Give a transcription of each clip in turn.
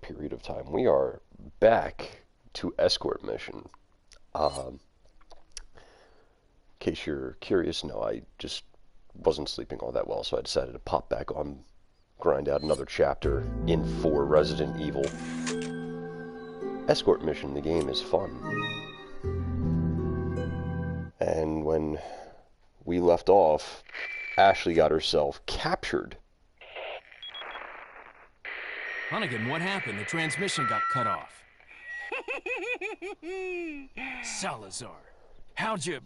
period of time, we are back to Escort mission. In case you're curious, no, I just wasn't sleeping all that well, so I decided to pop back on, grind out another chapter in 4 Resident Evil. Escort mission, the game is fun. And when we left off, Ashley got herself captured. Hunnigan, what happened? The transmission got cut off. Salazar, how'd you...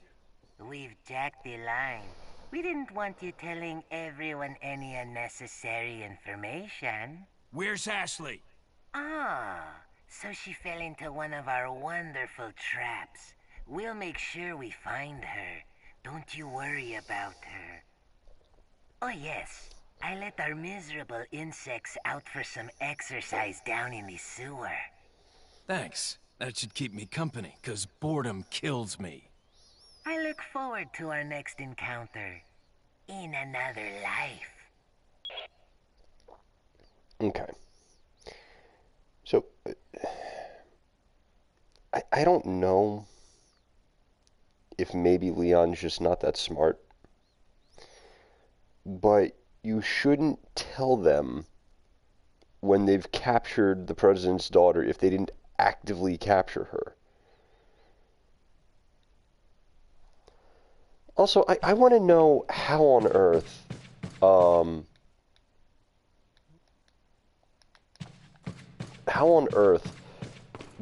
We've jacked the line. We didn't want you telling everyone any unnecessary information. Where's Ashley? Ah, so she fell into one of our wonderful traps. We'll make sure we find her. Don't you worry about her. Oh yes, I let our miserable insects out for some exercise down in the sewer. Thanks. That should keep me company, 'cause boredom kills me. I look forward to our next encounter. In another life. Okay. So, I don't know if maybe Leon's just not that smart, but you shouldn't tell them when they've captured the president's daughter if they didn't actively capture her. Also, I want to know how on earth,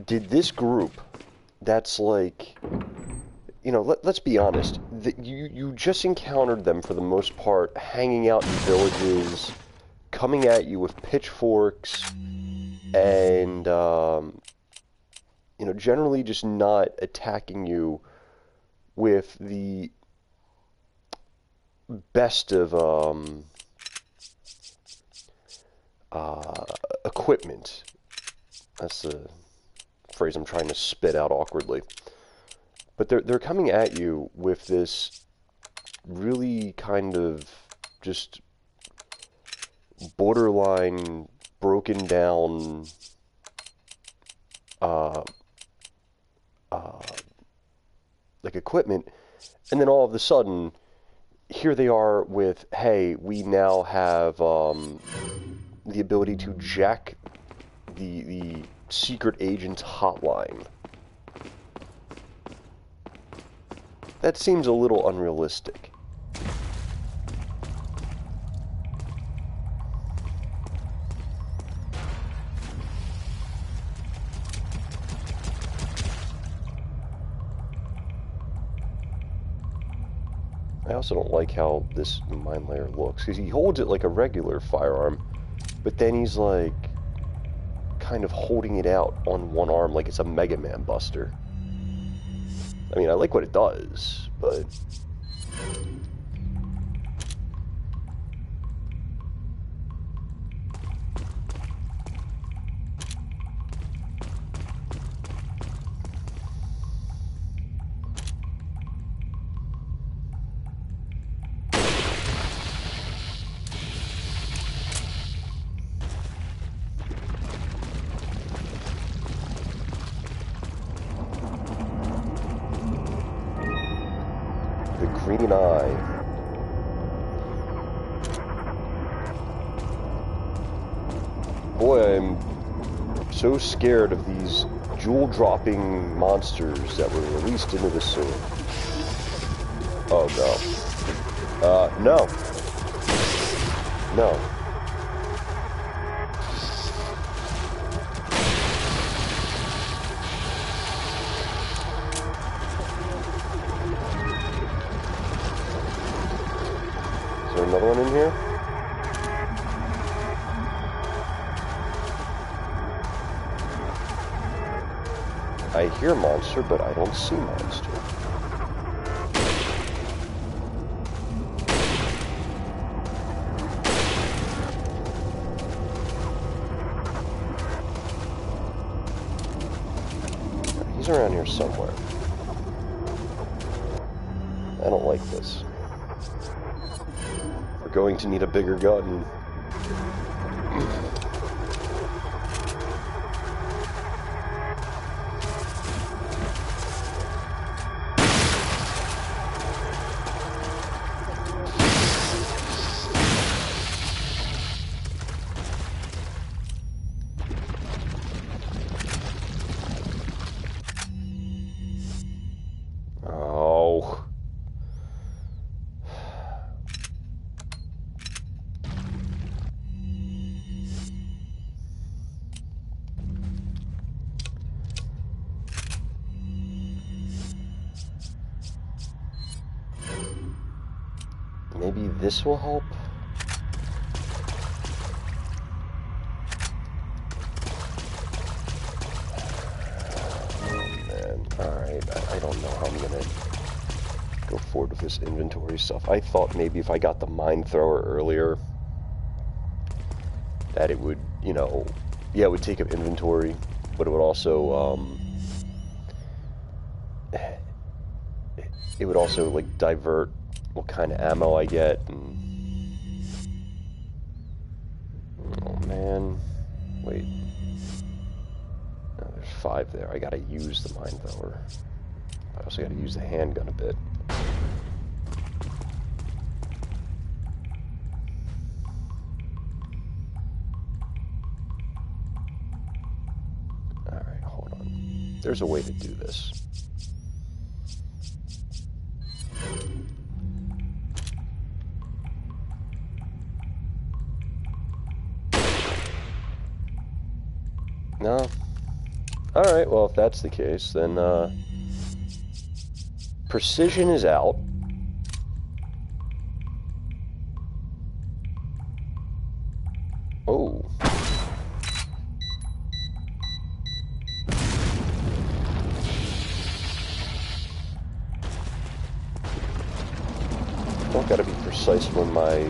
did this group that's like, you know, let's be honest, you just encountered them for the most part hanging out in villages, coming at you with pitchforks, and, you know, generally just not attacking you with the best of equipment. That's the phrase I'm trying to spit out awkwardly. But they're coming at you with this really kind of just borderline broken down like equipment, and then all of a sudden here they are with, hey, we now have the ability to jack the secret agent's hotline. That seems a little unrealistic. I also don't like how this mine layer looks, because he holds it like a regular firearm, but then he's like kind of holding it out on one arm like it's a Mega Man buster. I mean, I like what it does, but... green eye. Boy, I'm so scared of these jewel-dropping monsters that were released into the sewer. Oh, no. No. No. Another one in here? I hear monster, but I don't see monster. He's around here somewhere. I don't like this. We're going to need a bigger gun. Maybe this will help? Oh man, alright, I don't know how I'm gonna go forward with this inventory stuff. I thought maybe if I got the mine thrower earlier, that it would, you know, yeah, it would take up inventory, but it would also, it would also, like, divert what kind of ammo I get, and... Oh, man. Wait. No, there's 5 there. I gotta use the mine thrower. I also gotta use the handgun a bit. Alright, hold on. There's a way to do this. No? Alright, well, if that's the case, then, precision is out. Oh. I've got to be precise when my...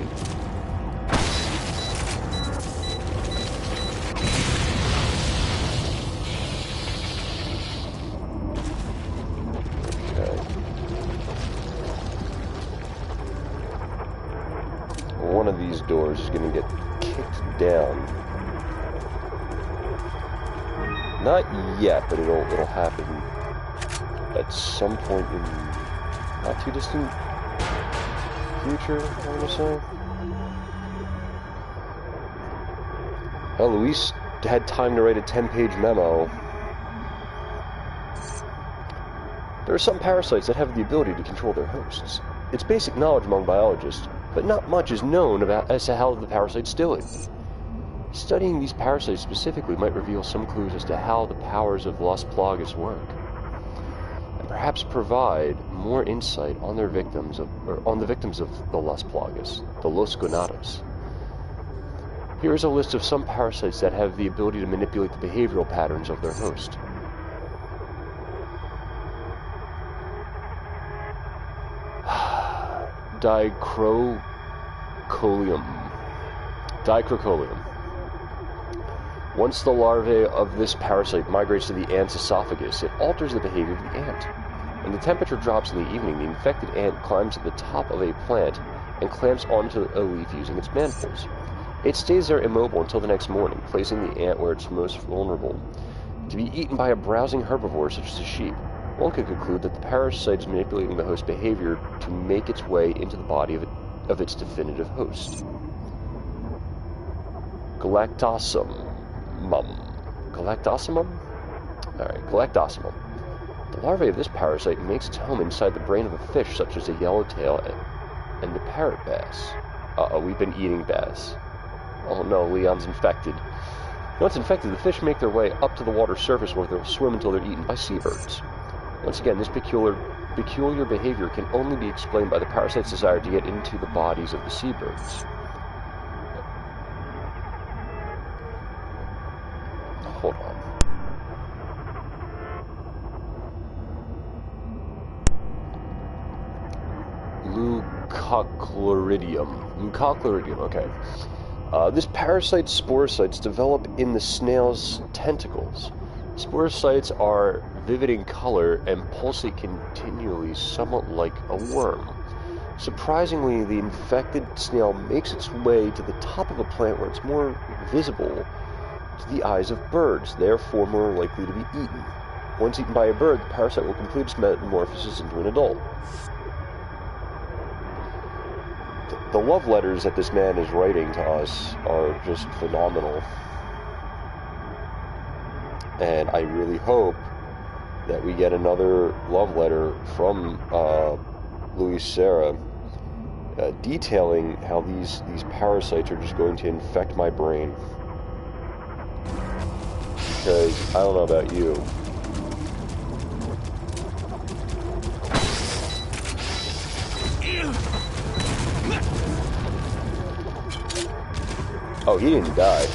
Okay. One of these doors is going to get kicked down. Not yet, but it'll happen at some point in not too distant future, I want to say. Well, Luis had time to write a 10-page memo. There are some parasites that have the ability to control their hosts. It's basic knowledge among biologists, but not much is known about as to how the parasites do it. Studying these parasites specifically might reveal some clues as to how the powers of Las Plagas work, and perhaps provide more insight on their victims on the victims of the Las Plagas, the Los Gonados. Here is a list of some parasites that have the ability to manipulate the behavioral patterns of their host. Dicrocolium. Once the larvae of this parasite migrates to the ant's esophagus, it alters the behavior of the ant. When the temperature drops in the evening, the infected ant climbs to the top of a plant and clamps onto a leaf using its mandibles. It stays there immobile until the next morning, placing the ant where it's most vulnerable to be eaten by a browsing herbivore such as a sheep. One could conclude that the parasite is manipulating the host's behavior to make its way into the body of its definitive host. Galactosimum. Galactosimum? Alright, Galactosimum. The larvae of this parasite makes its home inside the brain of a fish such as a yellowtail and the parrot bass. Uh-oh, we've been eating bass. Oh no, Leon's infected. Once infected, the fish make their way up to the water's surface where they'll swim until they're eaten by seabirds. Once again, this peculiar behavior can only be explained by the parasite's desire to get into the bodies of the seabirds. Hold on. Leucochloridium, okay. This parasite's sporocytes develop in the snail's tentacles. Sporocytes are vivid in color and pulsate continually, somewhat like a worm. Surprisingly, the infected snail makes its way to the top of a plant where it's more visible to the eyes of birds, therefore more likely to be eaten. Once eaten by a bird, the parasite will complete its metamorphosis into an adult. The love letters that this man is writing to us are just phenomenal. And I really hope that we get another love letter from Luis Serra detailing how these parasites are just going to infect my brain. Because I don't know about you. Oh, he didn't die.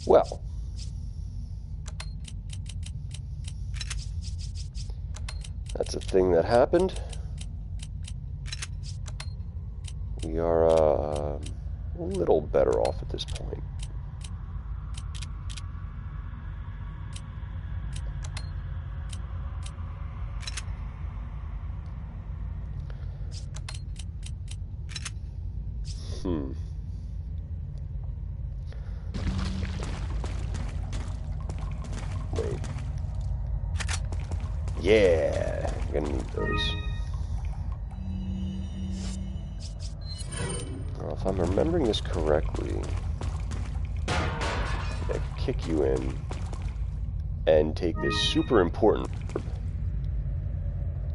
Well, that's a thing that happened. We are a little better off at this point. Wait. Yeah, I'm gonna need those. Well, if I'm remembering this correctly, I kick you in and take this super important herb.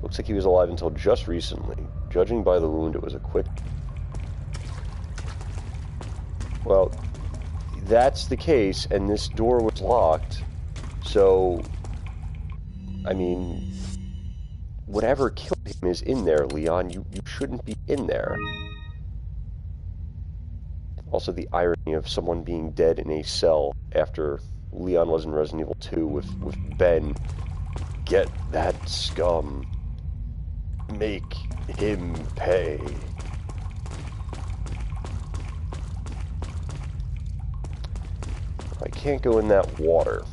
Looks like he was alive until just recently. Judging by the wound, it was a quick... Well, that's the case, and this door was locked, so... I mean... Whatever killed him is in there, Leon. You shouldn't be in there. Also, the irony of someone being dead in a cell after Leon was in Resident Evil 2 with Ben. Get that scum. Make him pay. I can't go in that water.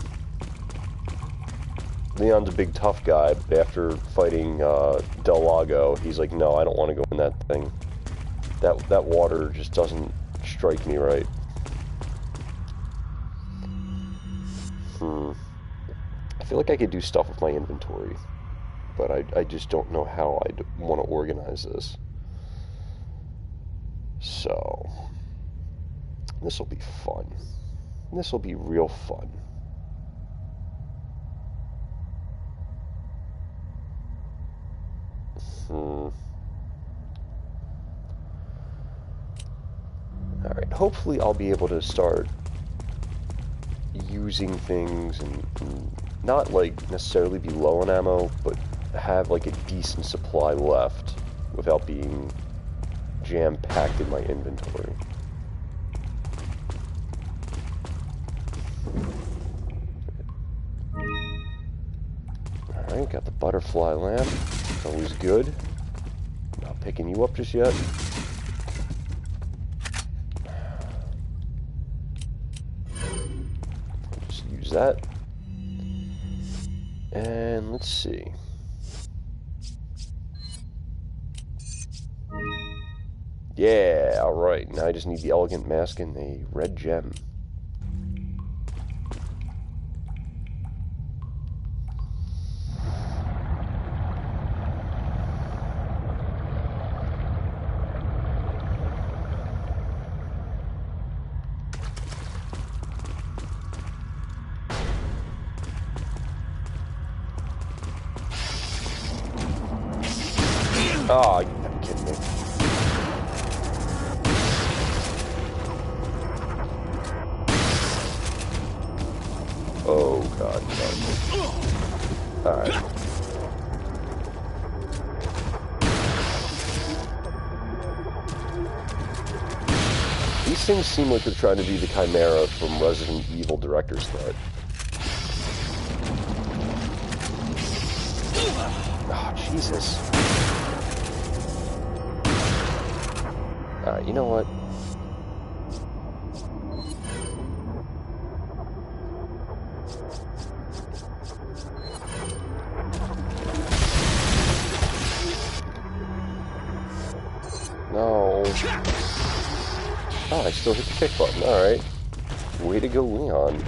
Leon's a big tough guy, but after fighting Del Lago, he's like, no, I don't want to go in that thing. That water just doesn't strike me right. I feel like I could do stuff with my inventory, but I just don't know how I'd want to organize this. So, this will be fun. This will be real fun. Alright, hopefully I'll be able to start using things and not like necessarily be low on ammo, but have like a decent supply left without being jam-packed in my inventory. Alright, got the butterfly lamp. Always good. Not picking you up just yet. Just use that. And let's see. Yeah, alright. Now I just need the elegant mask and a red gem. Oh, you gotta be kidding me. Oh, God, no. Alright. These things seem like they're trying to be the Chimera from Resident Evil Director's Cut. Oh, Jesus. Alright, you know what? No. Oh, I still hit the kick button. Alright. Way to go, Leon.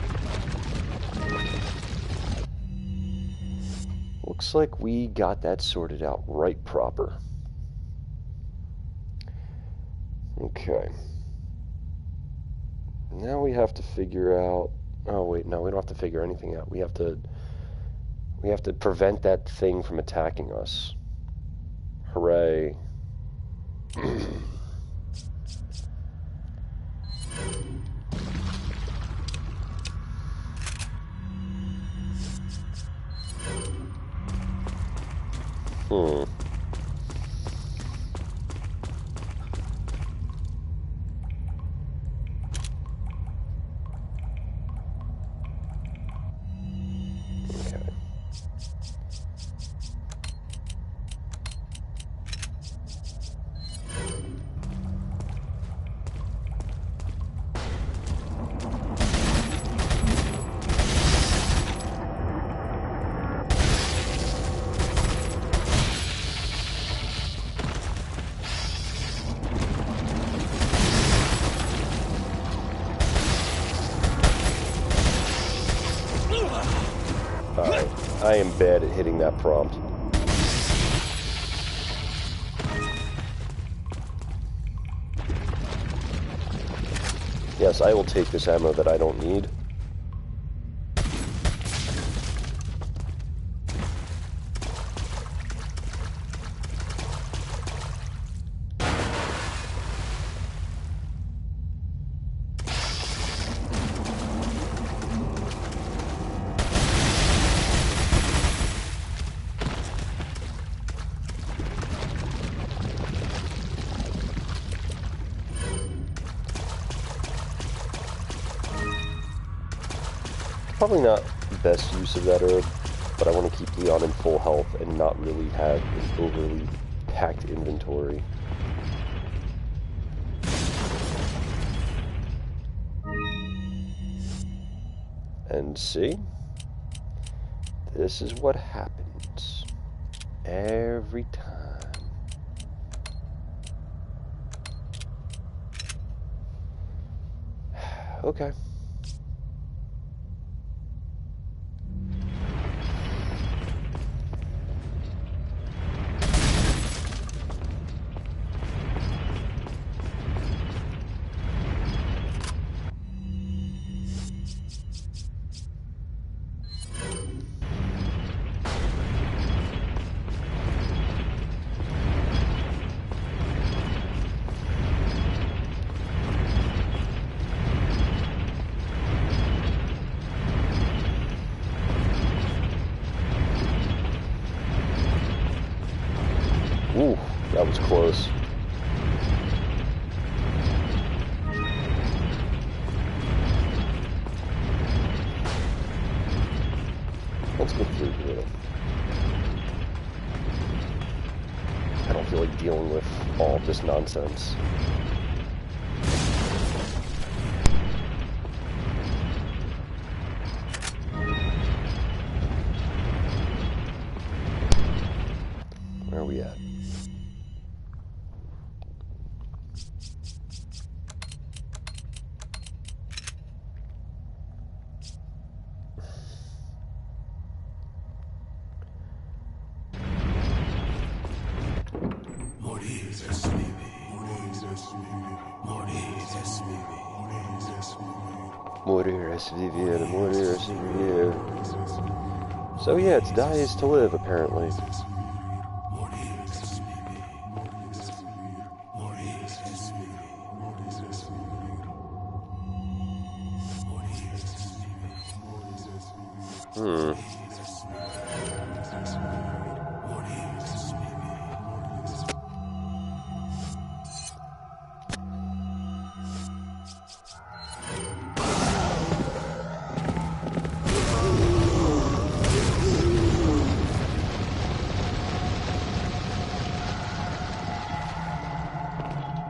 Looks like we got that sorted out right proper. Okay. Now we have to figure out... Oh, wait, no, we don't have to figure anything out. We have to prevent that thing from attacking us. Hooray. Hmm. Okay. Alright, I am bad at hitting that prompt. Yes, I will take this ammo that I don't need. Probably not the best use of that herb, but I want to keep Leon in full health and not really have an overly packed inventory. And see? This is what happens every time. Okay. Ooh, that was close. Let's get through here. I don't feel like dealing with all of this nonsense. Where are we at? Morir es vivir, morir es vivir. So yeah, it's die is to live, apparently.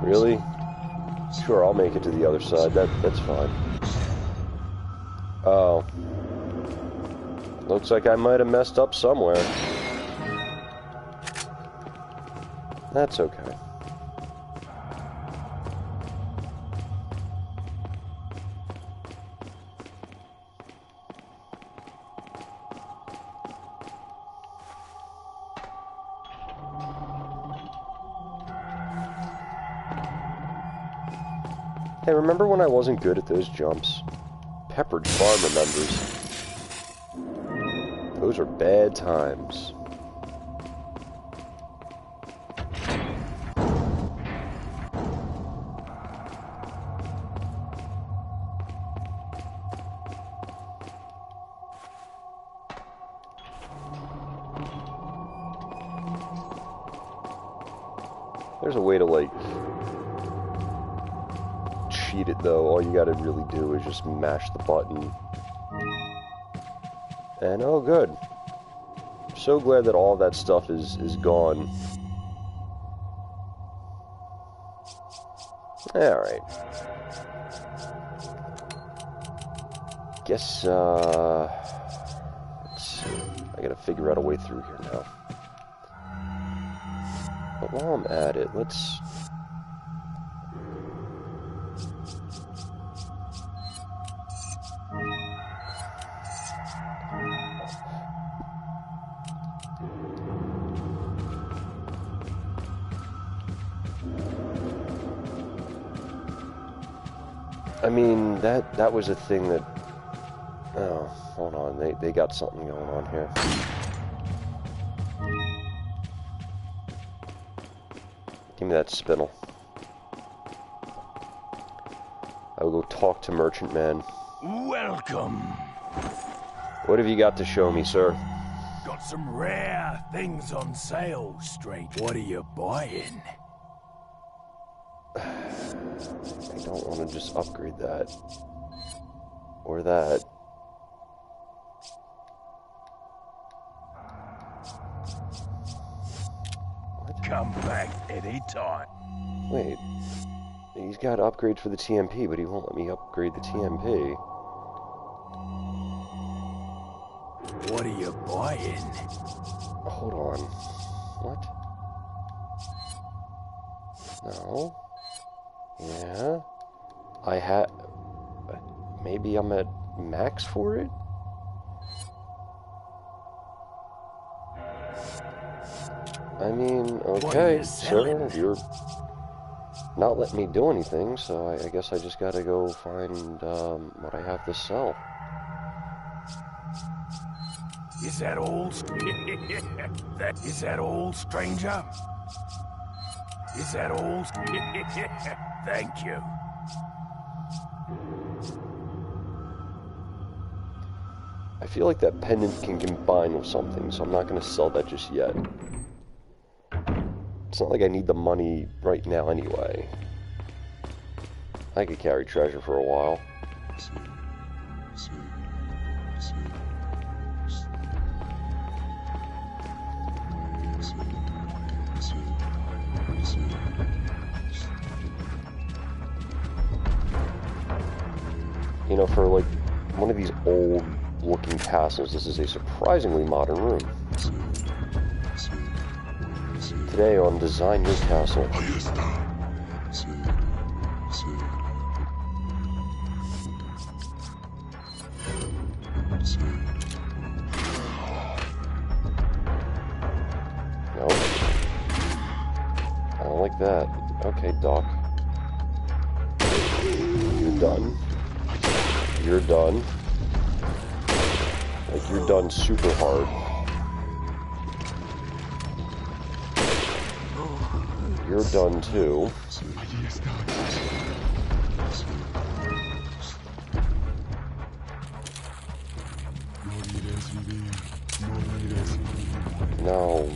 Really? Sure, I'll make it to the other side. That's fine. Oh. Looks like I might have messed up somewhere. That's okay. Hey, remember when I wasn't good at those jumps? Pepperidge Farm remembers. Those are bad times. There's a way to, like, cheat it, though. All you gotta really do is just mash the button. And, oh, good. I'm so glad that all of that stuff is gone. Alright. Guess, let's see. I gotta figure out a way through here now. But while I'm at it, let's... I mean, that was a thing that... Oh, hold on, they got something going on here. Give me that spindle. I will go talk to Merchant Man. Welcome. What have you got to show me, sir? Got some rare things on sale, straight. What are you buying? I don't want to just upgrade that. Or that. What? Come back anytime. Wait. He's got upgrades for the TMP, but he won't let me upgrade the TMP. What are you buying? Hold on. What? No. Yeah. I had... Maybe I'm at max for it? I mean, okay, sir, you're not letting me do anything, so I guess I just gotta go find what I have to sell. Is that all? Is that all, stranger? Is that all? Thank you. I feel like that pendant can combine with something, so I'm not going to sell that just yet. It's not like I need the money right now anyway. I could carry treasure for a while. You know, for like one of these old looking castles, this is a surprisingly modern room. Today on Design Your Castle. Nope. I don't like that. Okay, Doc. You're done. You're done. Like, you're done super hard. You're done too. No.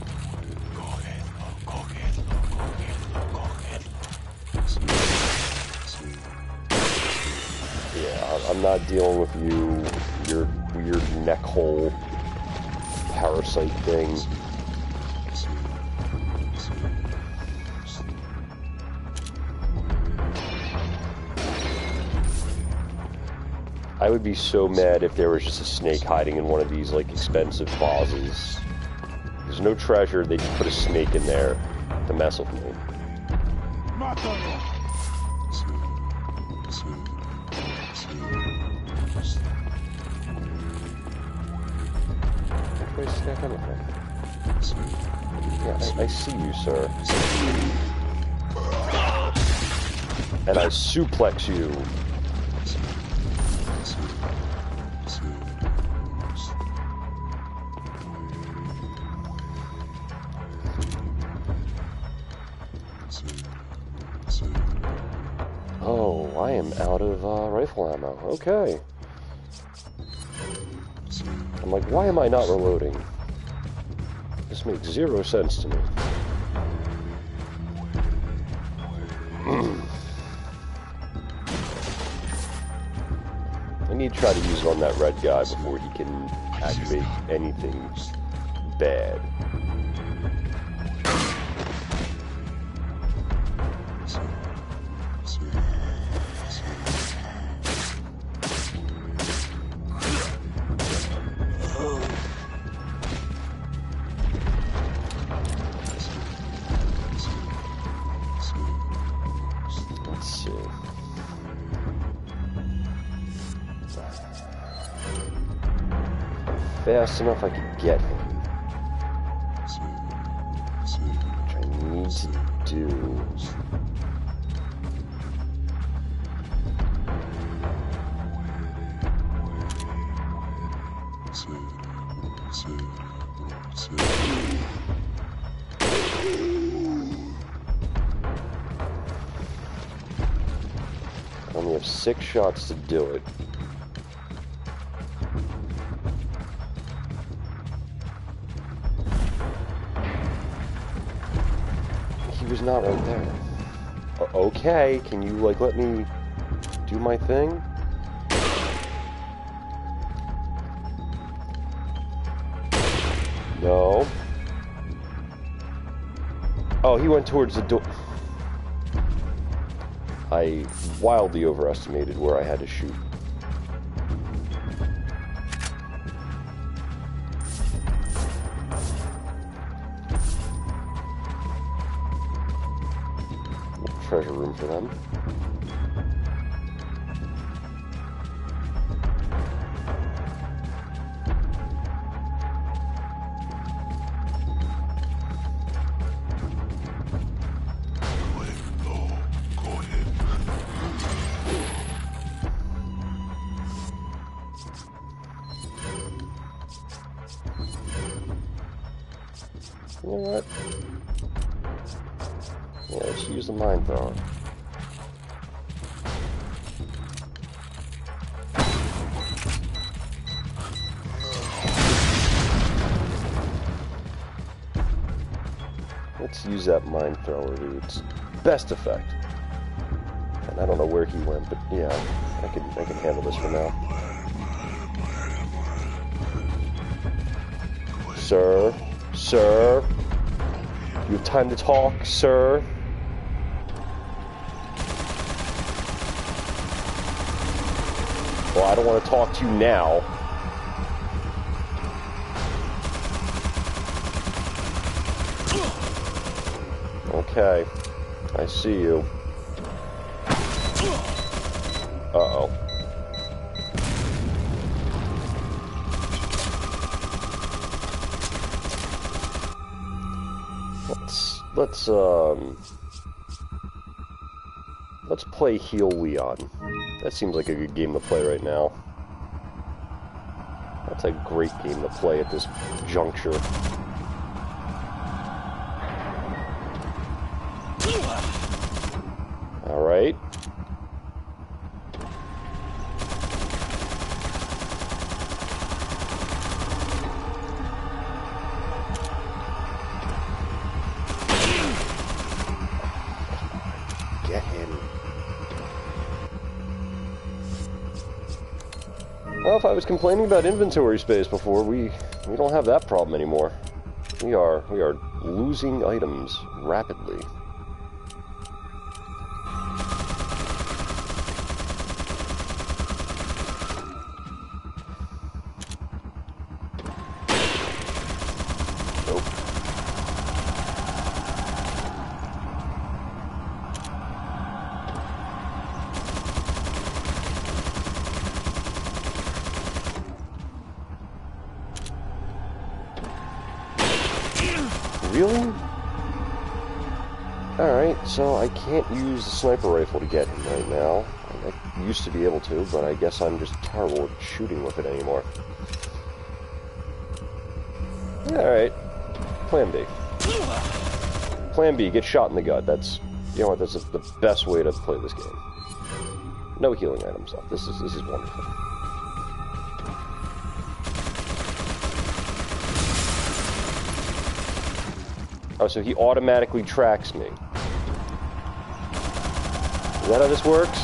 Yeah, I'm not dealing with you, your weird neck hole parasite thing. I would be so mad if there was just a snake hiding in one of these, like, expensive vases. There's no treasure, they just put a snake in there to mess with me. Which way is that coming from? Yeah, I see you, sir. and I suplex you. Oh, I am out of rifle ammo. Okay. I'm like, why am I not reloading? This makes zero sense to me. I need to try to use it on that red guy before he can activate anything bad. Let's see. Fast enough I could get him. Which I need to do. I only have 6 shots to do it. He was not right there. Okay, can you, like, let me do my thing? No. Oh, he went towards the door. I wildly overestimated where I had to shoot. Treasure room for them. You know what? Yeah, let's use the mine thrower. Let's use that mine thrower to its best effect. And I don't know where he went, but yeah, I can handle this for now. Sir, sir, you have time to talk, sir. Well, I don't want to talk to you now. Okay, I see you. Uh-oh. Let's play Heal Leon. That seems like a good game to play right now. That's a great game to play at this juncture. All right. Get him. Well, if I was complaining about inventory space before, we don't have that problem anymore. We are losing items rapidly. Really? Alright. Alright, so I can't use the sniper rifle to get him right now. I used to be able to, but I guess I'm just terrible at shooting with it anymore. Alright. Plan B. Plan B, get shot in the gut. That's, you know what, that's the best way to play this game. No healing items left. This is wonderful. Oh, so he automatically tracks me. Is that how this works?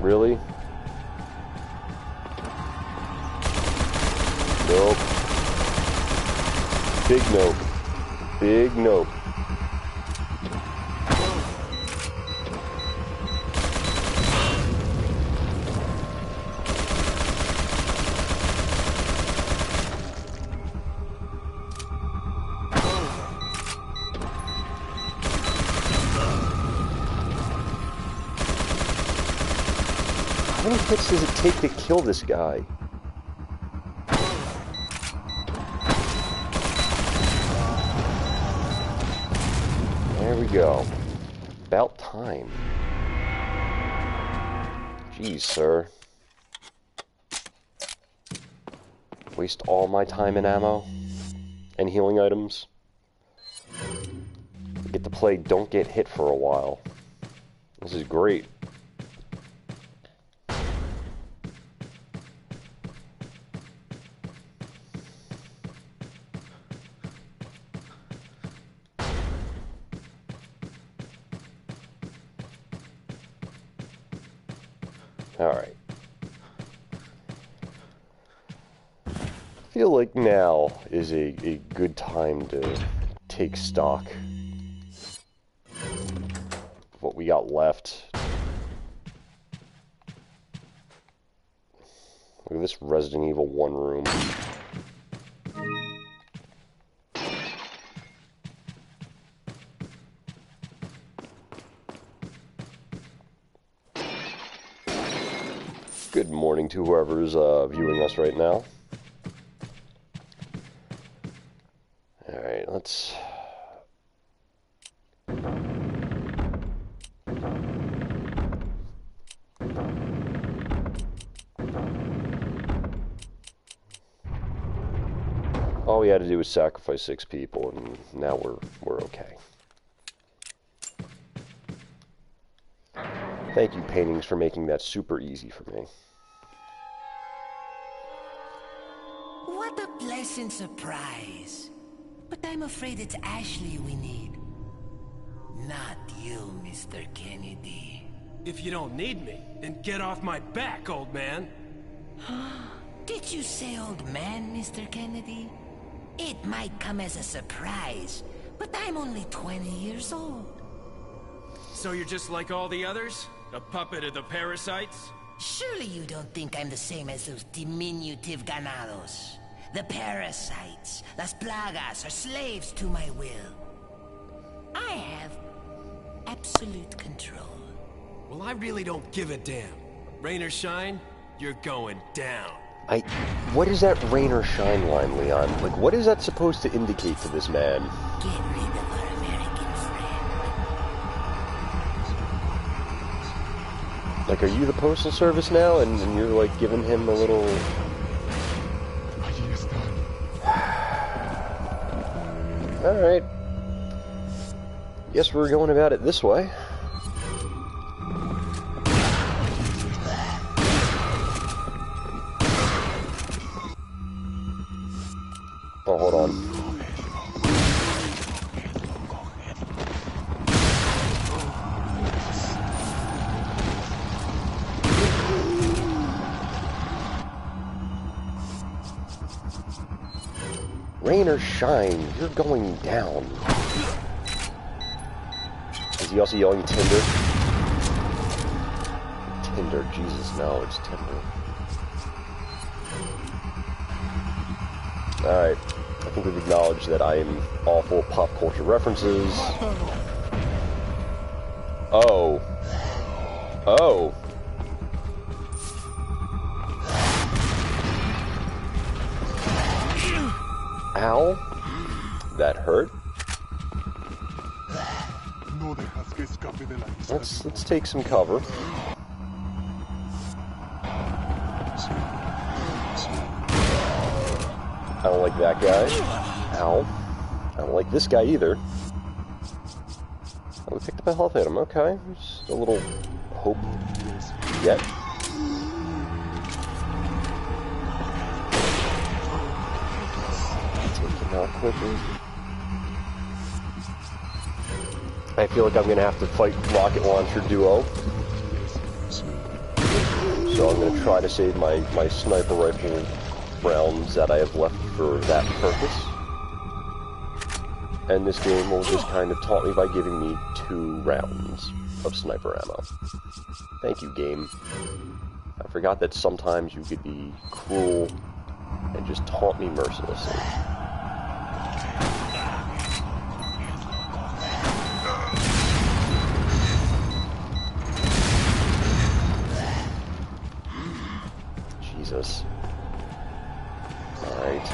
Really? Nope. Big nope. Big nope. How many hits does it take to kill this guy? There we go. About time. Jeez, sir. Waste all my time and ammo and healing items. Get to play don't get hit for a while. This is great. Alright. I feel like now is a good time to take stock of what we got left. Look at this Resident Evil 1 room. Good morning to whoever's viewing us right now. Alright, let's... All we had to do was sacrifice 6 people, and now we're okay. Thank you, Paintings, for making that super easy for me. What a pleasant surprise. But I'm afraid it's Ashley we need. Not you, Mr. Kennedy. If you don't need me, then get off my back, old man. Did you say old man, Mr. Kennedy? It might come as a surprise, but I'm only 20 years old. So you're just like all the others? A puppet of the parasites? Surely you don't think I'm the same as those diminutive ganados. The parasites, las plagas, are slaves to my will. I have absolute control. Well, I really don't give a damn. Rain or shine, you're going down. What is that rain or shine line, Leon? Like, what is that supposed to indicate to this man? Get rid of our American friend. Like, are you the Postal Service now, and you're, like, giving him a little... Alright. Guess we're going about it this way. Oh, hold on. Rain or shine, you're going down. Is he also yelling Tinder? Tinder, Jesus, no, it's Tinder. Alright, I think we've acknowledged that I am awful at pop culture references. Oh. Oh. Ow. That hurt. Let's take some cover. I don't like that guy. Ow. I don't like this guy either. Oh, we picked up a health item. Okay. Just a little hope yet. Take him out quickly. I feel like I'm going to have to fight rocket launcher duo. So I'm going to try to save my sniper rifle rounds that I have left for that purpose. And this game will just kind of taunt me by giving me 2 rounds of sniper ammo. Thank you, game. I forgot that sometimes you could be cruel and just taunt me mercilessly. Jesus. Alright.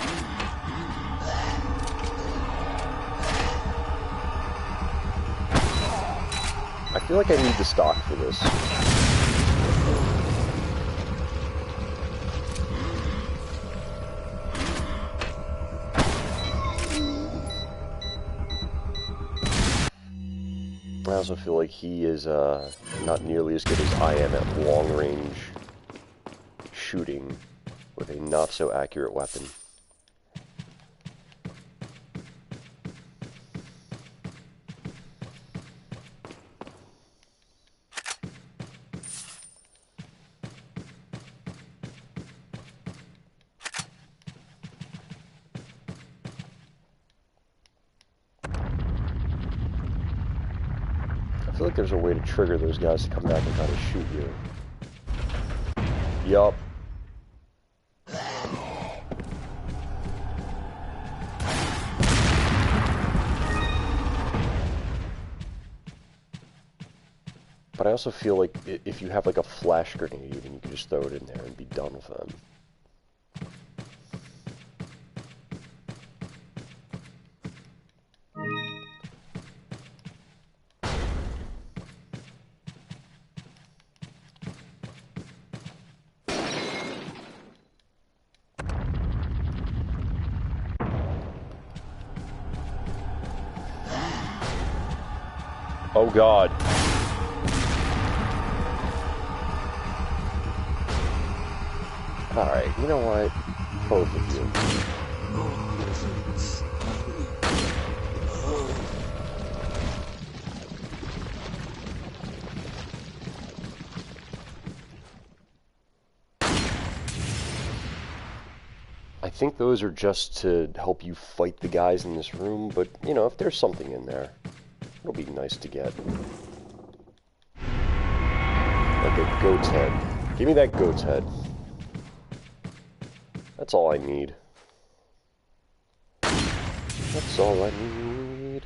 I feel like I need the stock for this. I also feel like he is not nearly as good as I am at long-range shooting with a not-so-accurate weapon. I feel like there's a way to trigger those guys to come back and try to shoot you. Yup. But I also feel like if you have like a flash grenade, even you can just throw it in there and be done with them. Oh God. Alright, you know what? Both of you. I think those are just to help you fight the guys in this room, but, you know, if there's something in there, it'll be nice to get. Like a goat's head. Give me that goat's head. That's all I need. That's all I need.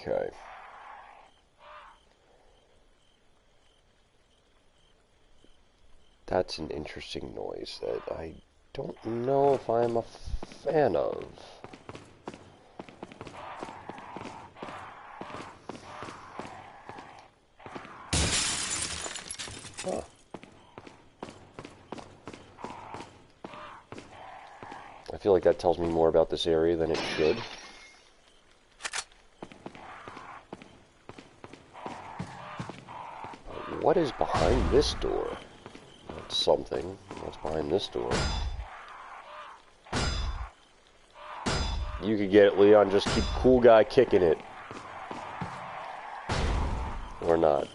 Okay. That's an interesting noise that I don't know if I'm a fan of. Huh. I feel like that tells me more about this area than it should. What is behind this door? That's something. What's behind this door? You could get it, Leon. Just keep cool guy kicking it. Or not.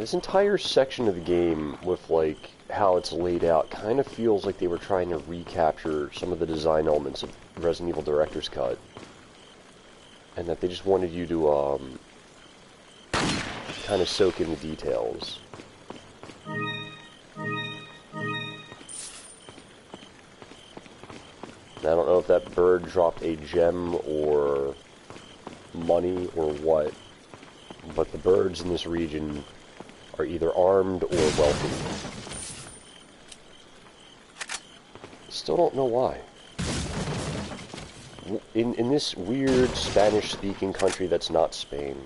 This entire section of the game, with like how it's laid out, kind of feels like they were trying to recapture some of the design elements of Resident Evil Director's Cut, and that they just wanted you to kind of soak in the details. I don't know if that bird dropped a gem or money or what, but the birds in this region are either armed or wealthy. Still don't know why. In this weird Spanish-speaking country that's not Spain,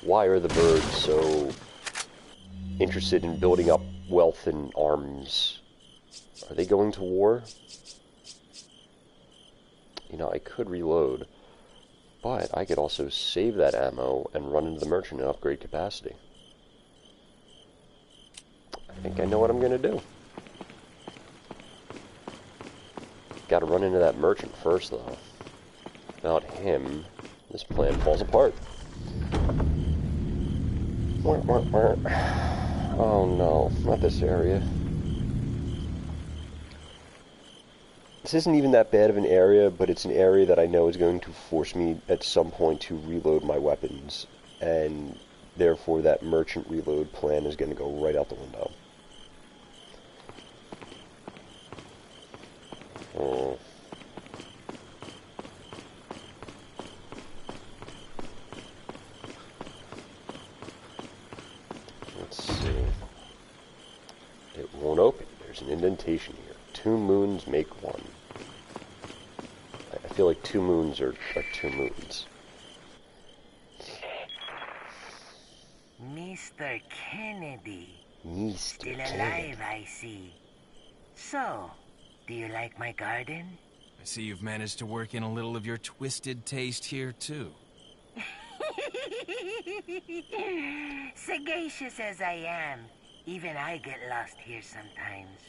why are the birds so interested in building up wealth and arms? Are they going to war? You know, I could reload, but I could also save that ammo and run into the merchant and upgrade capacity. I think I know what I'm going to do. Got to run into that merchant first, though. Without him, this plan falls apart. Oh no, not this area. This isn't even that bad of an area, but it's an area that I know is going to force me at some point to reload my weapons, and therefore that merchant reload plan is going to go right out the window. Oh. Let's see. It won't open. There's an indentation here. 2 moons make 1. I feel like 2 moons are 2 moons. Mr. Kennedy. Mr. Still Kennedy. alive, I see. So, do you like my garden? I see you've managed to work in a little of your twisted taste here, too. Sagacious as I am, even I get lost here sometimes.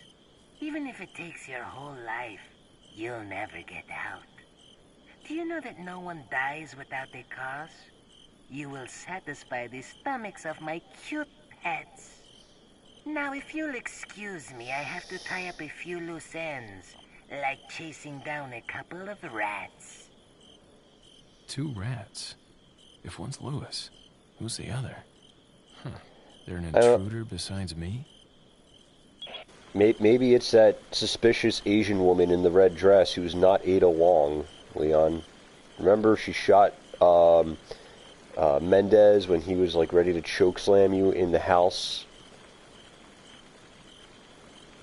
Even if it takes your whole life, you'll never get out. Do you know that no one dies without a cause? You will satisfy the stomachs of my cute pets. Now, if you'll excuse me, I have to tie up a few loose ends, like chasing down a couple of rats. 2 rats? If one's Lewis, who's the other? Huh. They're an intruder besides me? Maybe it's that suspicious Asian woman in the red dress who's not Ada Wong, Leon. Remember she shot Mendez when he was like ready to chokeslam you in the house?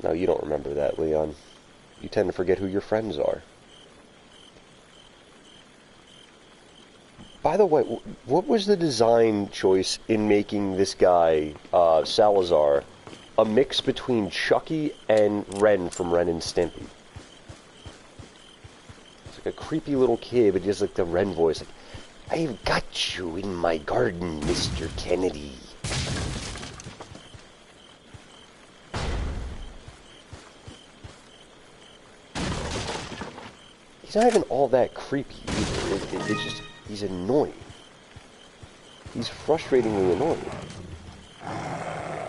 No, you don't remember that, Leon. You tend to forget who your friends are. By the way, what was the design choice in making this guy, Salazar, a mix between Chucky and Ren from Ren and Stimpy? It's like a creepy little kid, but he has like the Ren voice. Like, I've got you in my garden, Mr. Kennedy. He's not even all that creepy either. It's just, he's annoying. He's frustratingly annoying.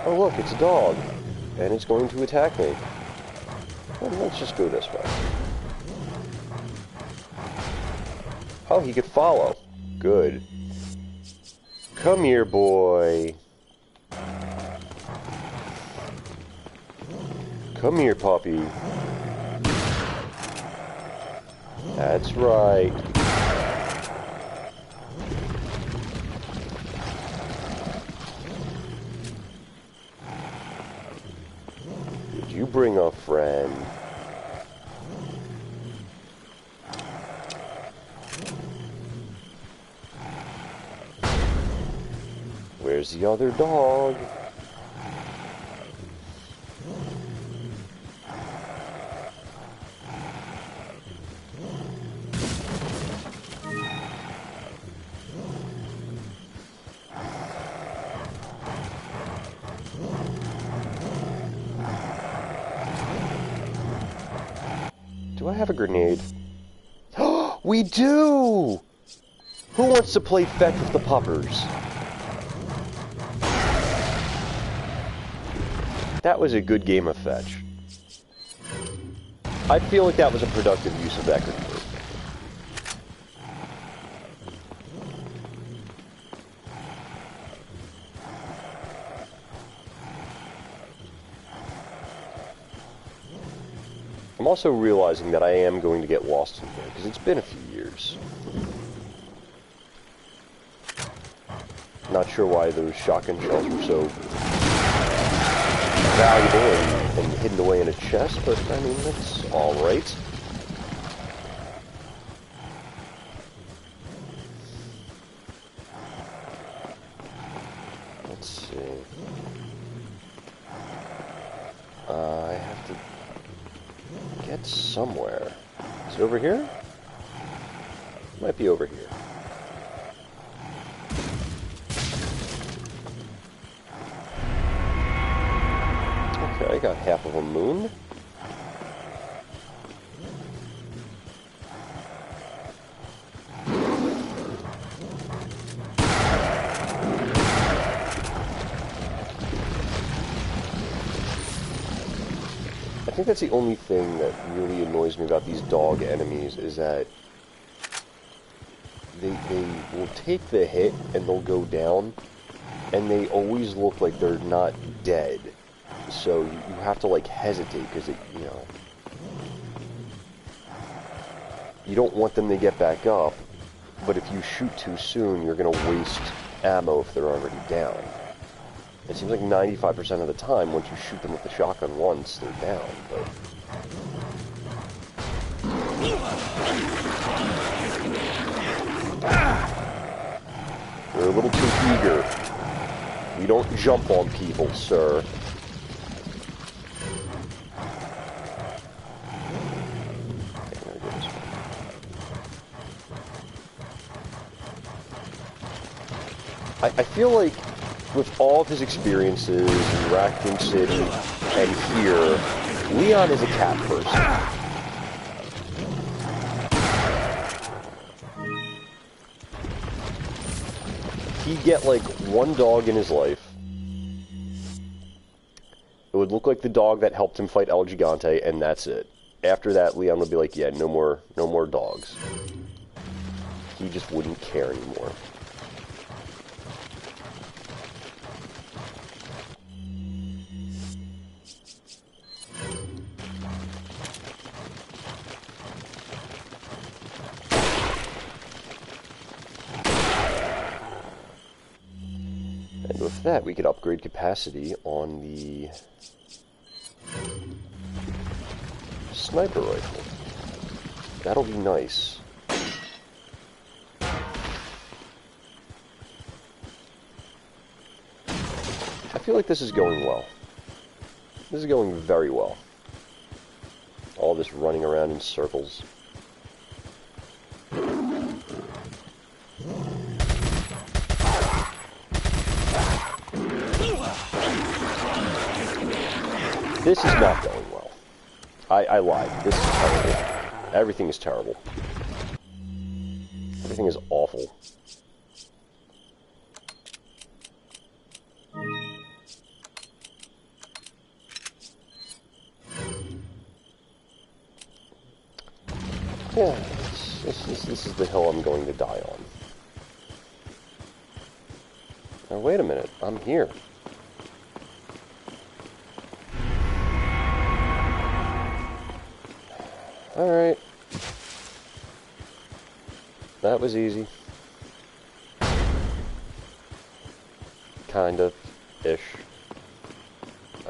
Oh look, it's a dog. And it's going to attack me. Well, let's just go this way. Oh, he could follow. Good. Come here, boy. Come here, puppy. That's right. Did you bring a friend? Where's the other dog? Do I have a grenade? We do! Who wants to play fetch with the puppers? That was a good game of fetch. I feel like that was a productive use of that grenade. I'm also realizing that I am going to get lost in here, because it's been a few years. Not sure why those shotgun shells were so valuable and hidden away in a chest, but I mean, that's alright. Let's see. I have to get somewhere. Is it over here? It might be over here. Okay, I got half of a moon. I think that's the only thing that really annoys me about these dog enemies, is that they will take the hit and they'll go down, and they always look like they're not dead. So you have to, like, hesitate, because, you know, you don't want them to get back up, but if you shoot too soon, you're going to waste ammo if they're already down. It seems like 95% of the time, once you shoot them with the shotgun once, they're down, but... You're a little too eager. We don't jump on people, sir. I feel like with all of his experiences in Raccoon City and here, Leon is a cat person. He'd get like one dog in his life. It would look like the dog that helped him fight El Gigante, and that's it. After that, Leon would be like, yeah, no more dogs. He just wouldn't care anymore. And with that, we could upgrade capacity on the sniper rifle. That'll be nice. I feel like this is going well. This is going very well. All this running around in circles. This is not going well. I lied. This is terrible. Everything is terrible. Everything is awful. Yeah, this is the hill I'm going to die on. Now wait a minute, I'm here. Alright. That was easy. Kind of. Ish.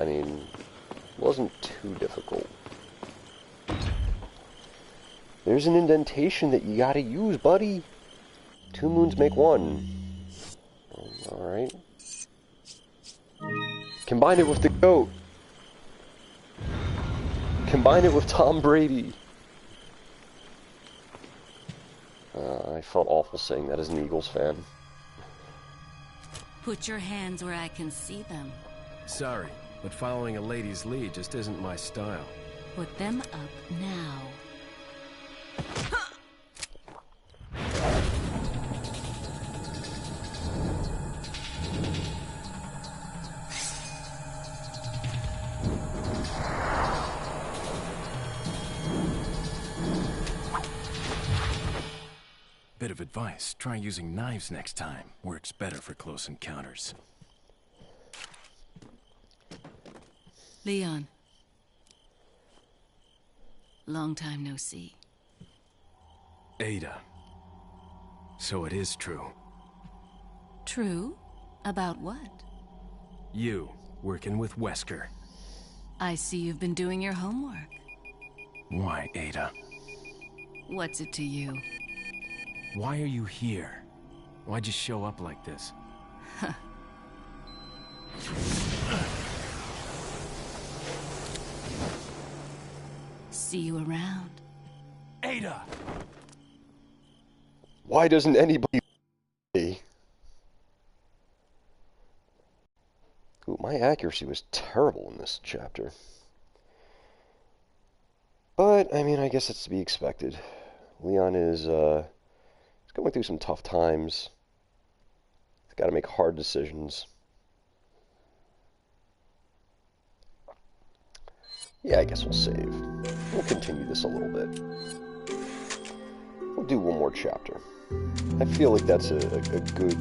I mean, wasn't too difficult. There's an indentation that you gotta use, buddy. 2 moons make 1. Alright. Combine it with the GOAT. Combine it with Tom Brady. I felt awful saying that as an Eagles fan. Put your hands where I can see them. Sorry, but following a lady's lead just isn't my style. Put them up now. of advice. Try using knives next time. Works better for close encounters. Leon. Long time no see. Ada. So it is true. True? About what? You, working with Wesker. I see you've been doing your homework. Why, Ada? What's it to you? Why are you here? Why'd you show up like this? See you around. Ada! Why doesn't anybody... Ooh, my accuracy was terrible in this chapter. But, I mean, I guess it's to be expected. Leon is going through some tough times. He's got to make hard decisions. Yeah, I guess we'll save. We'll continue this a little bit. We'll do one more chapter. I feel like that's a good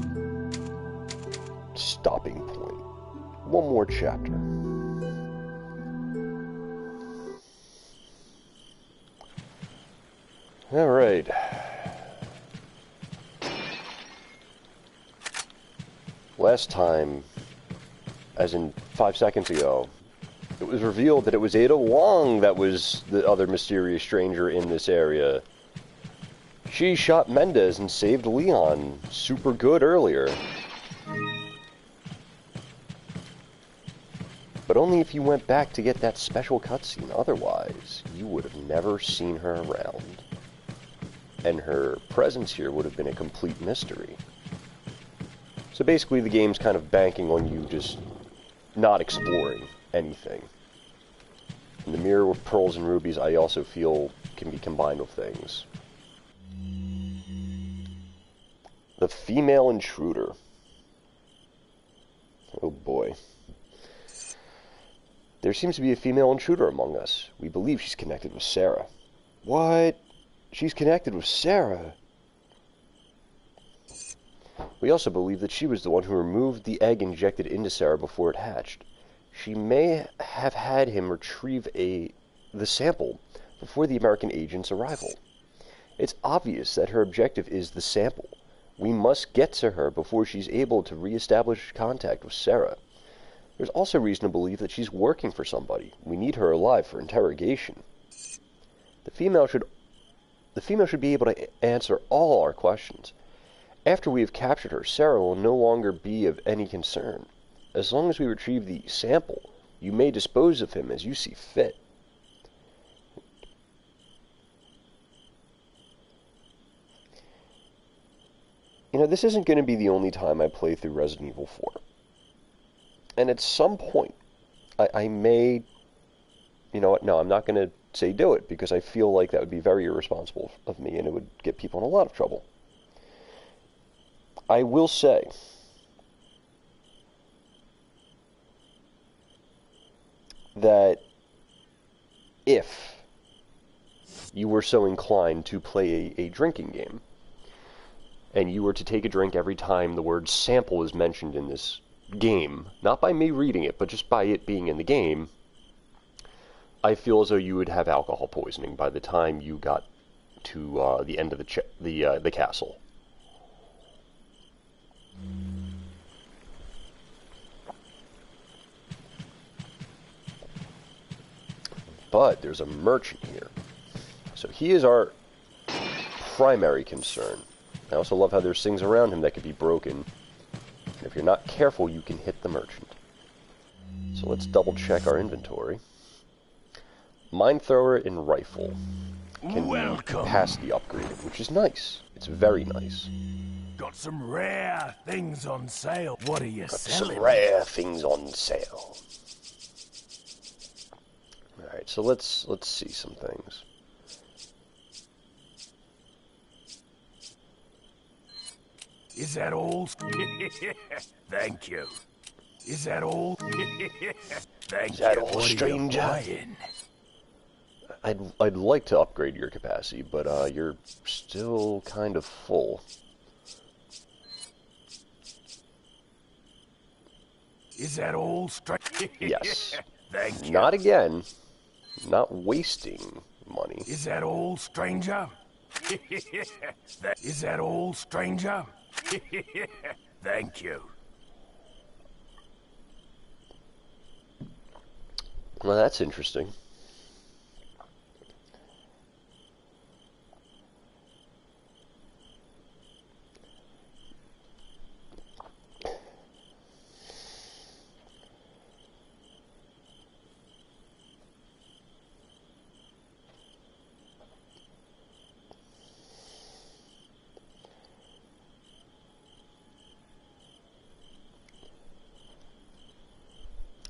stopping point. One more chapter. All right. Last time, as in 5 seconds ago, it was revealed that it was Ada Wong that was the other mysterious stranger in this area. She shot Mendez and saved Leon super good earlier. But only if you went back to get that special cutscene. Otherwise, you would have never seen her around. And her presence here would have been a complete mystery. So basically the game's kind of banking on you just not exploring anything. And the Mirror with Pearls and Rubies, I also feel, can be combined with things. The Female Intruder. Oh boy. There seems to be a female intruder among us. We believe she's connected with Sarah. What? She's connected with Sarah? We also believe that she was the one who removed the egg injected into Sarah before it hatched. She may have had him retrieve the sample before the American agent's arrival. It's obvious that her objective is the sample. We must get to her before she's able to reestablish contact with Sarah. There's also reason to believe that she's working for somebody. We need her alive for interrogation. The female should be able to answer all our questions. After we have captured her, Sarah will no longer be of any concern. As long as we retrieve the sample, you may dispose of him as you see fit. You know, this isn't going to be the only time I play through Resident Evil 4. And at some point, I may... You know what? No, I'm not going to say do it, because I feel like that would be very irresponsible of me, and it would get people in a lot of trouble. I will say that if you were so inclined to play a drinking game, and you were to take a drink every time the word sample is mentioned in this game, not by me reading it, but just by it being in the game, I feel as though you would have alcohol poisoning by the time you got to the end of the castle. But there's a merchant here. So he is our primary concern. I also love how there's things around him that could be broken. And if you're not careful, you can hit the merchant. So let's double check our inventory. Mine thrower and rifle can be past the upgraded, which is nice. It's very nice. Got some rare things on sale. What are you selling? Some rare things on sale. Alright, so let's see some things. Is that all? Thank you. Is that all? Thank Is that you. all, What are you stranger? buying? I'd like to upgrade your capacity, but you're still kind of full. Is that all straight? Yes. Thank you. Not again. Not wasting money. Is that all, stranger? Is that all, stranger? Thank you. Well, that's interesting.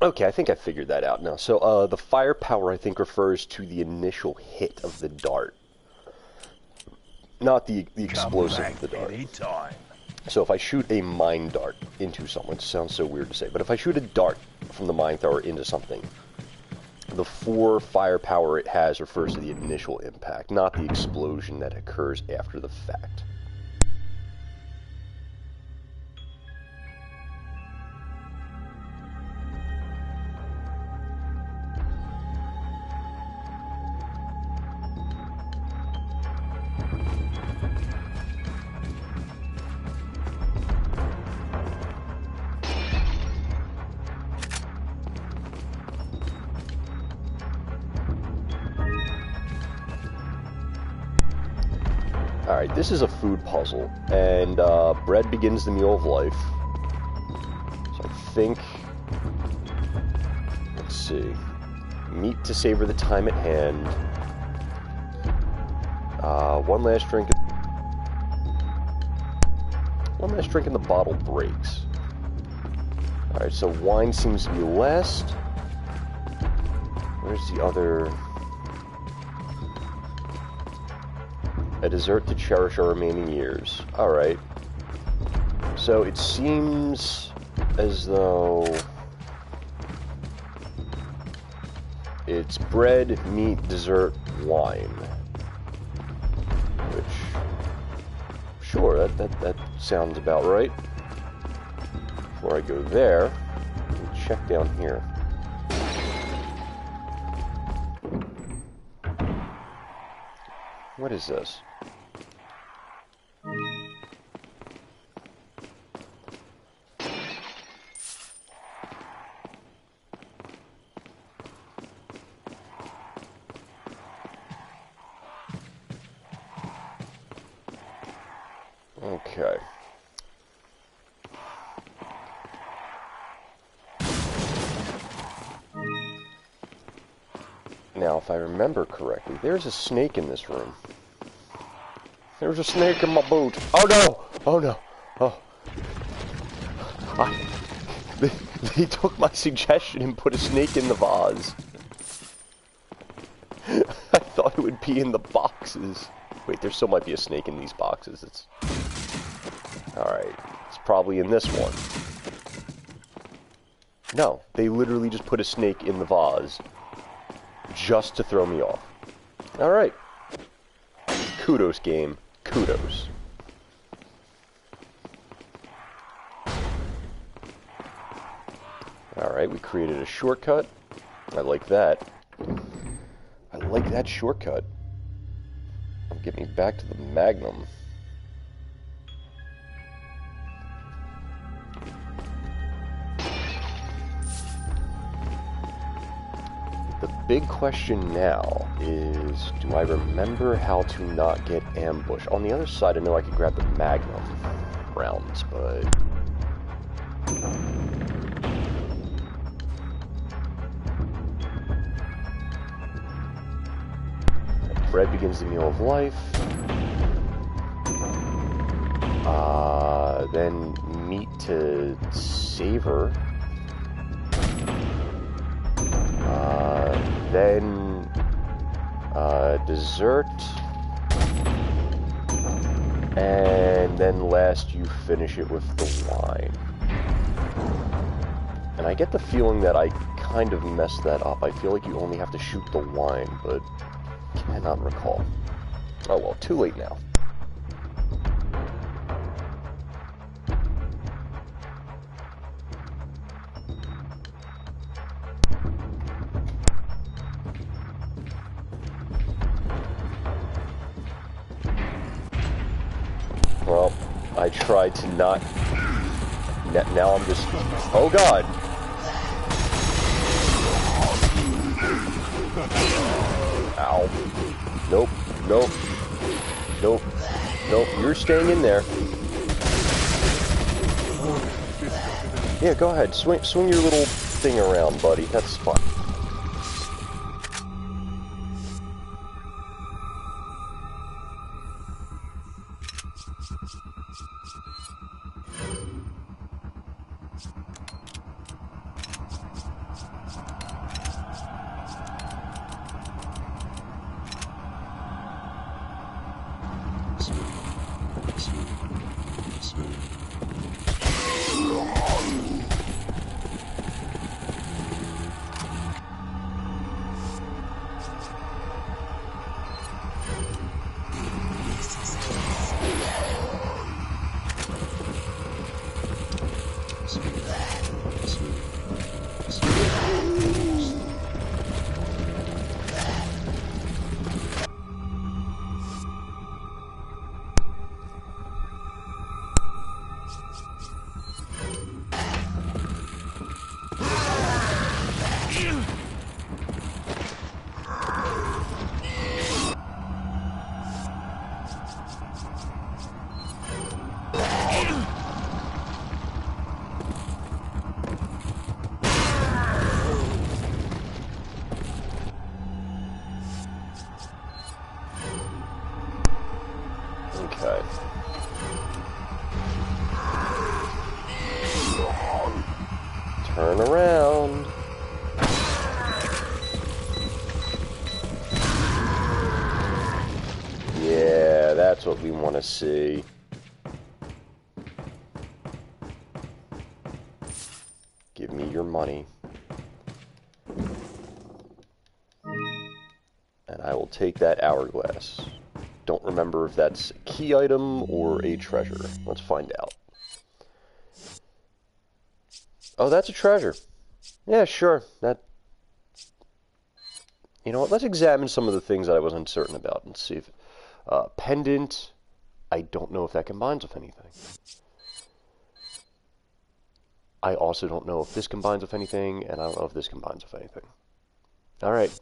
Okay, I think I figured that out now. So, the firepower, I think, refers to the initial hit of the dart. Not the explosive of the dart. Anytime. So if I shoot a mine dart into someone, it sounds so weird to say, but if I shoot a dart from the mine thrower into something, the 4 firepower it has refers to the initial impact, not the explosion that occurs after the fact. Alright, this is a food puzzle, and bread begins the meal of life. So I think, let's see, meat to savor the time at hand, one last drink and the bottle breaks. Alright, so wine seems to be last. Where's the other? A dessert to cherish our remaining years. Alright. So it seems as though it's bread, meat, dessert, wine. Which, sure, that sounds about right. Before I go there, let me check down here. What is this? Okay. Now, if I remember correctly, there's a snake in this room. There's a snake in my boot. Oh no! Oh no! Oh. They took my suggestion and put a snake in the vase. I thought it would be in the boxes. Wait, there still might be a snake in these boxes. It's... Alright. It's probably in this one. No, they literally just put a snake in the vase. Just to throw me off. Alright. Kudos, game. Kudos. Alright, we created a shortcut. I like that. I like that shortcut. Get me back to the Magnum. The big question now is, do I remember how to not get ambushed? On the other side, I know I could grab the Magnum rounds, but... Bread begins the meal of life. Then meat to savor. Then dessert. And then last you finish it with the wine. And I get the feeling that I kind of messed that up. I feel like you only have to shoot the line, but cannot recall. Oh well, too late now. Well, I tried to not... Now I'm just... Oh god! Ow. Nope. Nope. Nope. Nope. You're staying in there. Yeah, go ahead. Swing your little thing around, buddy. That's fine. Turn around. Yeah, that's what we want to see. Give me your money. And I will take that hourglass. Don't remember if that's a key item or a treasure. Let's find out. Oh, that's a treasure. Yeah, sure. You know what? Let's examine some of the things that I was uncertain about and see if... pendant. I don't know if that combines with anything. I also don't know if this combines with anything, and I don't know if this combines with anything. Alright.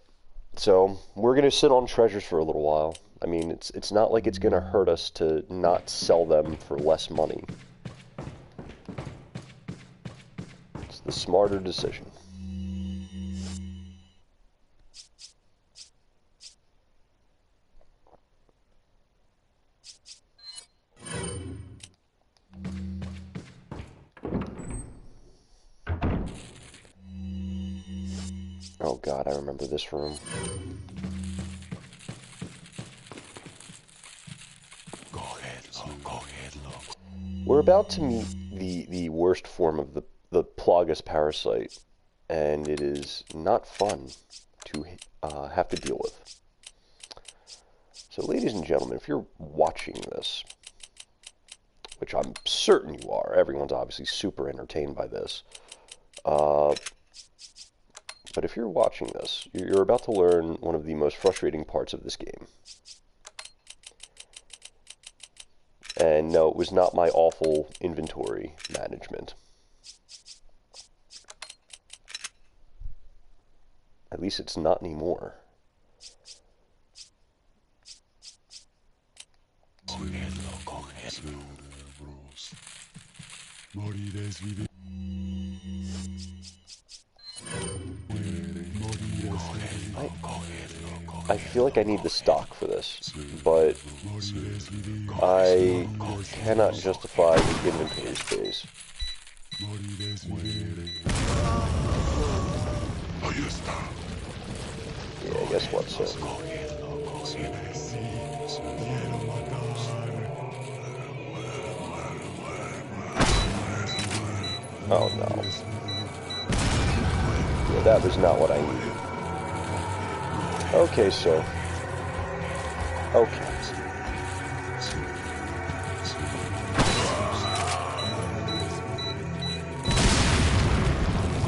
So, we're going to sit on treasures for a little while. I mean, it's not like it's going to hurt us to not sell them for less money. It's the smarter decision. Oh god, I remember this room. We're about to meet the worst form of the Plagas parasite, and it is not fun to have to deal with. So ladies and gentlemen, if you're watching this, which I'm certain you are, everyone's obviously super entertained by this, but if you're watching this, you're about to learn one of the most frustrating parts of this game. And no, it was not my awful inventory management. At least it's not anymore. I feel like I need the stock for this, but I cannot justify the inventory space. Yeah, guess what, sir? Oh no. Yeah, that was not what I needed. Okay, so... Okay.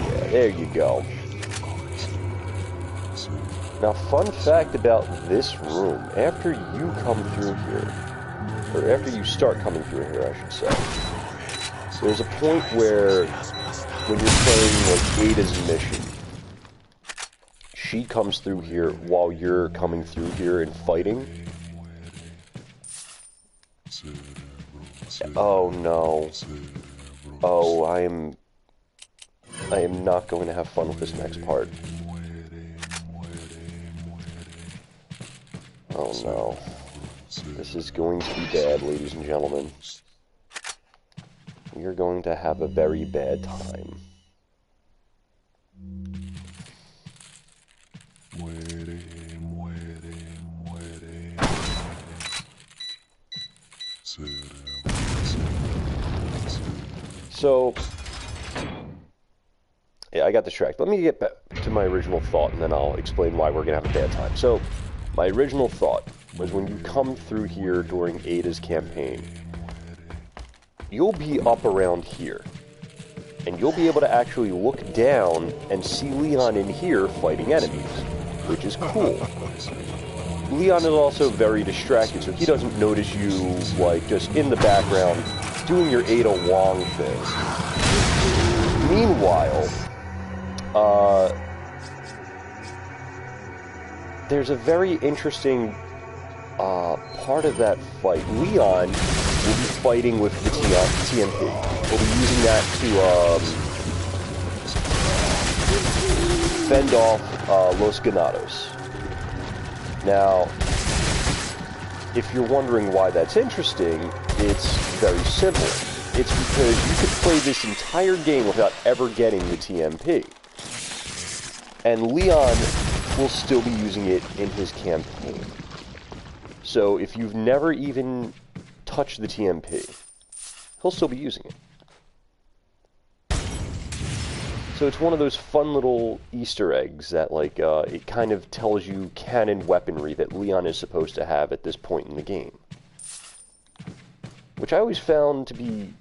Yeah, there you go. Now, fun fact about this room, after you come through here, or after you start coming through here, I should say, there's a point where, when you're playing, like, Ada's mission, she comes through here while you're coming through here and fighting. Oh no. Oh, I am not going to have fun with this next part. Oh no. This is going to be bad, ladies and gentlemen. You're going to have a very bad time. So, yeah, I got distracted. Let me get back to my original thought, and then I'll explain why we're going to have a bad time. So, my original thought was when you come through here during Ada's campaign, you'll be up around here. And you'll be able to actually look down and see Leon in here fighting enemies, which is cool. Leon is also very distracted, so he doesn't notice you, like, just in the background doing your Ada Wong thing. Meanwhile, there's a very interesting part of that fight. Leon will be fighting with the TMP. We'll be using that to fend off Los Ganados. Now, if you're wondering why that's interesting, it's very simple. It's because you could play this entire game without ever getting the TMP. And Leon will still be using it in his campaign. So if you've never even touched the TMP, he'll still be using it. So it's one of those fun little Easter eggs that, like, it kind of tells you canon weaponry that Leon is supposed to have at this point in the game. Which I always found to be,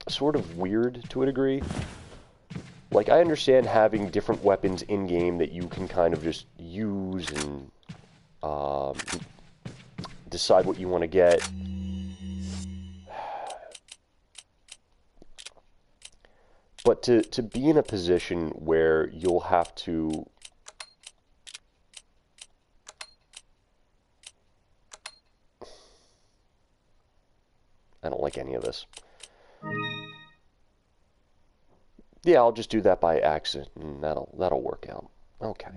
sort of weird to a degree. Like, I understand having different weapons in-game that you can kind of just use and, decide what you want to get. But to be in a position where you'll have to... I don't like any of this. Yeah, I'll just do that by accident, and that'll work out. Okay.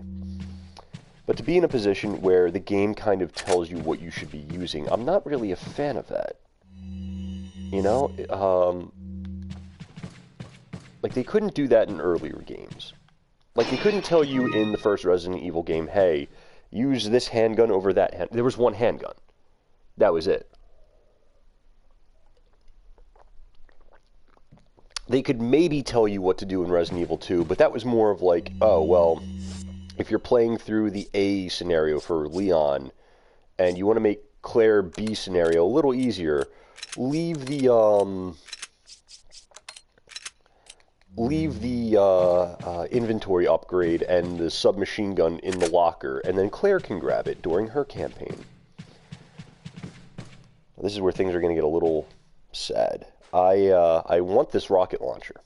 But to be in a position where the game kind of tells you what you should be using, I'm not really a fan of that. You know? Like, they couldn't do that in earlier games. Like, they couldn't tell you in the first Resident Evil game, hey, use this handgun over that hand. There was one handgun. That was it. They could maybe tell you what to do in Resident Evil 2, but that was more of like, oh, well, if you're playing through the A scenario for Leon, and you want to make Claire B scenario a little easier, leave the inventory upgrade and the submachine gun in the locker, and then Claire can grab it during her campaign. This is where things are going to get a little sad. I want this rocket launcher,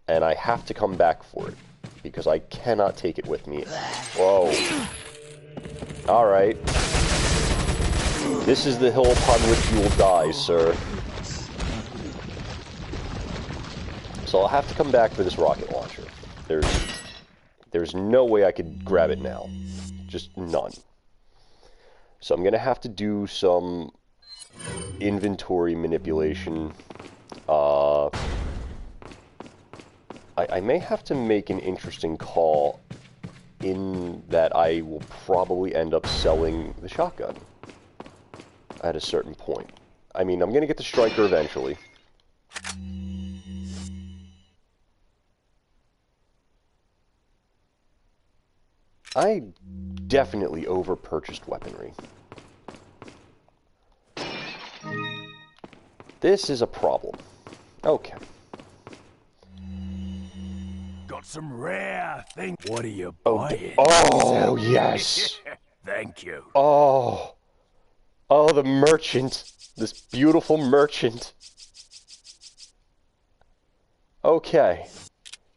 and I have to come back for it, because I cannot take it with me. Whoa. Alright. This is the hill upon which you will die, sir. So I'll have to come back for this rocket launcher. There's no way I could grab it now. Just none. So I'm going to have to do some inventory manipulation. I may have to make an interesting call in that I will probably end up selling the shotgun at a certain point. I mean, I'm going to get the striker eventually. I definitely over-purchased weaponry. This is a problem. Okay. Got some rare things. What are you Oh, buying? oh yes. Thank you. Oh. Oh, the merchant. This beautiful merchant. Okay.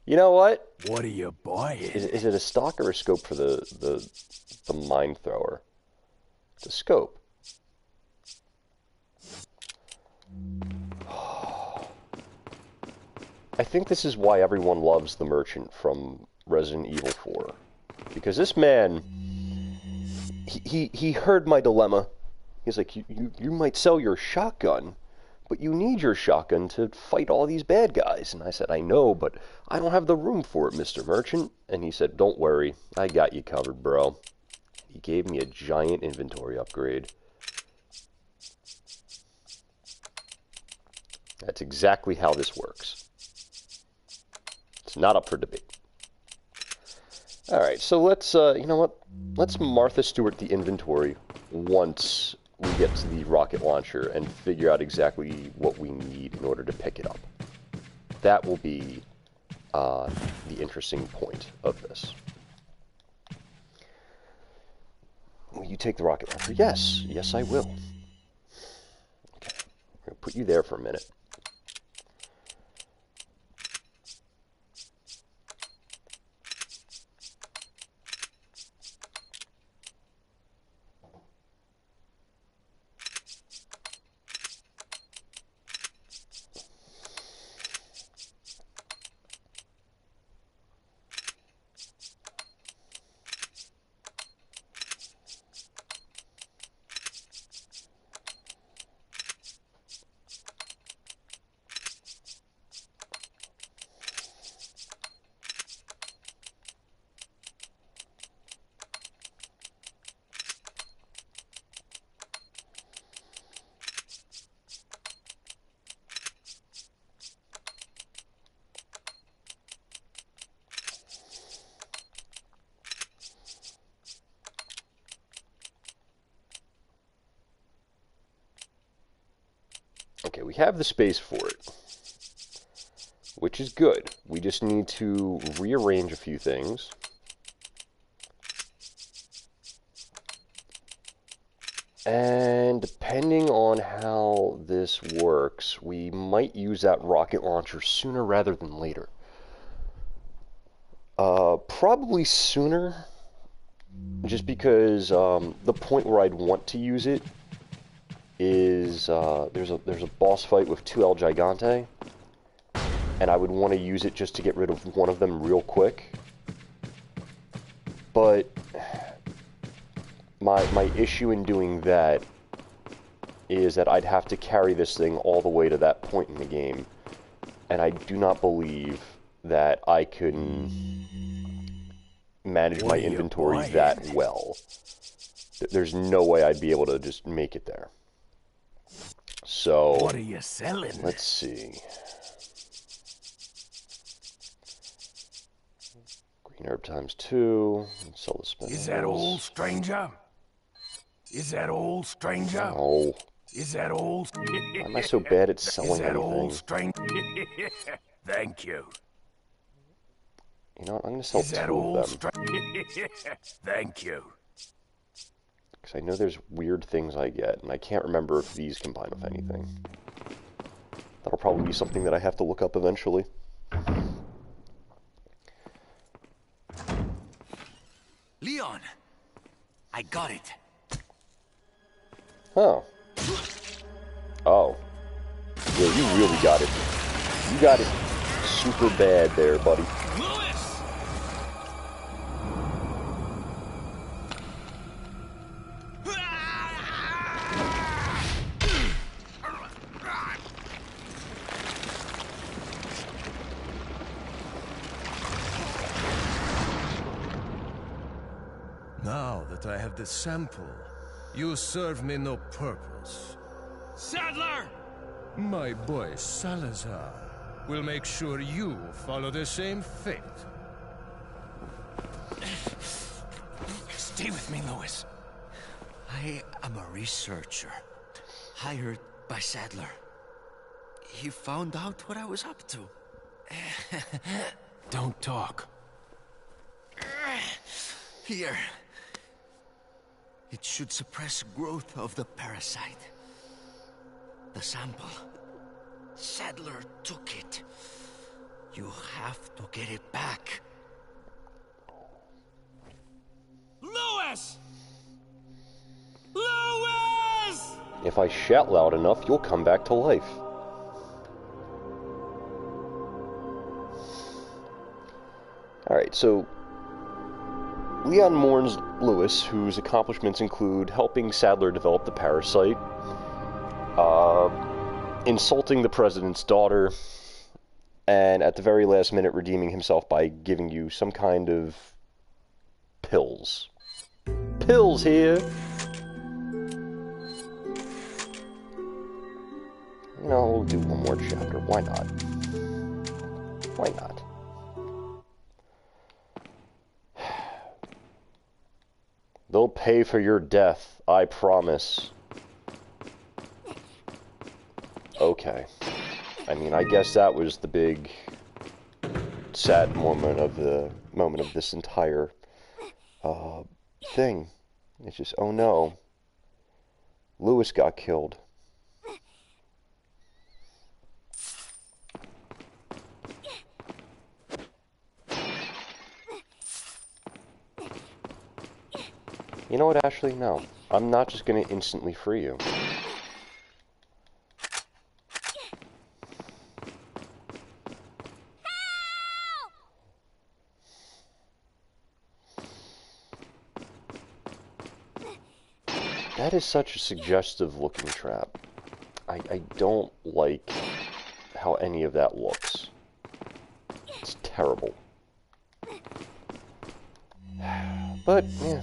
You know what? What are you buying? Is it a stock or a scope for the mine thrower? It's a scope. I think this is why everyone loves the merchant from Resident Evil 4. Because this man, he heard my dilemma. He's like, you might sell your shotgun, but you need your shotgun to fight all these bad guys. And I said, I know, but I don't have the room for it, Mr. Merchant. And he said, don't worry, I got you covered, bro. He gave me a giant inventory upgrade. That's exactly how this works. It's not up for debate. Alright, so let's, you know what? Let's Martha Stewart the inventory once we get to the rocket launcher and figure out exactly what we need in order to pick it up. That will be the interesting point of this. Will you take the rocket launcher? Yes. Yes, I will. Okay. I'm going to put you there for a minute. Okay, we have the space for it, which is good. We just need to rearrange a few things. And depending on how this works, we might use that rocket launcher sooner rather than later. Probably sooner, just because the point where I'd want to use it is there's a boss fight with two El Gigante, and I would want to use it just to get rid of one of them real quick. But my issue in doing that is that I'd have to carry this thing all the way to that point in the game, and I do not believe that I can manage my inventory that well. There's no way I'd be able to just make it there. So, what are you selling? Let's see. Green herb times 2. Let's sell the spinels. Is that all, stranger? Is that all, stranger? No. Is that all? Why am I so bad at selling Is that anything? all, stranger? Thank you. You know what? I'm going to sell Is that 2 all, of them. Thank you. Because I know there's weird things I get, and I can't remember if these combine with anything. That'll probably be something that I have to look up eventually. Leon! I got it. Oh. Oh. Yeah, you really got it. You got it super bad there, buddy. Now that I have the sample, you serve me no purpose. Sadler! My boy Salazar will make sure you follow the same fate. Stay with me, Lewis. I am a researcher, hired by Sadler. He found out what I was up to. Don't talk. Here. It should suppress growth of the parasite. The sample. Sadler took it. You have to get it back. Lewis! Lewis! If I shout loud enough, you'll come back to life. Alright, so Leon mourns Lewis, whose accomplishments include helping Sadler develop the parasite, insulting the president's daughter, and at the very last minute redeeming himself by giving you some kind of pills. Pills here! You know, we'll do one more chapter. Why not? Why not? They'll pay for your death, I promise. Okay. I mean, I guess that was the big sad moment of this entire thing. It's just, oh no. Lewis got killed. You know what, Ashley? No. I'm not just going to instantly free you. That is such a suggestive looking trap. I don't like how any of that looks. It's terrible. But, yeah,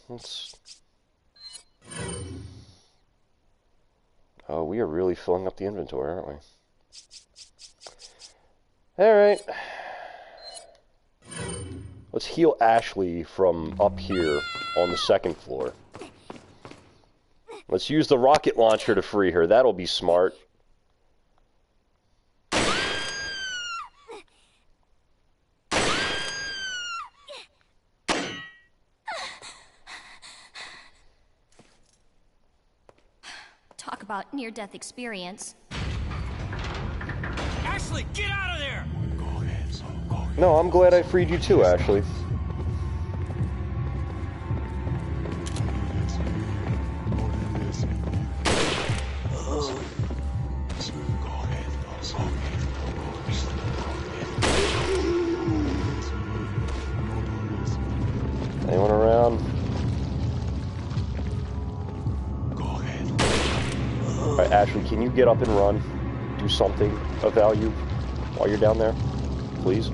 it's... Oh, we are really filling up the inventory, aren't we? Alright. Let's heal Ashley from up here on the second floor. Let's use the rocket launcher to free her. That'll be smart. Talk about near-death experience. Ashley, get out of there! No, I'm glad I freed you too, Ashley. Anyone around? Alright, Ashley, can you get up and run? Do something of value while you're down there? Please?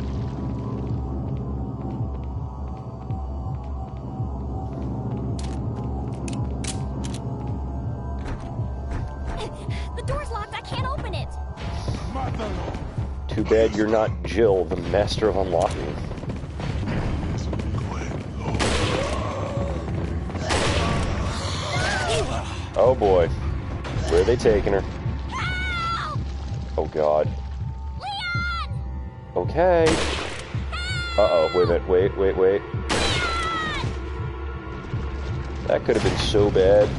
The door's locked. I can't open it. Too bad you're not Jill, the master of unlocking. Oh boy. Where are they taking her? Help! Oh god. Leon! Okay. Uh-oh, wait a minute, wait. That could have been so bad.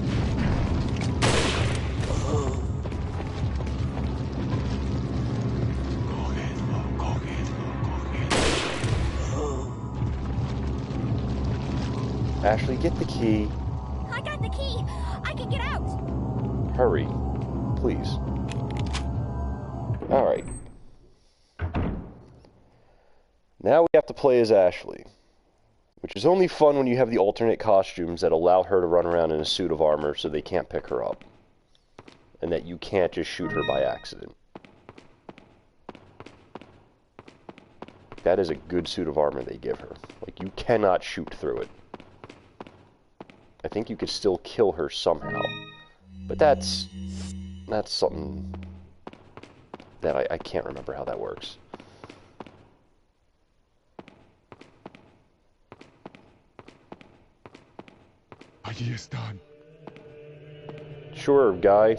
Ashley, get the key. I got the key. I can get out. Hurry, please. Alright. Now we have to play as Ashley, which is only fun when you have the alternate costumes that allow her to run around in a suit of armor so they can't pick her up. And that you can't just shoot her by accident. That is a good suit of armor they give her. Like, you cannot shoot through it. I think you could still kill her somehow. But that's something that I can't remember how that works. Sure, guy.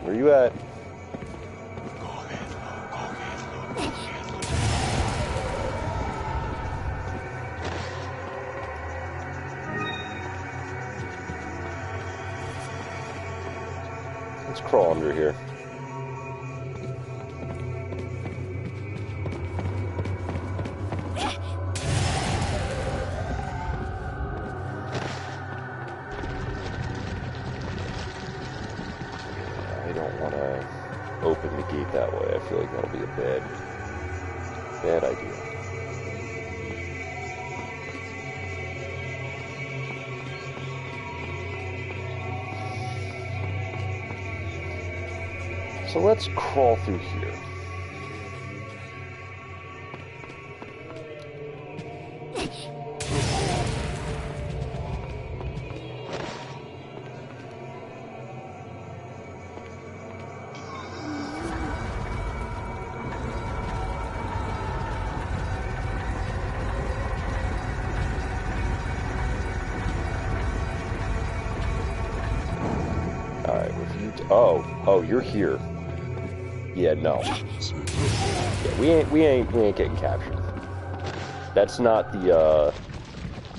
Where you at? Let's crawl under here. I don't want to open the gate that way. I feel like that'll be a bad idea. So let's crawl through here. Alright, oh, you're here. Yeah, no. Yeah, we ain't getting captured. That's not the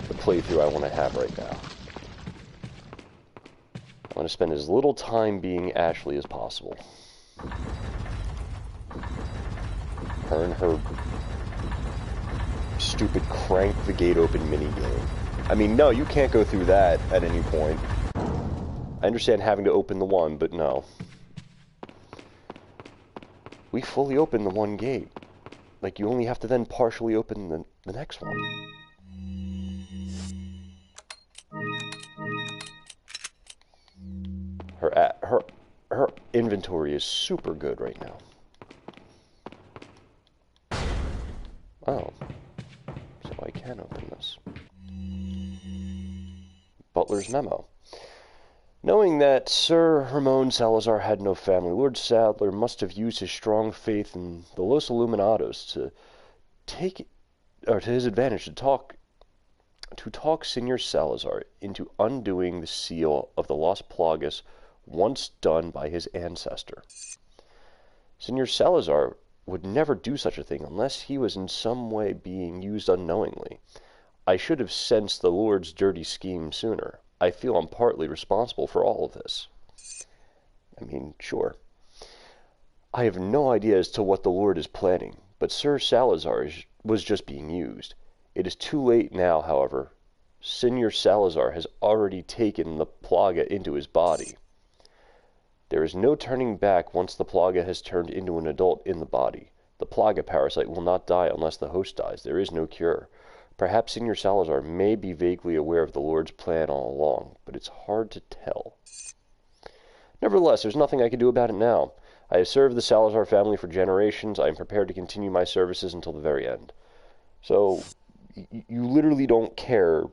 playthrough I want to have right now. I want to spend as little time being Ashley as possible. Her and her stupid crank the gate open minigame. I mean, no, you can't go through that at any point. I understand having to open the one, but no. We fully opened the one gate. Like, you only have to then partially open the next one. Her inventory is super good right now. Oh. So I can open this. Butler's memo. Knowing that Sir Ramon Salazar had no family, Lord Sadler must have used his strong faith in the Los Illuminados to his advantage to talk Senor Salazar into undoing the seal of the Las Plagas once done by his ancestor. Senor Salazar would never do such a thing unless he was in some way being used unknowingly. I should have sensed the Lord's dirty scheme sooner. I feel I'm partly responsible for all of this. I mean, sure. I have no idea as to what the Lord is planning, but Sir Salazar was just being used. It is too late now, however. Senor Salazar has already taken the Plaga into his body. There is no turning back once the Plaga has turned into an adult in the body. The Plaga parasite will not die unless the host dies. There is no cure. Perhaps Senor Salazar may be vaguely aware of the Lord's plan all along, but it's hard to tell. Nevertheless, there's nothing I can do about it now. I have served the Salazar family for generations. I am prepared to continue my services until the very end. So, you literally don't care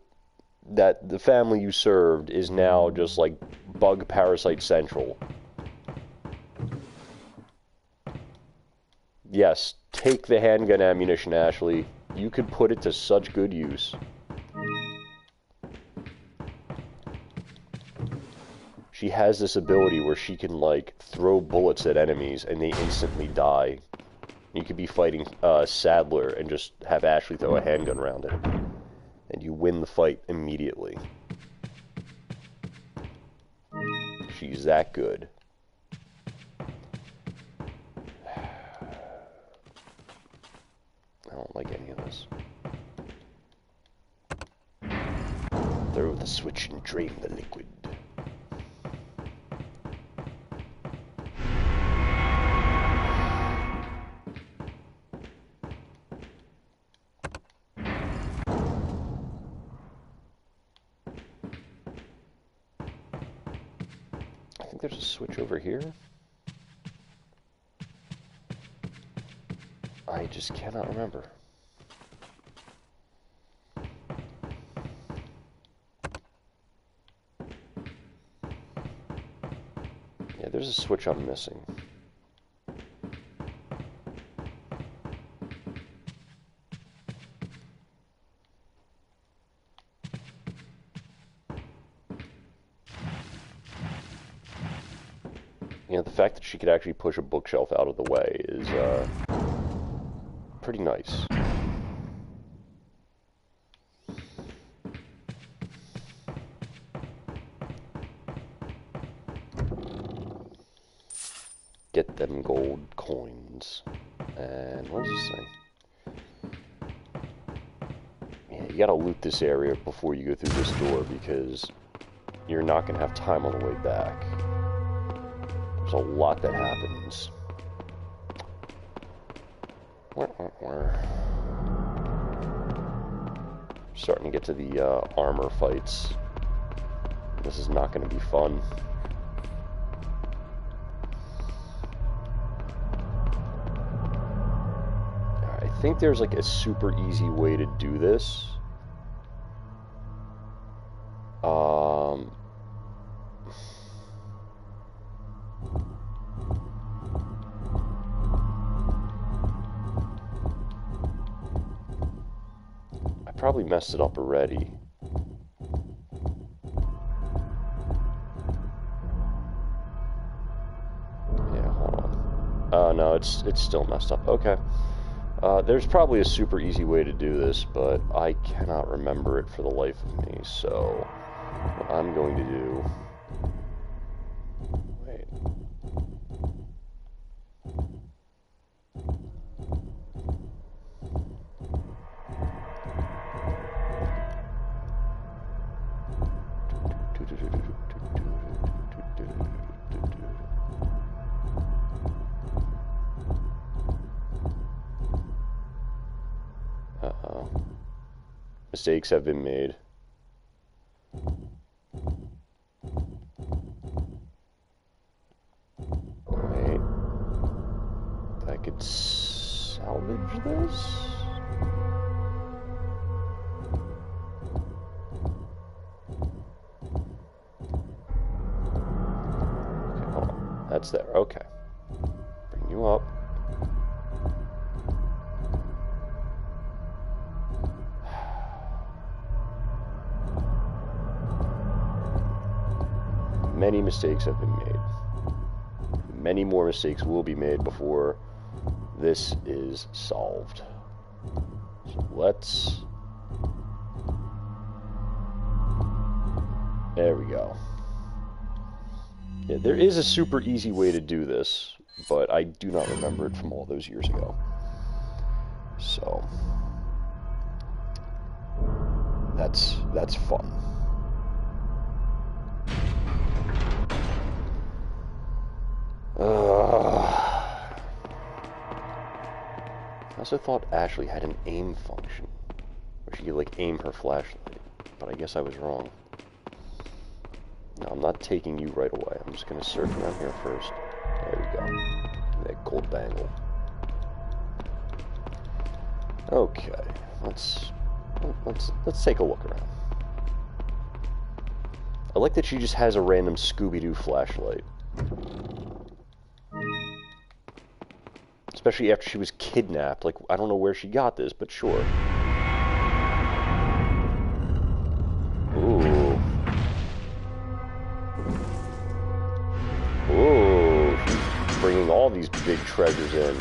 that the family you served is now just like bug parasite central. Yes, take the handgun ammunition, Ashley. You could put it to such good use. She has this ability where she can, like, throw bullets at enemies and they instantly die. You could be fighting Sadler and just have Ashley throw a handgun around it. And you win the fight immediately. She's that good. I don't like any of this. Throw the switch and drain the liquid. I think there's a switch over here. I just cannot remember. Yeah, there's a switch I'm missing. You know, the fact that she could actually push a bookshelf out of the way is pretty nice. Get them gold coins. And what is this thing? Yeah, you gotta loot this area before you go through this door because you're not gonna have time on the way back. There's a lot that happens. Starting to get to the armor fights. This is not gonna be fun. I think there's like a super easy way to do this. I probably messed it up already. Yeah, hold on. Oh no, it's still messed up. Okay. There's probably a super easy way to do this, but I cannot remember it for the life of me, so what I'm going to do... Wait. Uh-oh. Mistakes have been made. Wait. I could salvage this? Okay, hold on. That's there. Okay. Bring you up. Many mistakes have been made. Many more mistakes will be made before this is solved. So let's... There we go. Yeah, there is a super easy way to do this, but I do not remember it from all those years ago. So... That's fun. I also thought Ashley had an aim function, where she could, like, aim her flashlight, but I guess I was wrong. No, I'm not taking you right away. I'm just going to search around here first. There we go. That gold bangle. Okay, let's take a look around. I like that she just has a random Scooby-Doo flashlight. Especially after she was kidnapped. Like, I don't know where she got this, but sure. Ooh. Ooh, she's bringing all these big treasures in.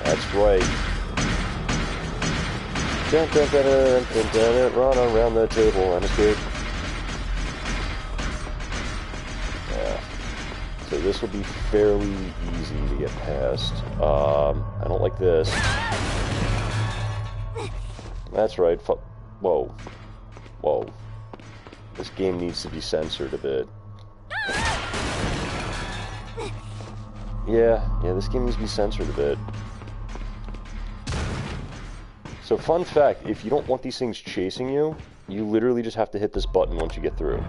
That's right. Dun, dun, dun, dun, dun, dun, run around the table and escape. So this will be fairly easy to get past. I don't like this. That's right. Whoa. Whoa. This game needs to be censored a bit. Yeah, this game needs to be censored a bit. So fun fact, if you don't want these things chasing you, you literally just have to hit this button once you get through.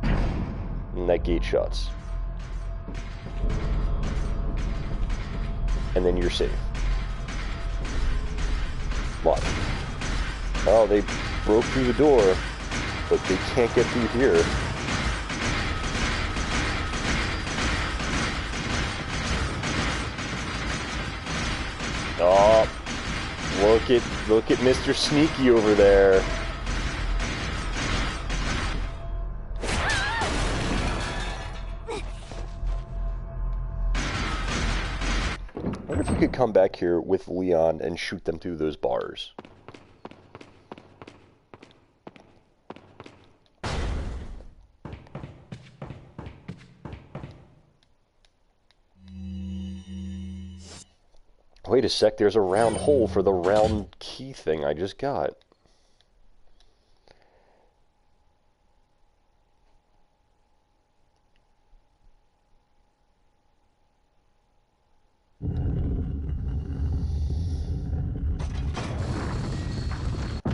And that gate shuts. And then you're safe. Watch. Oh, they broke through the door, but they can't get through here. Oh, look at Mr. Sneaky over there. wonder if you could come back here with Leon and shoot them through those bars. Wait a sec, there's a round hole for the round key thing I just got.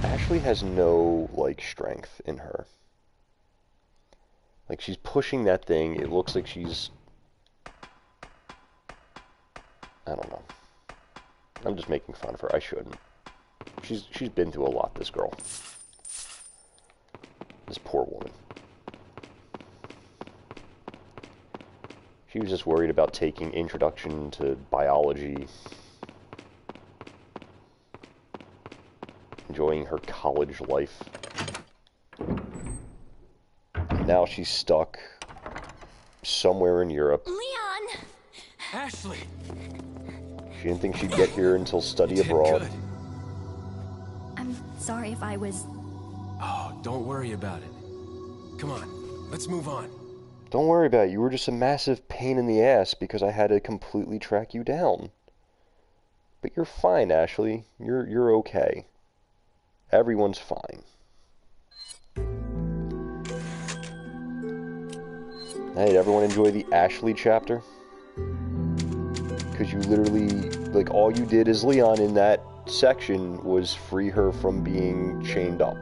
Ashley has no, like, strength in her. Like, she's pushing that thing, it looks like she's... I don't know. I'm just making fun of her. I shouldn't. She's been through a lot, this girl. This poor woman. She was just worried about taking Introduction to Biology. Enjoying her college life. Now she's stuck somewhere in Europe. Leon! Ashley! She didn't think she'd get here until study abroad. Good. I'm sorry if I was... Oh, don't worry about it. Come on, let's move on. Don't worry about it. You were just a massive pain in the ass because I had to completely track you down. But you're fine, Ashley. You're okay. Everyone's fine. Hey, did everyone enjoy the Ashley chapter? Because you literally, like, all you did as Leon in that section was free her from being chained up.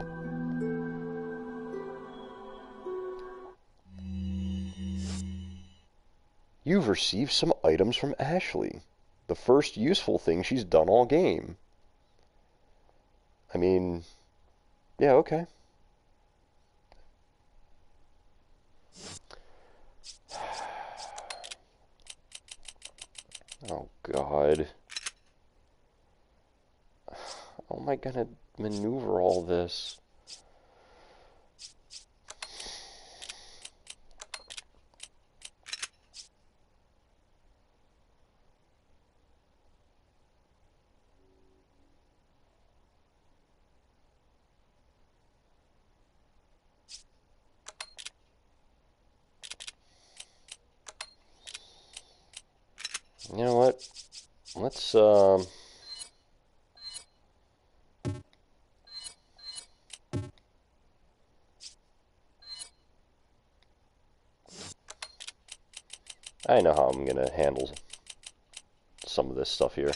You've received some items from Ashley. The first useful thing she's done all game. I mean, yeah, okay. Oh, God. How am I gonna maneuver all this? You know what? Let's, I know how I'm gonna handle some of this stuff here.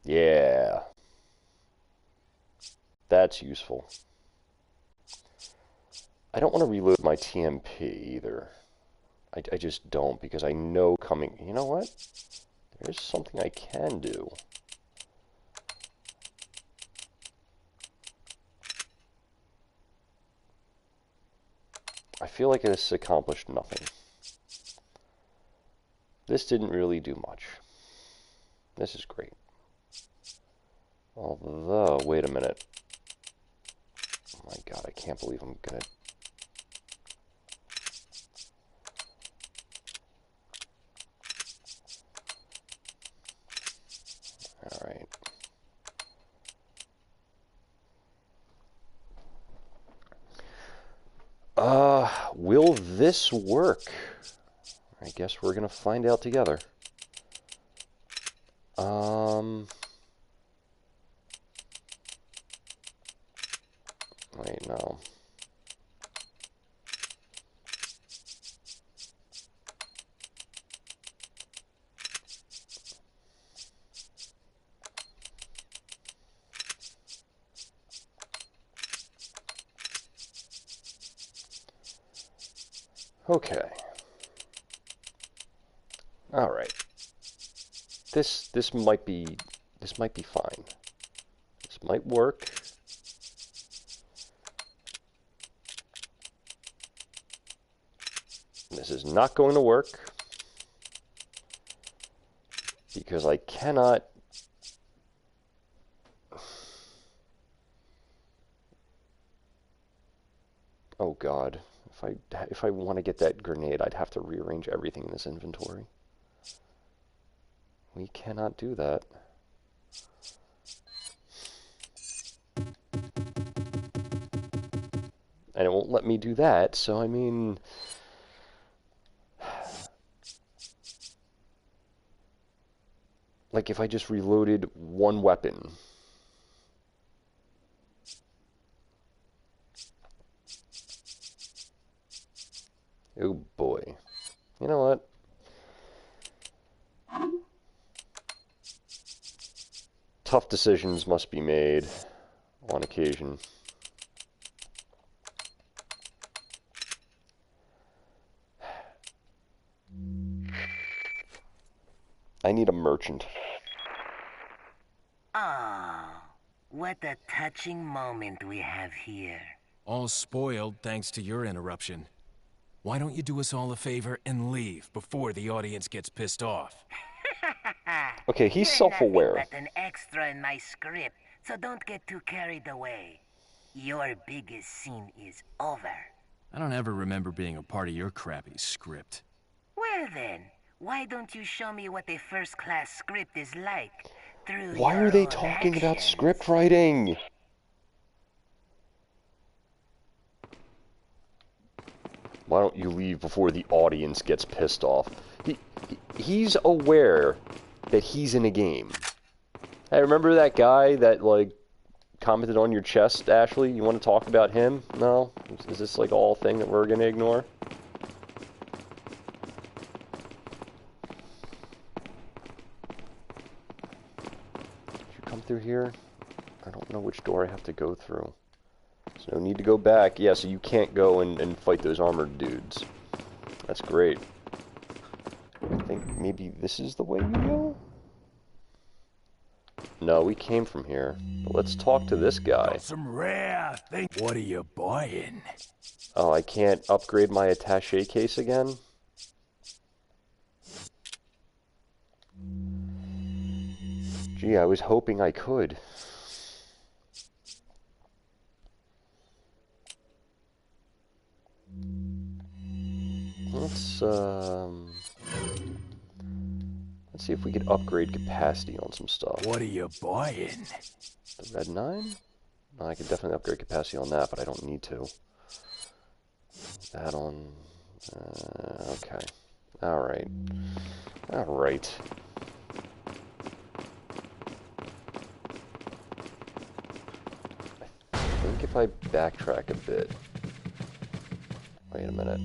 Yeah. That's useful. I don't want to reload my TMP either. I just don't, because I know coming... You know what? There's something I can do. I feel like this accomplished nothing. This didn't really do much. This is great. Although, wait a minute. Oh my God, I can't believe I'm gonna... Alright. Will this work? I guess we're gonna find out together. Wait, no. Okay. All right. This might be fine. This might work. This is not going to work because I cannot Oh God. If I want to get that grenade, I'd have to rearrange everything in this inventory. We cannot do that. And it won't let me do that, so I mean... Like if I just reloaded one weapon. Oh boy. You know what? Tough decisions must be made on occasion. I need a merchant. Oh, what a touching moment we have here. All spoiled thanks to your interruption. Why don't you do us all a favor and leave before the audience gets pissed off? Okay, he's You're self-aware. nothing but an extra in my script, so don't get too carried away. Your biggest scene is over. I don't ever remember being a part of your crappy script. Well then, why don't you show me what a first-class script is like through Why your are they own talking about actions? script writing? Why don't you leave before the audience gets pissed off? He's aware that he's in a game. Hey, remember that guy that, like, commented on your chest, Ashley? You want to talk about him? No? Is this, like, all thing that we're gonna ignore? Did you come through here? I don't know which door I have to go through. There's no need to go back. Yeah, so you can't go and fight those armored dudes. That's great. I think maybe this is the way we go? No, we came from here. But let's talk to this guy. Got some rare things. What are you buying? Oh, I can't upgrade my attaché case again? Gee, I was hoping I could. Let's see if we could upgrade capacity on some stuff. What are you buying? The red 9? No, I could definitely upgrade capacity on that, but I don't need to. That on... okay. Alright. Alright. I think if I backtrack a bit... Wait a minute.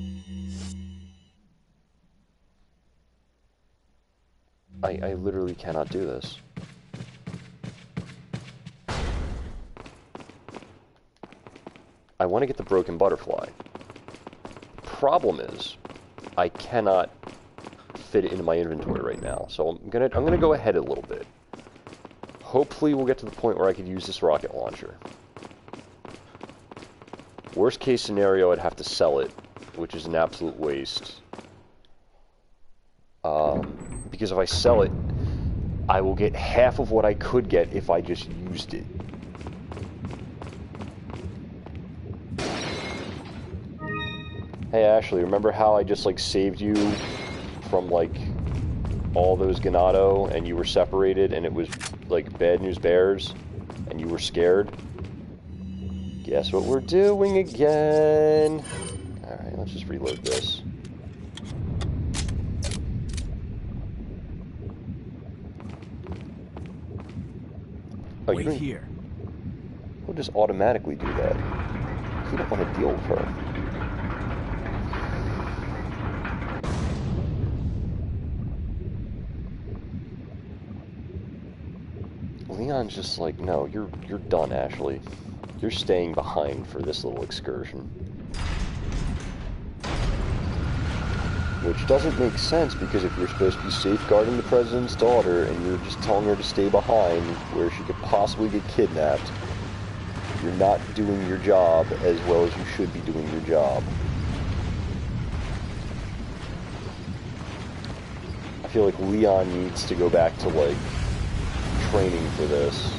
I literally cannot do this. I want to get the broken butterfly. Problem is, I cannot fit it into my inventory right now. So I'm gonna go ahead a little bit. Hopefully we'll get to the point where I could use this rocket launcher. Worst case scenario, I'd have to sell it, which is an absolute waste. Because if I sell it, I will get half of what I could get if I just used it. Hey Ashley, remember how I just, like, saved you from, like, all those Ganado, and you were separated, and it was, like, Bad News Bears, and you were scared? Guess what we're doing again? Alright, let's just reload this. Oh, Wait here. We'll just automatically do that. We don't want to deal with her. Leon's just like, no, you're done, Ashley. You're staying behind for this little excursion. Which doesn't make sense, because if you're supposed to be safeguarding the president's daughter and you're just telling her to stay behind where she could possibly get kidnapped, you're not doing your job as well as you should be doing your job. I feel like Leon needs to go back to, like, training for this.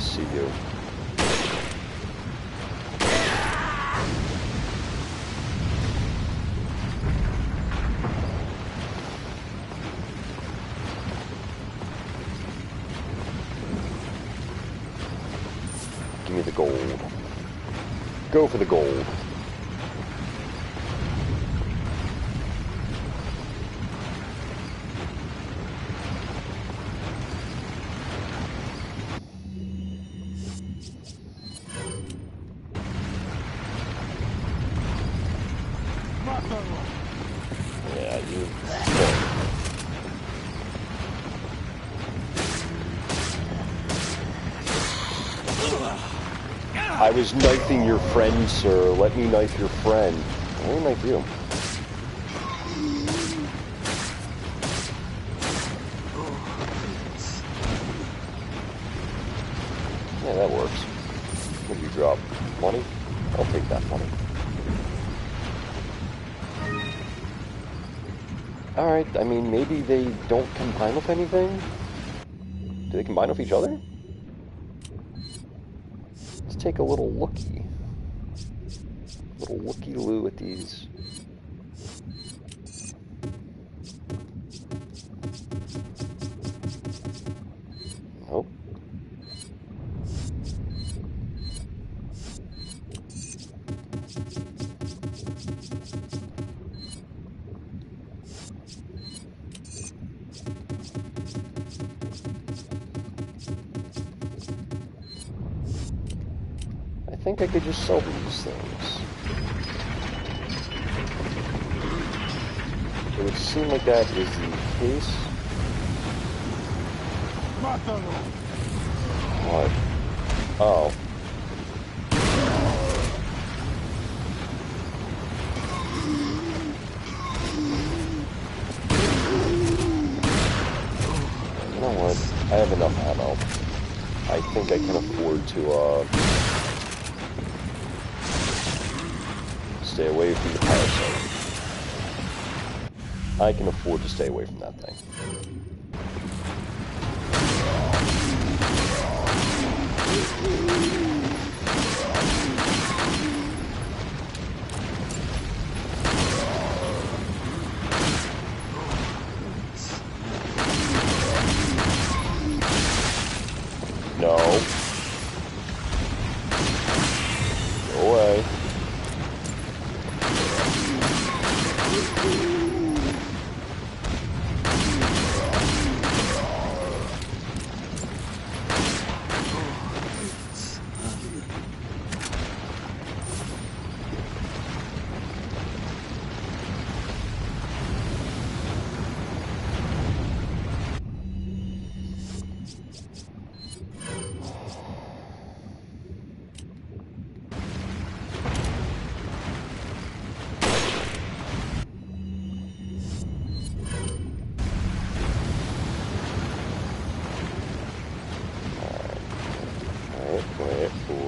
see you. Give me the gold. Go for the gold. Yeah, you. I was knifing your friend, sir. Let me knife your friend. I won't knife you. Yeah, that works. What do you drop? Money? I'll take that money. Alright, I mean, maybe they don't combine with anything? Do they combine with each other? Let's take a little looky. Little looky-loo at these. Nope. I think I could just sell these things. It would seem like that is the case. What? Oh. You know what? I have enough ammo. I think I can afford to, stay away from the parasite. I can afford to stay away from that thing. No. Go away.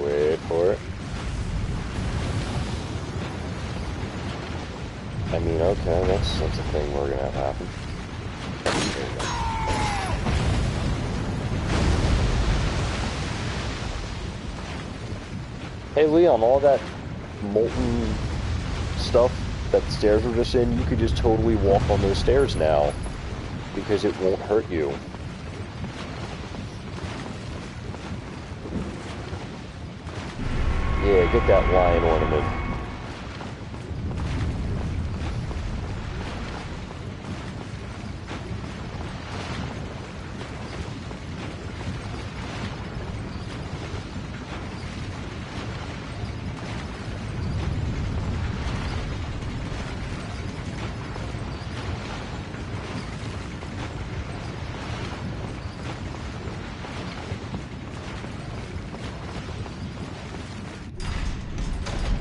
Wait for it. I mean, okay, that's a thing we're gonna have happen. Hey Leon, all that molten stuff that the stairs were just in, you could just totally walk on those stairs now, because it won't hurt you. Yeah, get that lion ornament.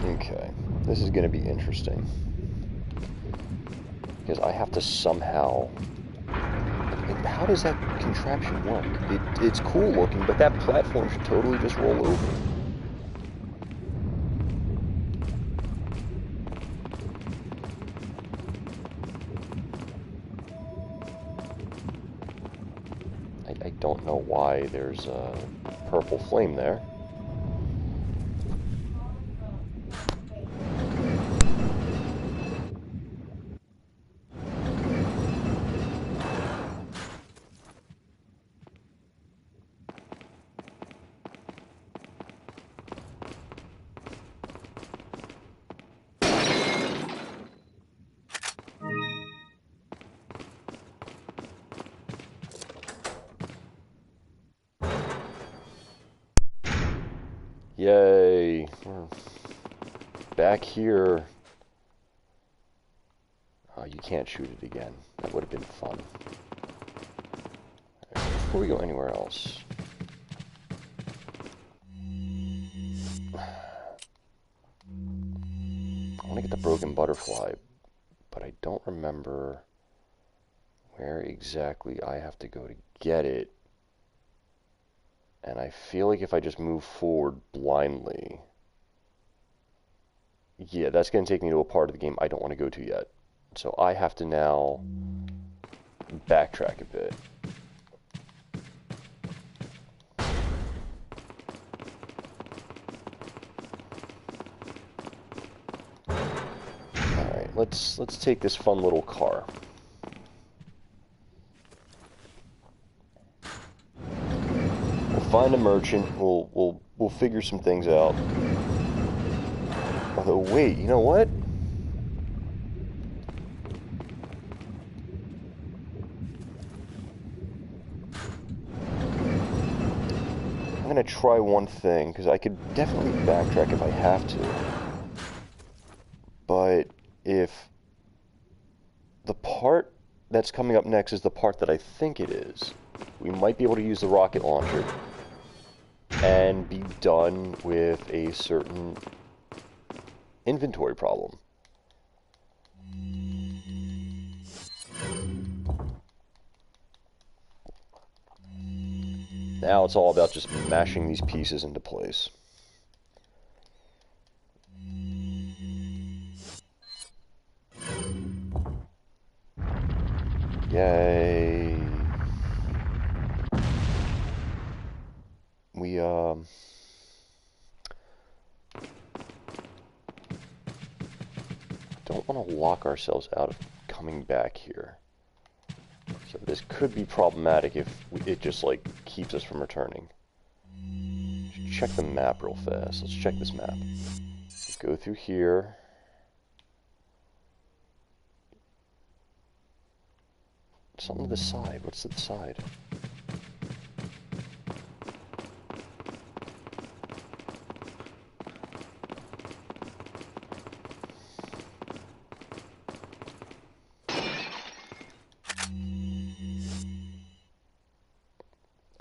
Okay, this is going to be interesting. Because I have to somehow... How does that contraption work? It's cool looking, but that platform should totally just roll over. I don't know why there's a... purple flame there. Yay. We're back here. Oh, you can't shoot it again. That would have been fun. Right, before we go anywhere else. I want to get the broken butterfly, but I don't remember where exactly I have to go to get it. And I feel like if I just move forward blindly, yeah, that's going to take me to a part of the game I don't want to go to yet. So I have to now backtrack a bit. Alright, let's take this fun little car. Find a merchant. We'll figure some things out. Although, wait, you know what? I'm gonna try one thing because I could definitely backtrack if I have to. But if the part that's coming up next is the part that I think it is, we might be able to use the rocket launcher and be done with a certain inventory problem. Now it's all about just mashing these pieces into place. Yay. We, don't want to lock ourselves out of coming back here. So this could be problematic if it just, like, keeps us from returning. Check the map real fast. Let's check this map. Go through here. Something to the side. What's to the side?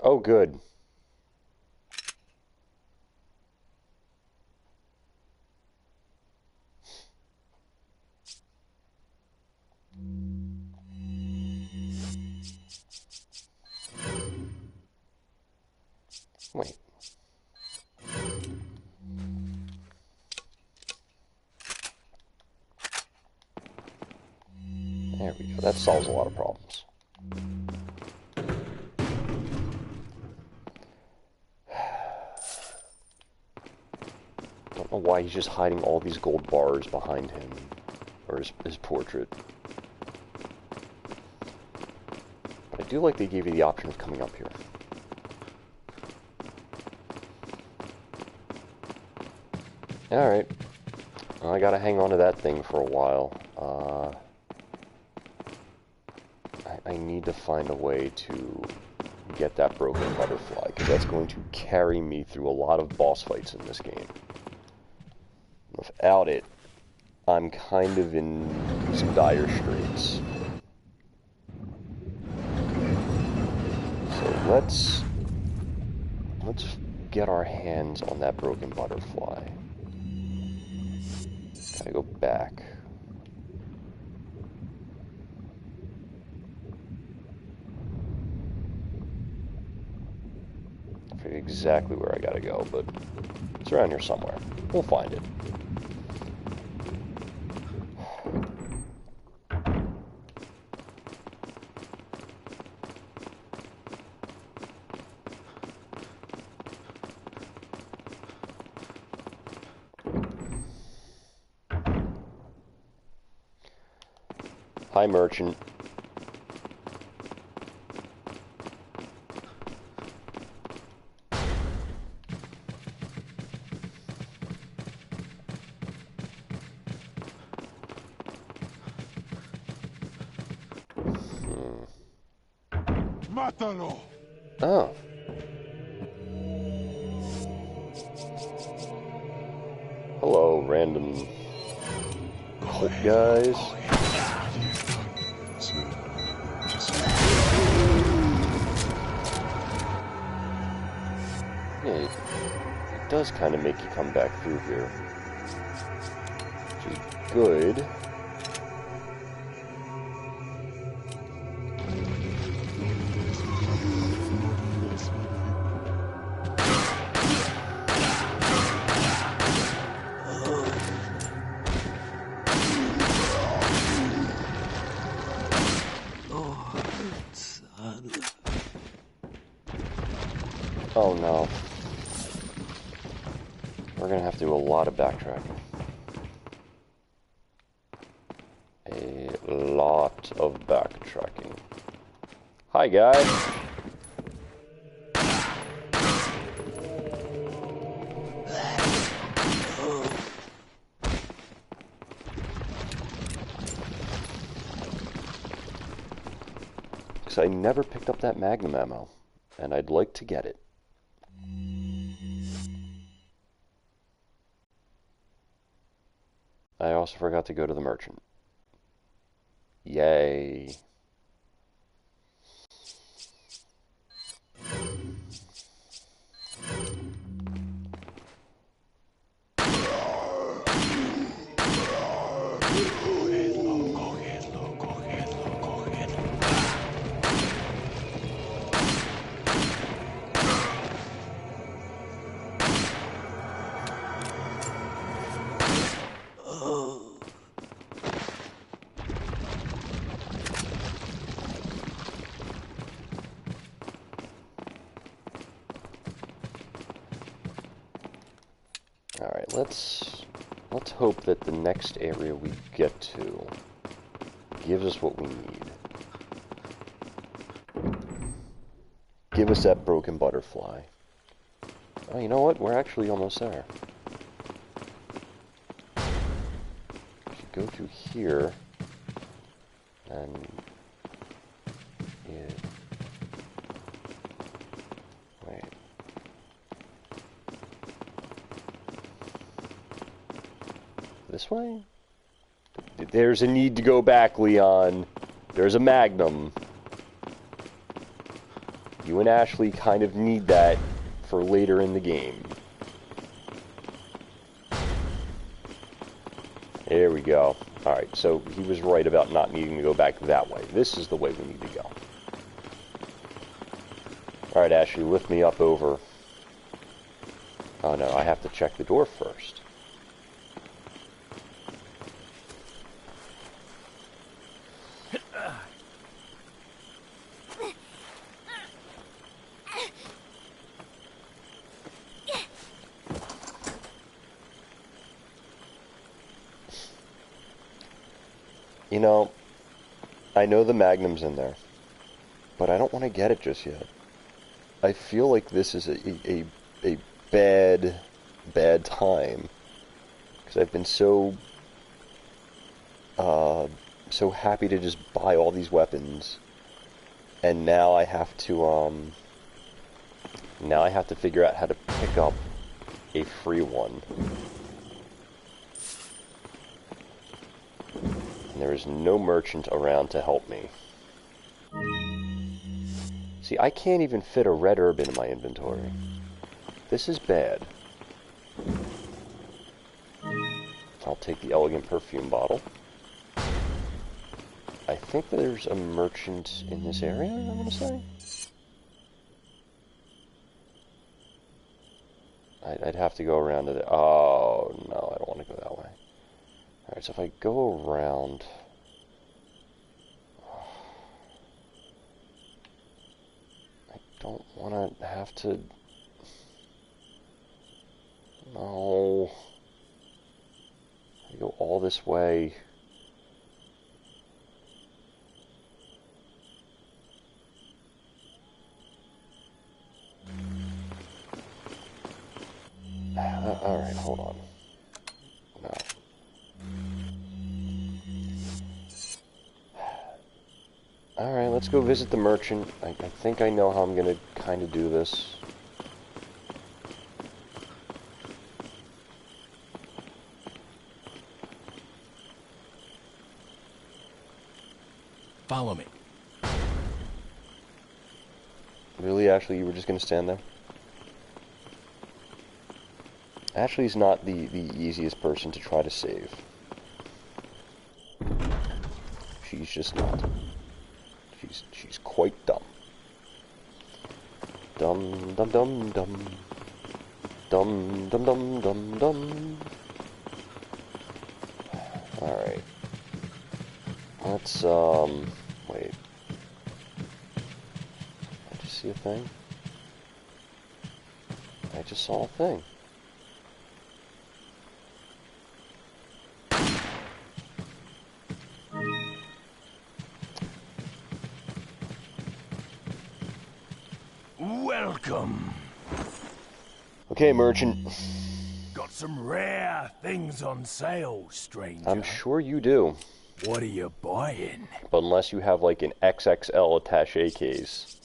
Oh, good. Wait. There we go. That solves a lot of problems. Don't know why he's just hiding all these gold bars behind him, or his portrait. But I do like they gave you the option of coming up here. Alright. Well, I gotta hang on to that thing for a while. I need to find a way to get that broken butterfly, because that's going to carry me through a lot of boss fights in this game. Without it, I'm kind of in some dire straits. So let's get our hands on that broken butterfly. Gotta go back. I forget exactly where I gotta go, but it's around here somewhere. We'll find it. Hi, merchant. Mátalo. Oh. Hello, random cult guys. Yeah, it does kind of make you come back through here, which is good. Oh no. We're gonna have to do a lot of backtracking. A lot of backtracking. Hi, guys. Because I never picked up that Magnum ammo, and I'd like to get it. I also forgot to go to the merchant. Yay. Alright, let's hope that the next area we get to gives us what we need. Give us that broken butterfly. Oh, you know what? We're actually almost there. We should go through here and yeah. Wait. This way? There's a need to go back, Leon. There's a Magnum. You and Ashley kind of need that for later in the game. There we go. Alright, so he was right about not needing to go back that way. This is the way we need to go. Alright, Ashley, lift me up over... Oh no, I have to check the door first. You know, I know the Magnum's in there, but I don't want to get it just yet. I feel like this is a bad time, because I've been so happy to just buy all these weapons, and now I have to figure out how to pick up a free one. There is no merchant around to help me. See, I can't even fit a red herb into my inventory. This is bad. I'll take the elegant perfume bottle. I think there's a merchant in this area, I want to say. I'd have to go around to the... Oh, no, I don't want to go that way. Alright, so if I go around... I don't want to have to... No. I go all this way. Alright, hold on. No. Alright, let's go visit the merchant. I think I know how I'm gonna kind of do this. Follow me. Really, Ashley, you were just gonna stand there? Ashley's not the easiest person to try to save. She's just not. She's quite dumb. Dum dum dum dum. Dum dum dum dum dum. Alright. Let's wait. I just see a thing? I just saw a thing. Welcome. Okay, merchant. Got some rare things on sale, stranger. I'm sure you do. What are you buying? But unless you have like an XXL attaché case.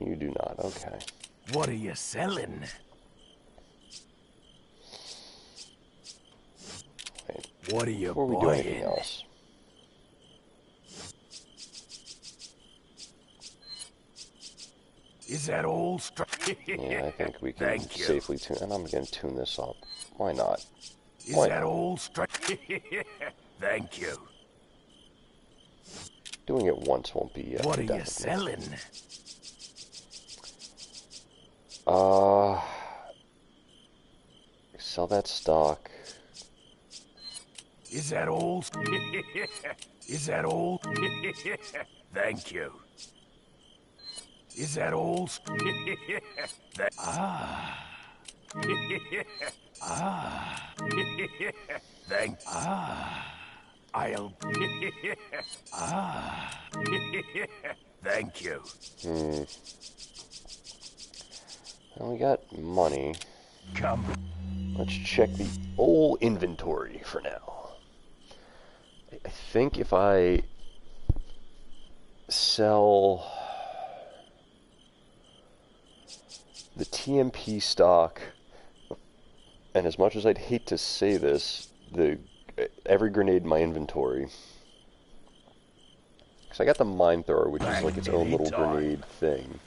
You do not, okay. What are you selling? Wait, what are you before we do anything else. Is that all Yeah, I think we can safely tune, and I'm going to tune this up. Why not? Is that all Thank you. Doing it once won't be what are you selling? Sell that stock. Is that all? Is that all? Thank you. Is that all? Ah. Ah. I'll. Ah. Thank you. Well, we got money. Come. Let's check the old inventory for now. I think if I sell the TMP stock, and as much as I'd hate to say this, every grenade in my inventory, because I got the mine thrower, which is like its own little grenade thing.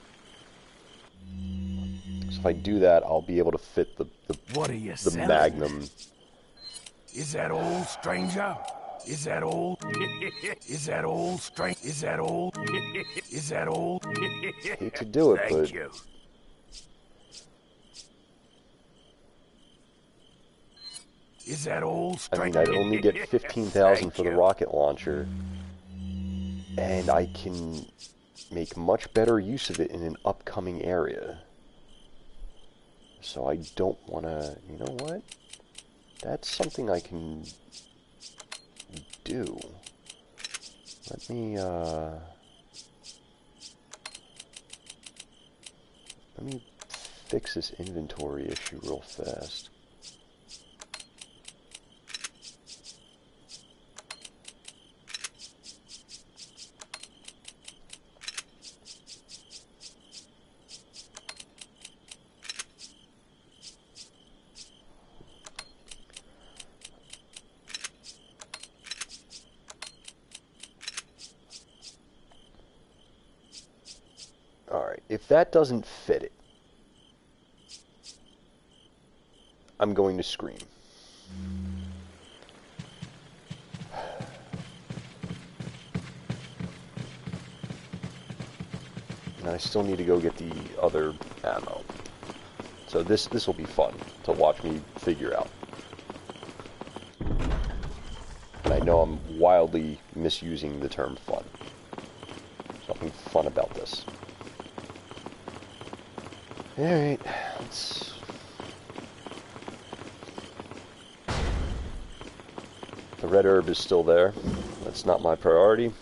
So if I do that, I'll be able to fit the Magnum. Is that all, stranger? Is that all? Is that all, stranger? Is that all? Is that all? Hate to do it, Thank but you. Is that all, stranger? I mean, I'd only get 15,000 for the rocket launcher, and I can make much better use of it in an upcoming area. So I don't want to, you know what? That's something I can do. Let me fix this inventory issue real fast. Alright, if that doesn't fit it, I'm going to scream. And I still need to go get the other ammo. So this will be fun to watch me figure out. And I know I'm wildly misusing the term fun. There's nothing fun about this. Alright, let's... The red herb is still there. That's not my priority.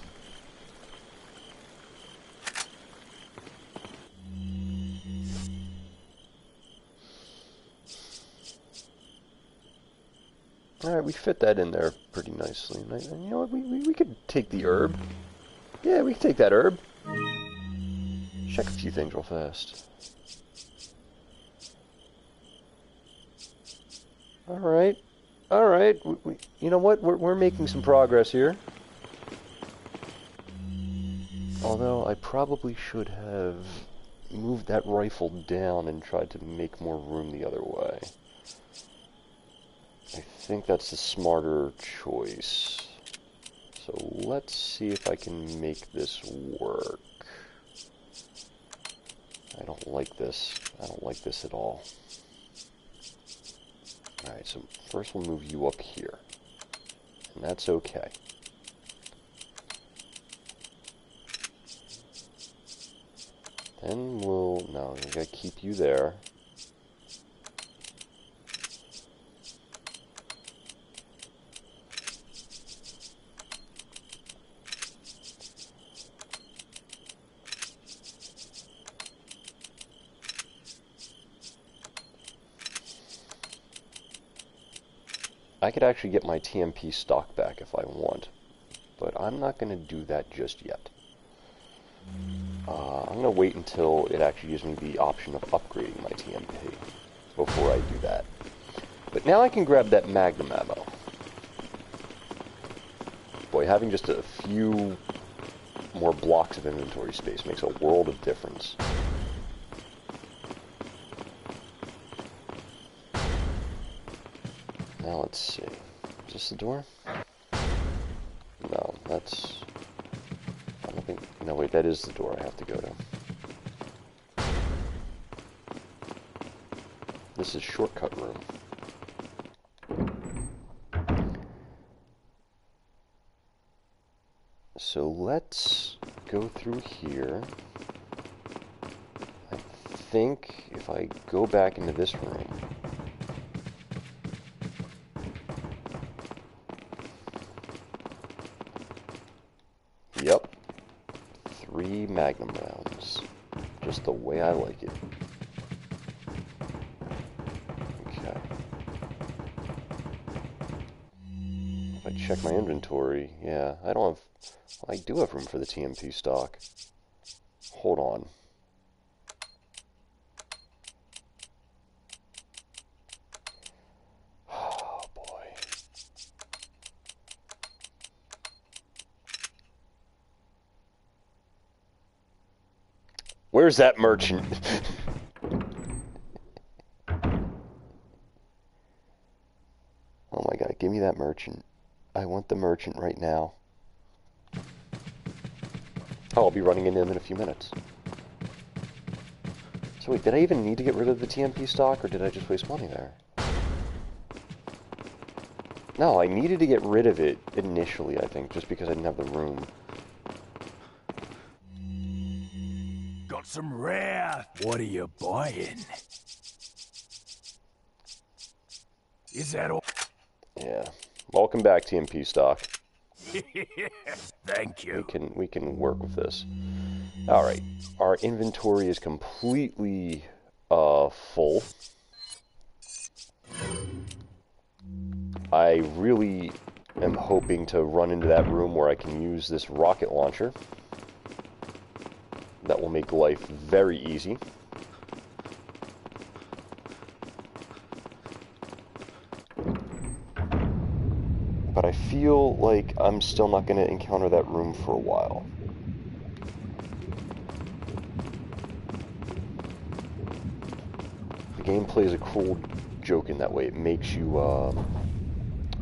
Alright, we fit that in there pretty nicely. And you know what, we could take the herb. Yeah, we can take that herb. Check a few things real fast. Alright. Alright. You know what, we're making some progress here. Although, I probably should have moved that rifle down and tried to make more room the other way. I think that's the smarter choice. So let's see if I can make this work. I don't like this. I don't like this at all. Alright, so first we'll move you up here. And that's okay. Then no, we gotta keep you there. I could actually get my TMP stock back if I want, but I'm not going to do that just yet. I'm going to wait until it actually gives me the option of upgrading my TMP before I do that. But now I can grab that Magnum ammo. Boy, having just a few more blocks of inventory space makes a world of difference. Now let's see. Is this the door? No, that's... I don't think... No, wait, that is the door I have to go to. This is shortcut room. So let's go through here. I think if I go back into this room... Yep. 3 Magnum rounds. Just the way I like it. Okay. If I check my inventory, yeah, I don't have... Well, I do have room for the TMP stock. Hold on. Oh, boy. Where's that merchant? Oh my god, give me that merchant. I want the merchant right now. Oh, I'll be running into him in a few minutes. So wait, did I even need to get rid of the TMP stock, or did I just waste money there? No, I needed to get rid of it initially, I think, just because I didn't have the room. Got some rare. What are you buying? Is that all? Yeah. Welcome back, TMP stock. Thank you. We can work with this. Alright. Our inventory is completely full. I really am hoping to run into that room where I can use this rocket launcher. That will make life very easy. But I feel like I'm still not going to encounter that room for a while. The game plays a cruel joke in that way. It makes you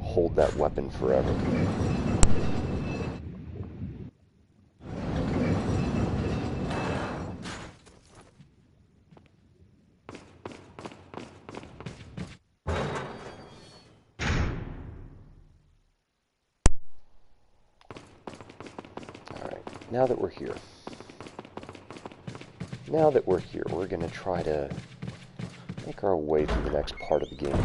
hold that weapon forever. Now that we're here, we're going to try to make our way through the next part of the game.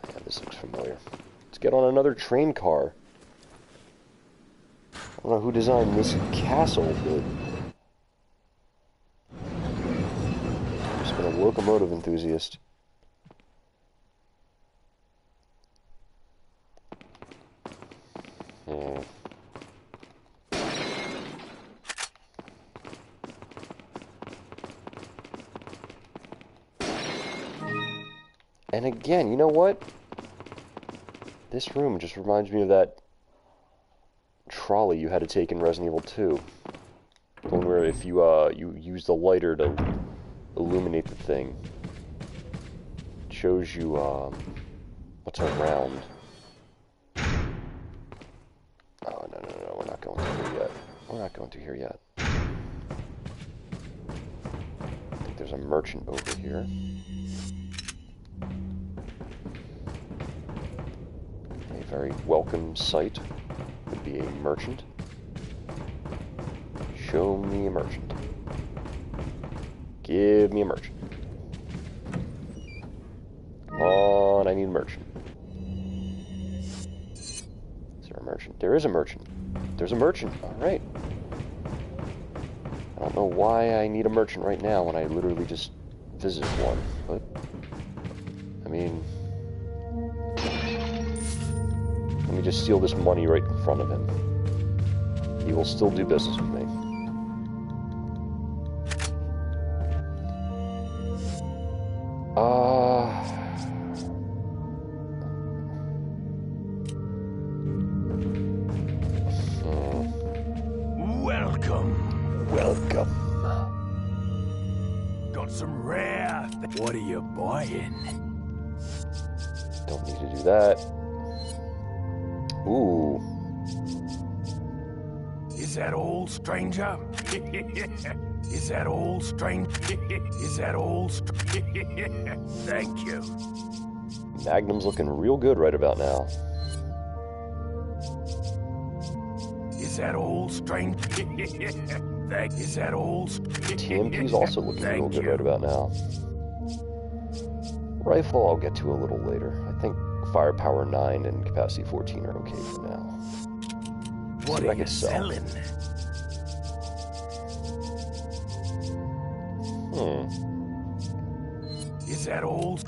Yeah, this looks familiar. Let's get on another train car. I don't know who designed this castle, but I've just been a locomotive enthusiast. And again, you know what? This room just reminds me of that trolley you had to take in Resident Evil 2. The one where if you you use the lighter to illuminate the thing, it shows you what's around. Oh no, we're not going through here yet. We're not going through here yet. I think there's a merchant over here. A very welcome sight would be a merchant. Show me a merchant. Give me a merchant. Come on, I need a merchant. Is there a merchant? There is a merchant. There's a merchant. Alright. I don't know why I need a merchant right now when I literally just visited one, but I mean, let me just steal this money right in front of him. He will still do business with me. Welcome. Got some rare. What are you buying? Don't need to do that. Ooh. Is that all, stranger? Is that all, stranger? Is that all, Thank you. Magnum's looking real good right about now. Is that all, stranger? Is that all? TMP's also looking real good right about now. Rifle I'll get to a little later. I think firepower 9 and capacity 14 are okay for now. What are you selling? Is that all?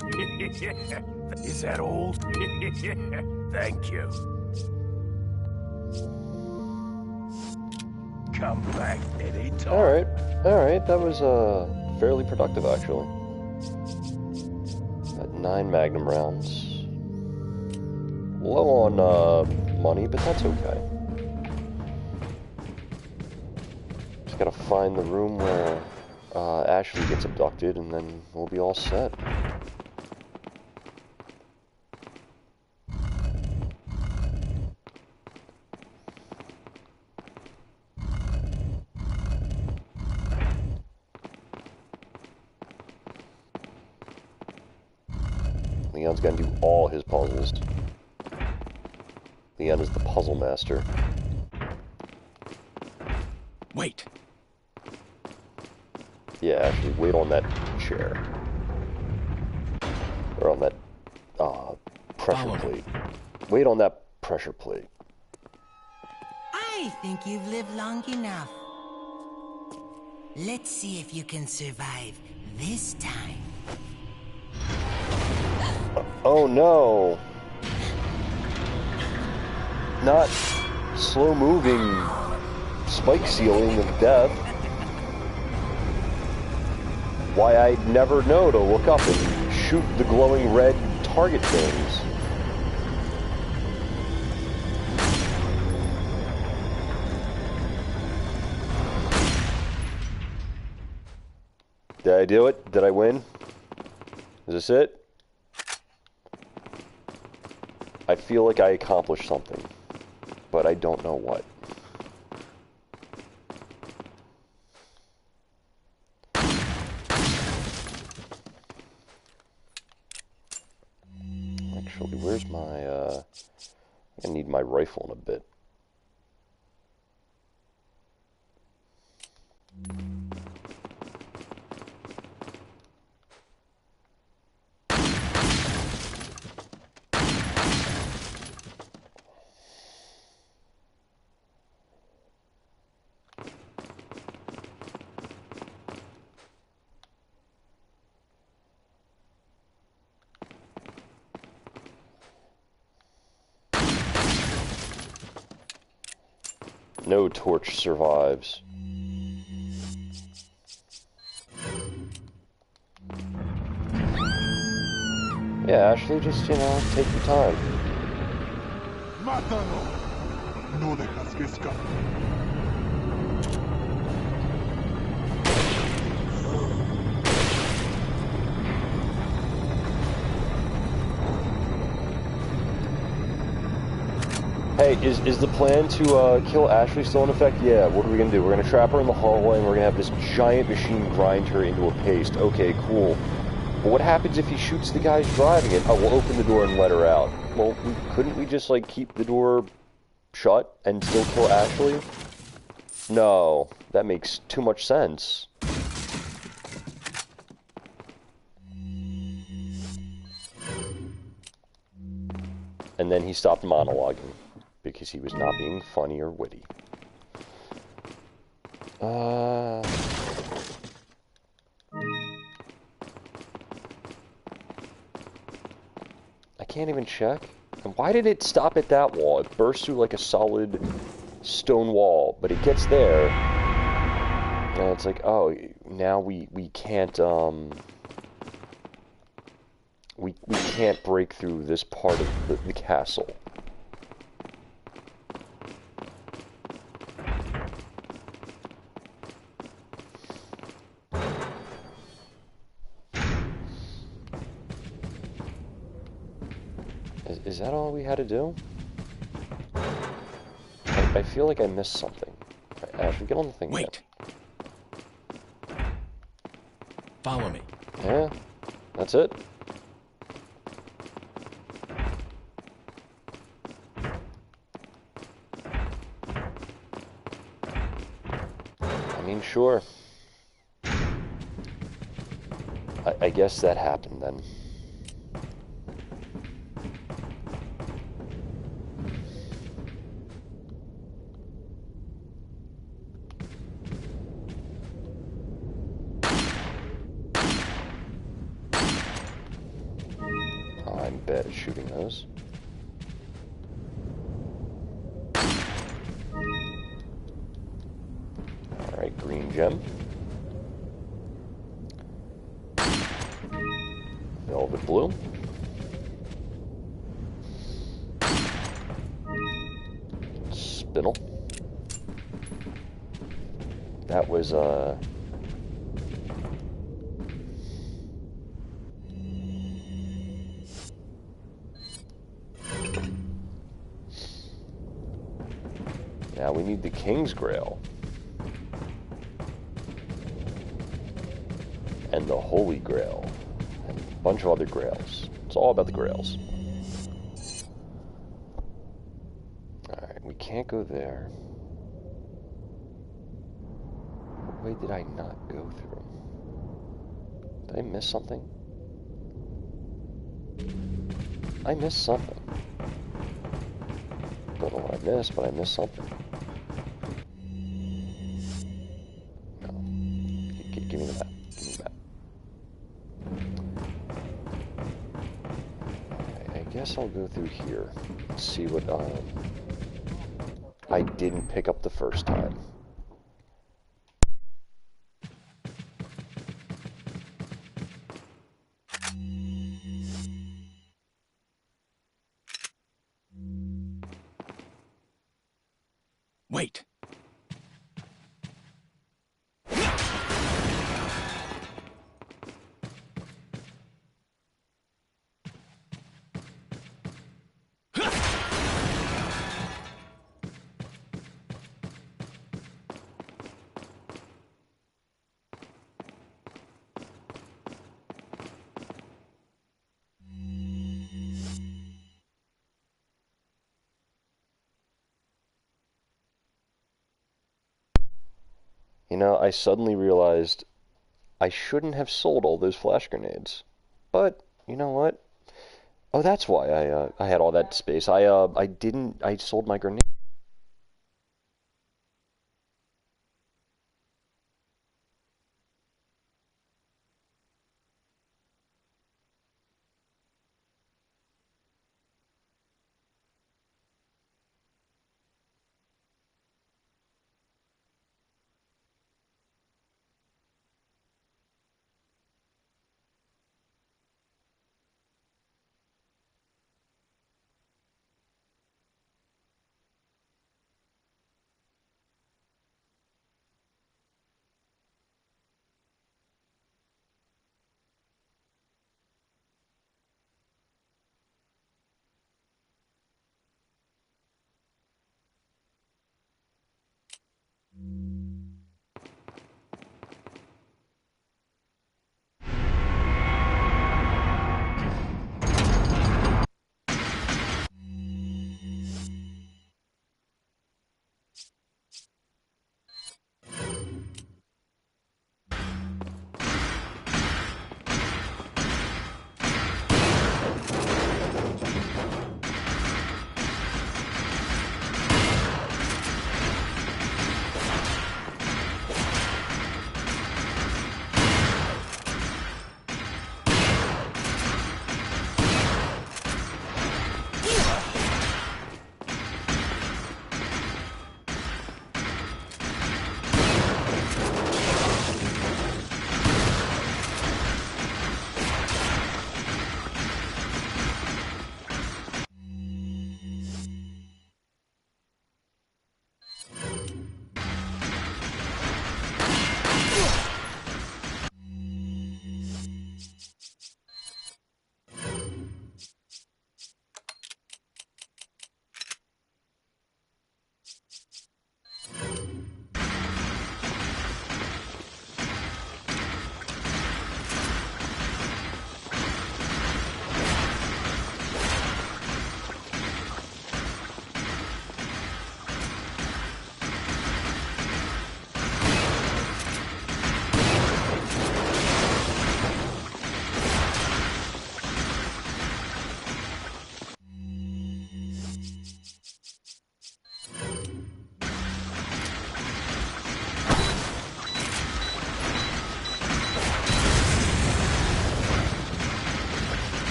Is that all? Thank you. Come back anytime. Alright, that was fairly productive actually. Got 9 Magnum rounds. Low on money, but that's okay. Just gotta find the room where Ashley gets abducted and then we'll be all set. Leon's gonna do all his puzzles. Leon is the puzzle master. Wait. Yeah, actually, wait on that chair. Or on that, pressure plate. Wait on that pressure plate. I think you've lived long enough. Let's see if you can survive this time. Oh no! Not slow-moving spike ceiling of death. Why, I'd never know to look up and shoot the glowing red target things. Did I do it? Did I win? Is this it? I feel like I accomplished something, but I don't know what. Actually, where's my, I need my rifle in a bit. No torch survives. Yeah, Ashley, just, take your time. ¡Mátalo! No dejas que escape. Hey, is the plan to kill Ashley still in effect? Yeah, what are we gonna do? We're gonna trap her in the hallway and we're gonna have this giant machine grind her into a paste. Okay, cool. But what happens if he shoots the guys driving it? Oh, we'll open the door and let her out. Well, couldn't we just, like, keep the door shut and still kill Ashley? No, that makes too much sense. And then he stopped monologuing because he was not being funny or witty. I can't even check. And why did it stop at that wall? It burst through like a solid stone wall, but it gets there. And it's like, oh, now we can't, we can't break through this part of the castle. Is that all we had to do? I feel like I missed something. Right, Ashley, get on the thing. Wait. Follow me. Yeah, that's it. I mean, sure. I guess that happened then. I'm bad at shooting those. Alright, green gem. Velvet blue. Spinel. That was, now we need the King's Grail. And the Holy Grail. And a bunch of other grails. It's all about the grails. Alright, we can't go there. What way did I not go through? Did I miss something? I missed something. Don't know what I missed, but I missed something. No. Give me the map. Give me the map. I guess I'll go through here and see what I didn't pick up the first time. Wait. You know, I suddenly realized I shouldn't have sold all those flash grenades. But, you know what? Oh, that's why I had all that space. I sold my grenade.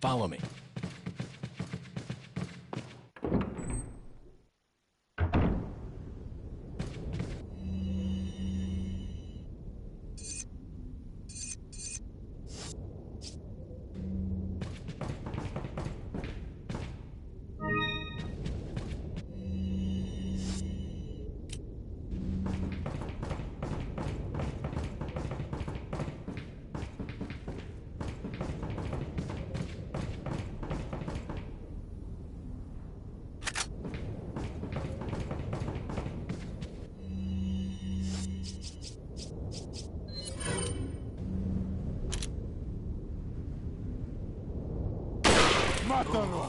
Follow me. ¡Mátalo!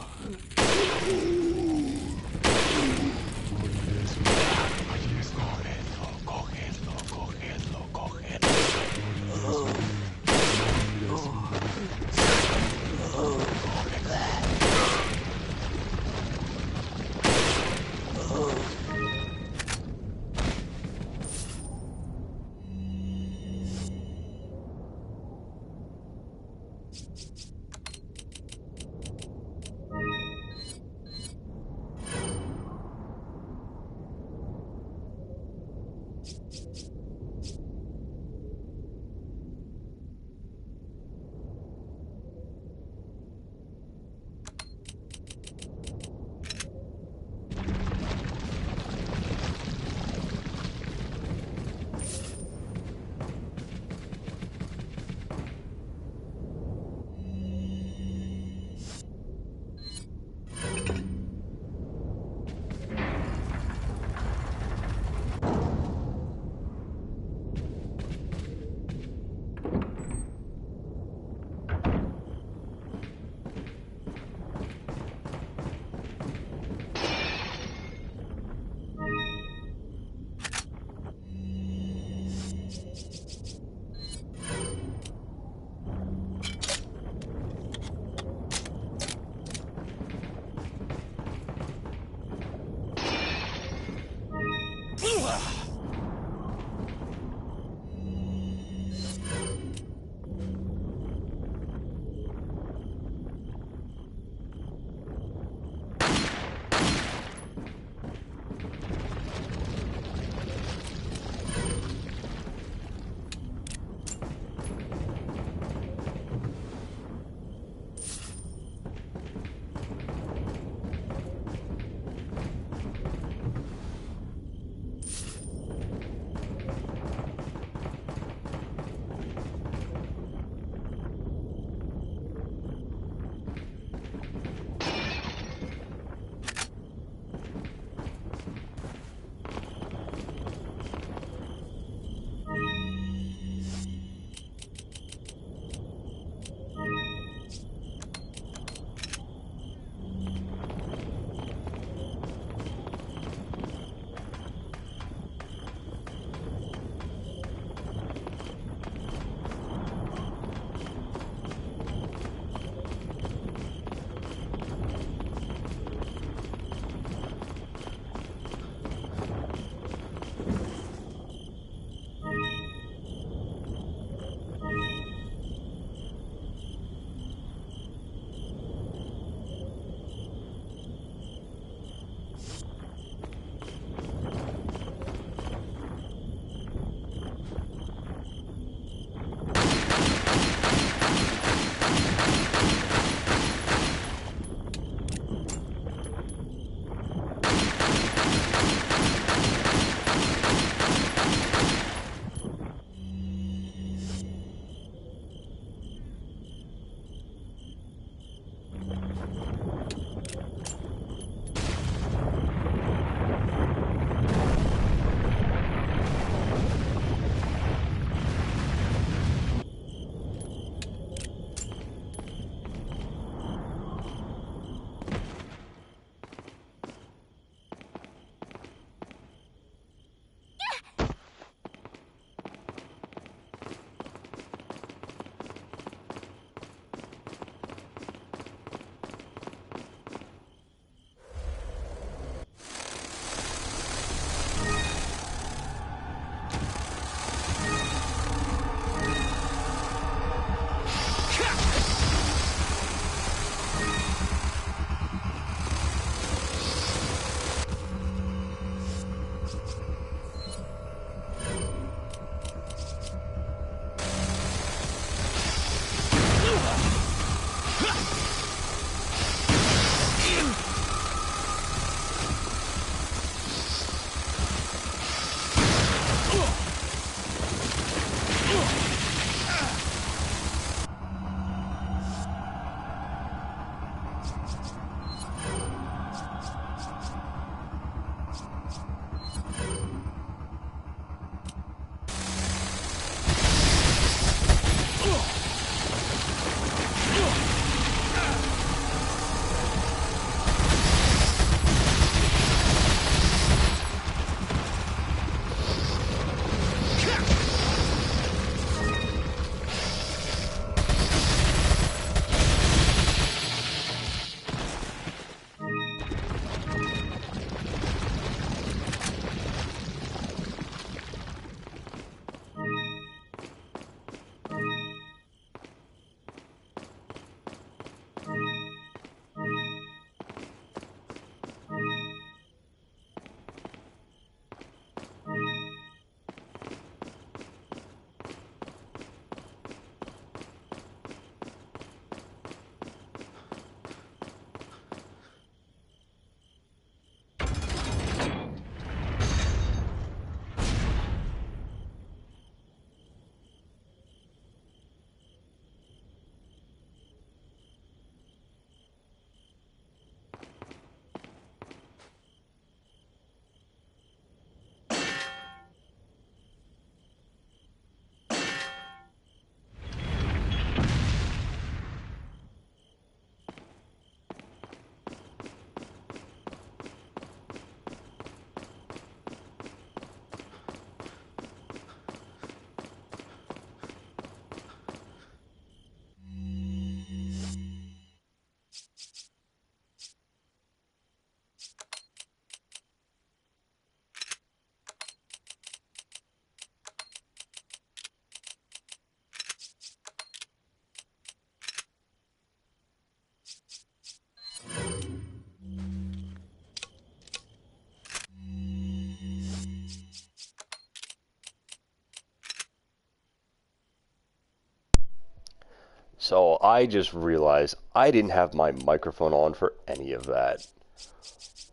So I just realized I didn't have my microphone on for any of that.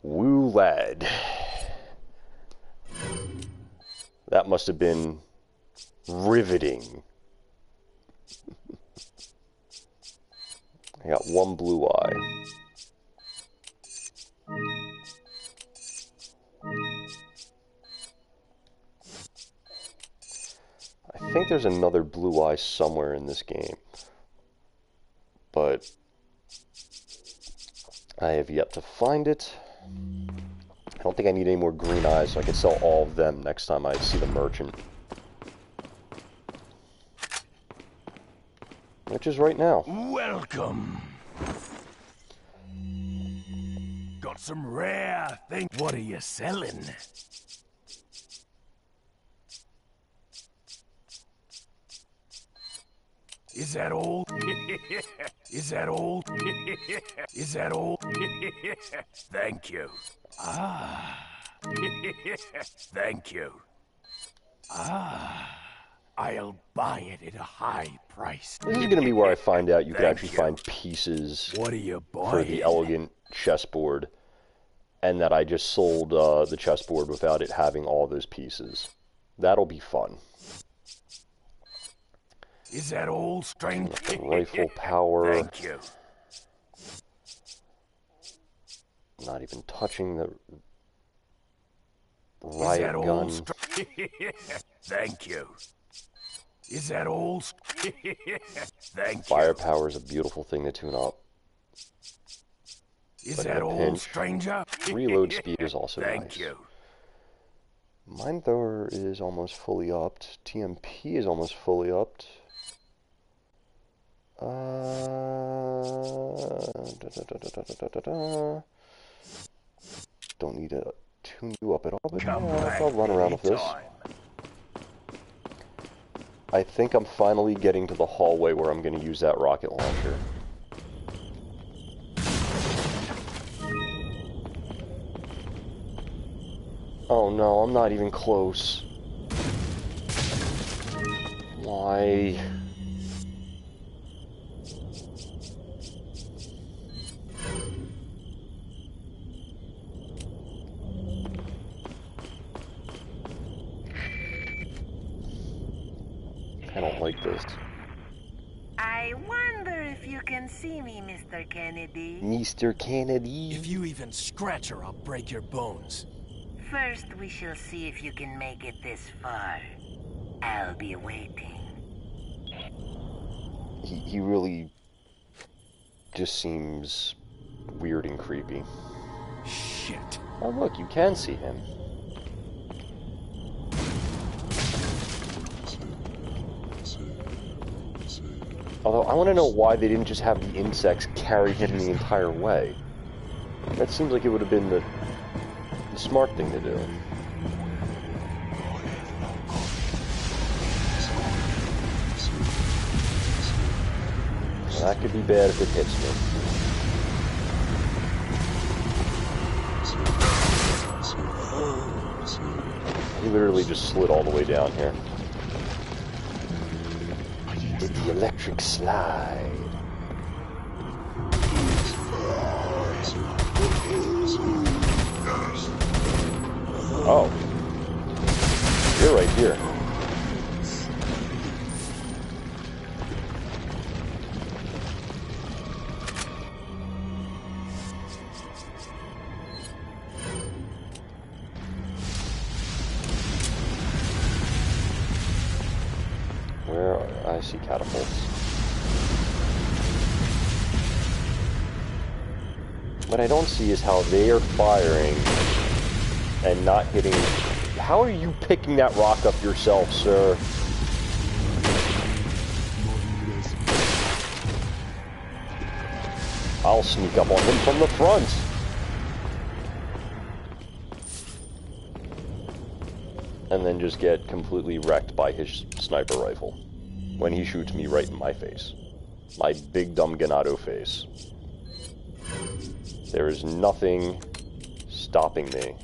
Woo lad. That must have been riveting. I got one blue eye. I think there's another blue eye somewhere in this game, but I have yet to find it. I don't think I need any more green eyes, so I can sell all of them next time I see the merchant. Which is right now. Welcome. Got some rare things. What are you selling? Is that all? Is that all? Is that all? Thank you. Ah. Thank you. Ah. I'll buy it at a high price. This is going to be where I find out you can actually you. find pieces What are you buying? for the elegant chessboard, and that I just sold the chessboard without it having all those pieces. That'll be fun. Is that all, strange? Rifle power. Thank you. Not even touching the riot gun. Thank you. Is that all? Thank you. Firepower is a beautiful thing to tune up. Is But in that a all, pinch, stranger? reload speed is also Thank nice. you. Mine thrower is almost fully upped. TMP is almost fully upped. Don't need to tune you up at all, but I'll run around with this. I think I'm finally getting to the hallway where I'm going to use that rocket launcher. Oh no, I'm not even close. Why? I don't like this. I wonder if you can see me, Mr. Kennedy. Mr. Kennedy. If you even scratch her, I'll break your bones. First, we shall see if you can make it this far. I'll be waiting. He really just seems weird and creepy. Shit. Oh, look, you can see him. Although, I want to know why they didn't just have the insects carry him the entire way. That seems like it would have been the smart thing to do. Well, that could be bad if it hits me. He literally just slid all the way down here. Did the electric slide. Oh. You're right here. I see catapults. What I don't see is how they are firing and not hitting. How are you picking that rock up yourself, sir? I'll sneak up on him from the front. And then just get completely wrecked by his sniper rifle when he shoots me right in my face. My big dumb Ganado face. There is nothing stopping me.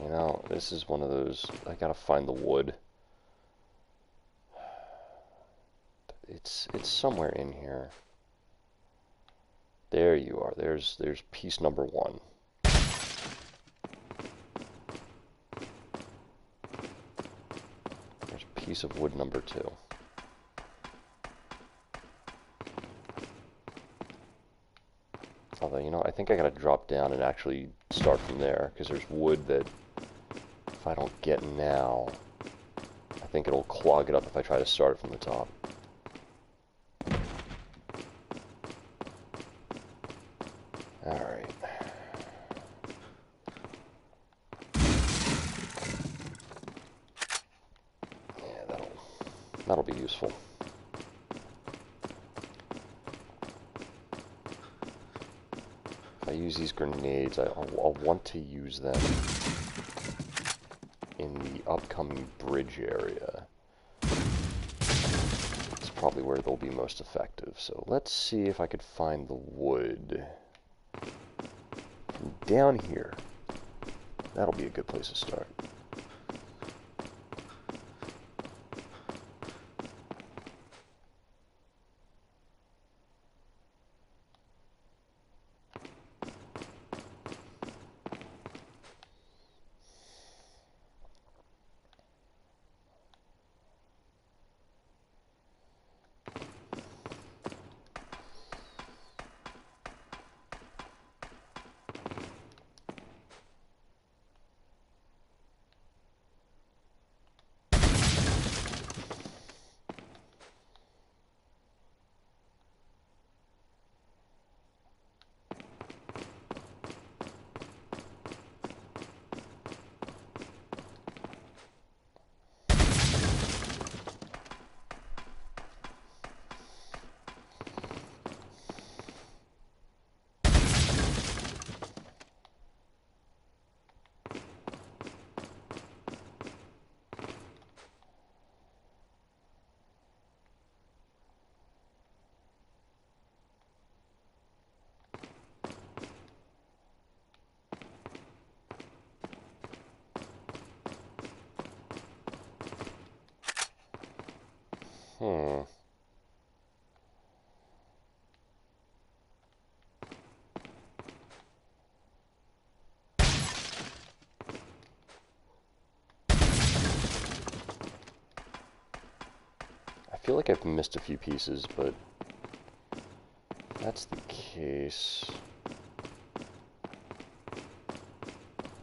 You know, this is one of those, I gotta find the wood. It's somewhere in here. There you are. There's piece number 1. There's piece of wood number 2. Although, you know, I think I gotta drop down and actually start from there, because there's wood that, if I don't get now, I think it'll clog it up if I try to start from the top. Alright. Yeah, that'll be useful. If I use these grenades, I'll want to use them in the upcoming bridge area. It's probably where they'll be most effective. So let's see if I could find the wood from down here. That'll be a good place to start. Hmm. I feel like I've missed a few pieces, but if that's the case,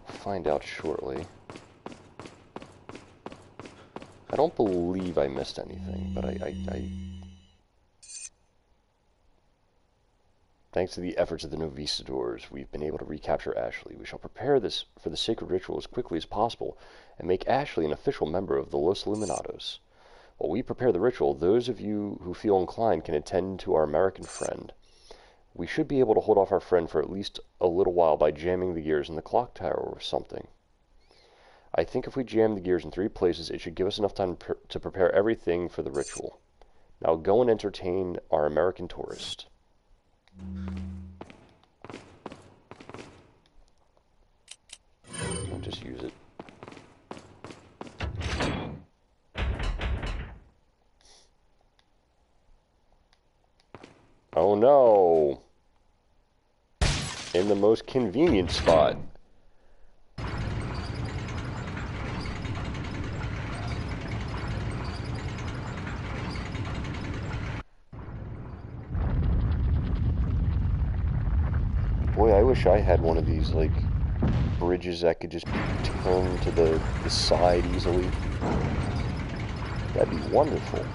we'll find out shortly. I don't believe I missed anything, but thanks to the efforts of the Novicidors, we've been able to recapture Ashley. We shall prepare this for the sacred ritual as quickly as possible and make Ashley an official member of the Los Illuminados. While we prepare the ritual, those of you who feel inclined can attend to our American friend. We should be able to hold off our friend for at least a little while by jamming the gears in the clock tower or something. I think if we jam the gears in 3 places, it should give us enough time to prepare everything for the ritual. Now go and entertain our American tourist. I'll just use it. Oh no! In the most convenient spot. Boy, I wish I had one of these, like, bridges that could just be turned to the side easily. That'd be wonderful.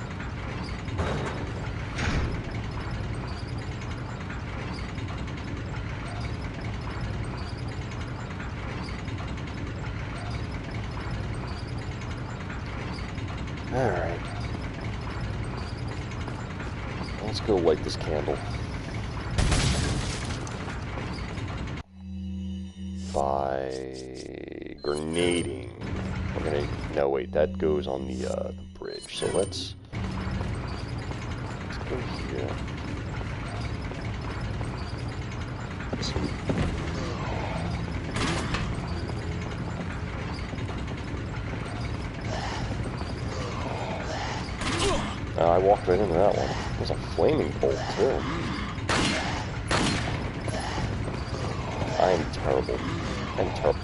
Alright. Let's go light this candle. By grenading. We're gonna... No, wait, that goes on the bridge. So let's go here. I walked right into that one. There's a flaming bolt, too. I am terrible. I'm terrible.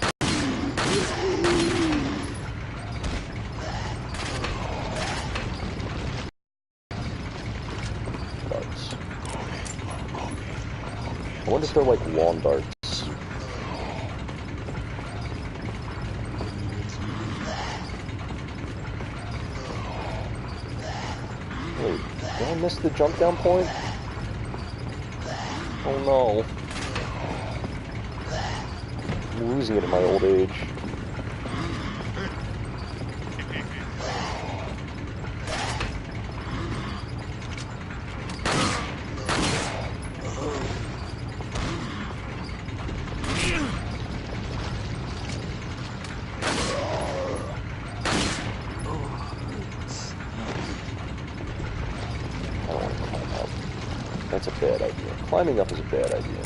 Darts. I wonder if they're like lawn darts. Wait, did I miss the jump down point? Oh no. I'm losing it at my old age. I don't want to climb up. That's a bad idea. Climbing up is a bad idea.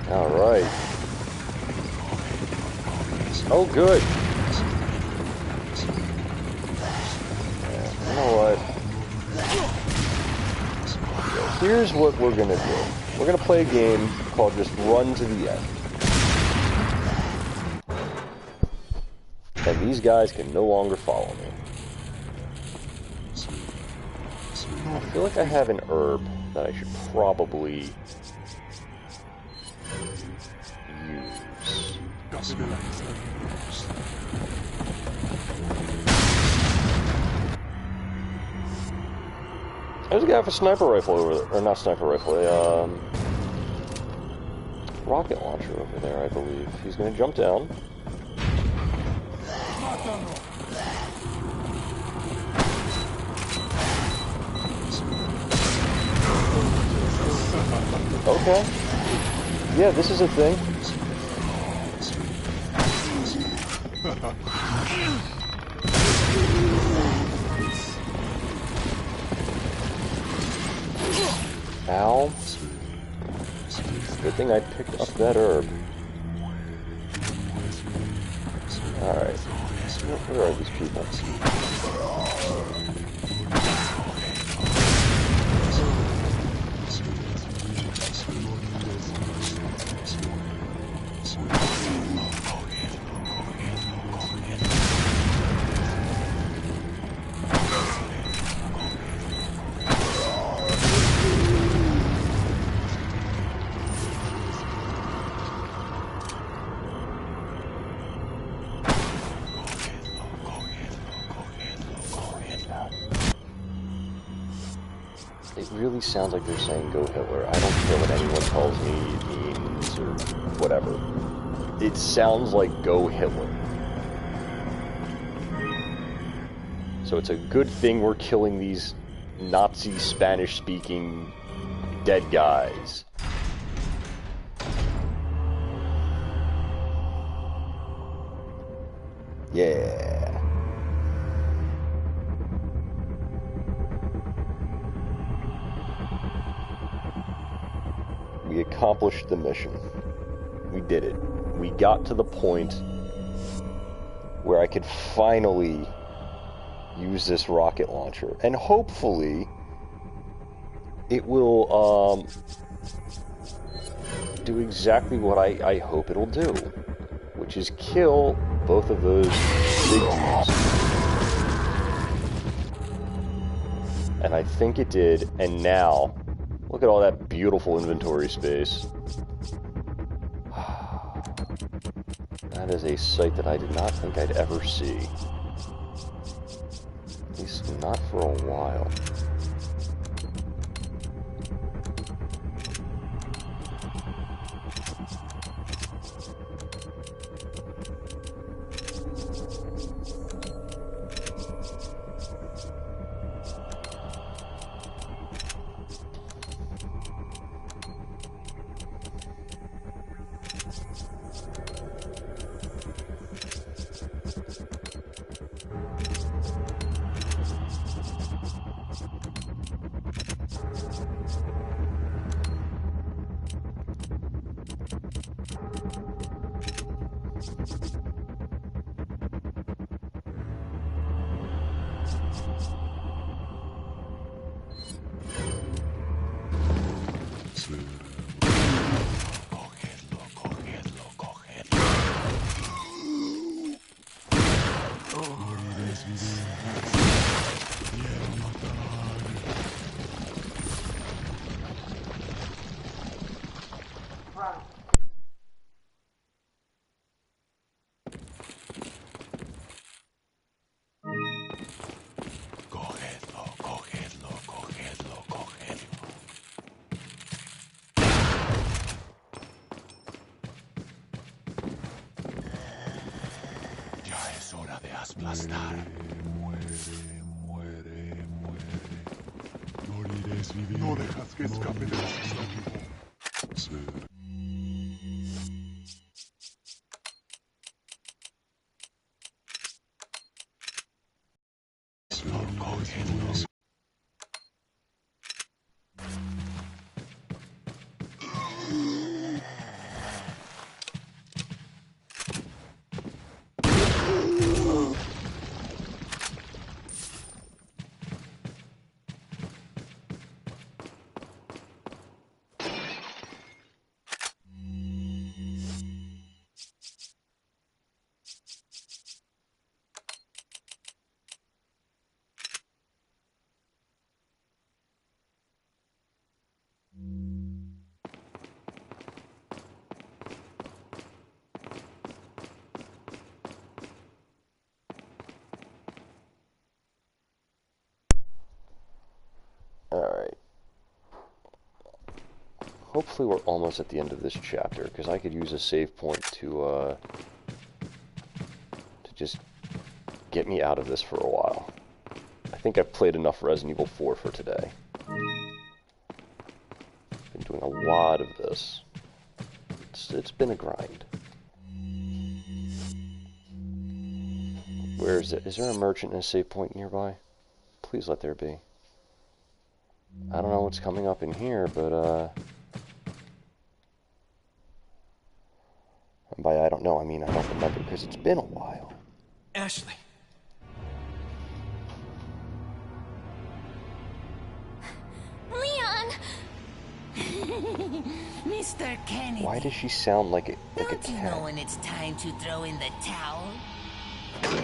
Alright. Oh, good. You know what? Here's what we're gonna do. We're gonna play a game called just Run to the End. And these guys can no longer follow me. I feel like I have an herb that I should probably use. There's a guy with a sniper rifle over there, or not sniper rifle, a rocket launcher over there, I believe. He's gonna jump down. Okay. Yeah, this is a thing. Ow. Good thing I picked up that herb. Alright. Where are these people? It really sounds like they're saying go Hitler. I don't care what anyone tells me it means or whatever. It sounds like go Hitler. So it's a good thing we're killing these Nazi Spanish-speaking dead guys. Yeah. We accomplished the mission. We did it. We got to the point where I could finally use this rocket launcher. And hopefully it will do exactly what I hope it'll do, which is kill both of those big dudes. And I think it did, and now look at all that beautiful inventory space. That is a sight that I did not think I'd ever see. At least not for a while. Aplastar. Muere, muere, muere. Morirás vivir. No dejas que escape de nuestro vivo. Sí. Alright. Hopefully we're almost at the end of this chapter, because I could use a save point to just get me out of this for a while. I think I've played enough Resident Evil 4 for today. Been doing a lot of this. It's been a grind. Where is it? Is there a merchant and a save point nearby? Please let there be. I don't know what's coming up in here, but And by I don't know, I mean I don't remember because it's been a while. Ashley. Leon! Mr. Kennedy. Why does she sound like a Don't cat? you know when it's time to throw in the towel? No!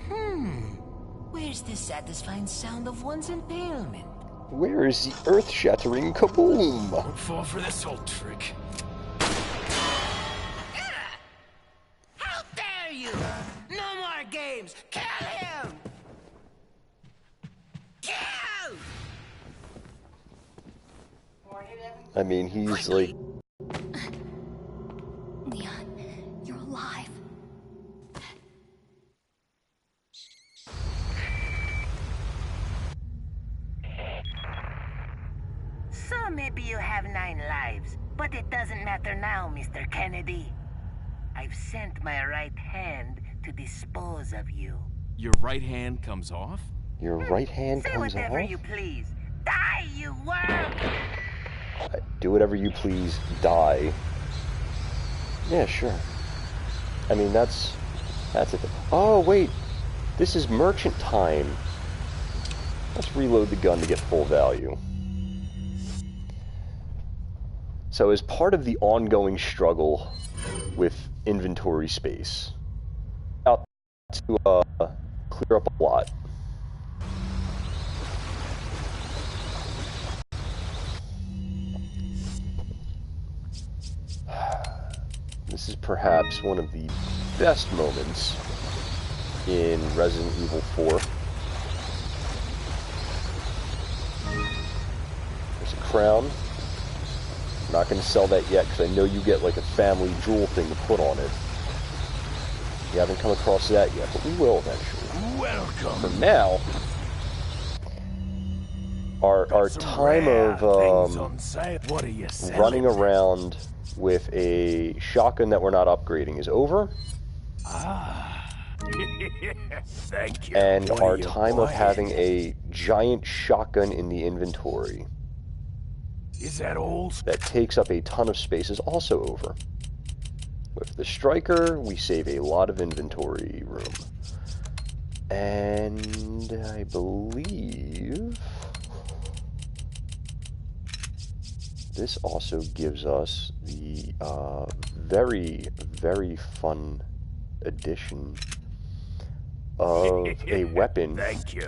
Leon! Where's the satisfying sound of one's impalement? Where is the earth-shattering kaboom? Don't fall for this old trick. How dare you! No more games! Kill him! Kill! I mean, he's like... Leon, you're alive. So maybe you have 9 lives, but it doesn't matter now, Mr. Kennedy. I've sent my right hand to dispose of you. Your right hand comes off? Your right hand Say comes whatever off? you please. Die, you worm! Do whatever you please, die. Yeah, sure. I mean, that's it. Oh, wait. This is merchant time. Let's reload the gun to get full value. So as part of the ongoing struggle with inventory space, out to clear up a lot. This is perhaps one of the best moments in Resident Evil 4. There's a crown. I'm not going to sell that yet because I know you get like a family jewel thing to put on it. We haven't come across that yet, but we will eventually. Welcome. For now, our time of What are you selling? running around with a shotgun that we're not upgrading is over. Thank you. And What our are you time of buying? having a giant shotgun in the inventory Is that old? that takes up a ton of space is also over. With the striker, we save a lot of inventory room. And I believe this also gives us the very, very fun addition of a weapon. Thank you.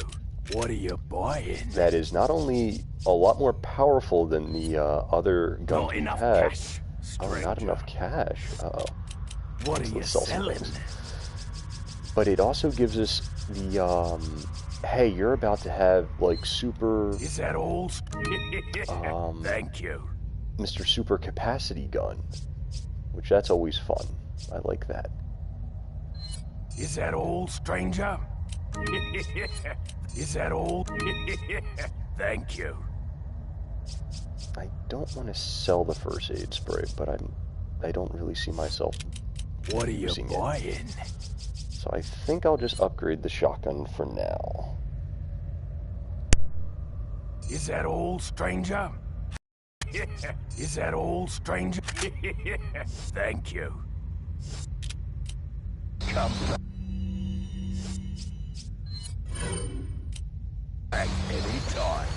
What are you buying? That is not only a lot more powerful than the other guns Not we enough had. cash. Oh, not stranger. enough cash. Uh-oh. What are you Let's sell some selling? things. But it also gives us the, hey, you're about to have, like, super, Is that old? Thank you. Mr. Super Capacity Gun. Which, that's always fun. I like that. Is that old, stranger? Is that old? Thank you. I don't want to sell the first aid spray, but I don't really see myself What are you using it. buying? So I think I'll just upgrade the shotgun for now. Is that old, stranger? Is that old, stranger? Thank you. Come back anytime.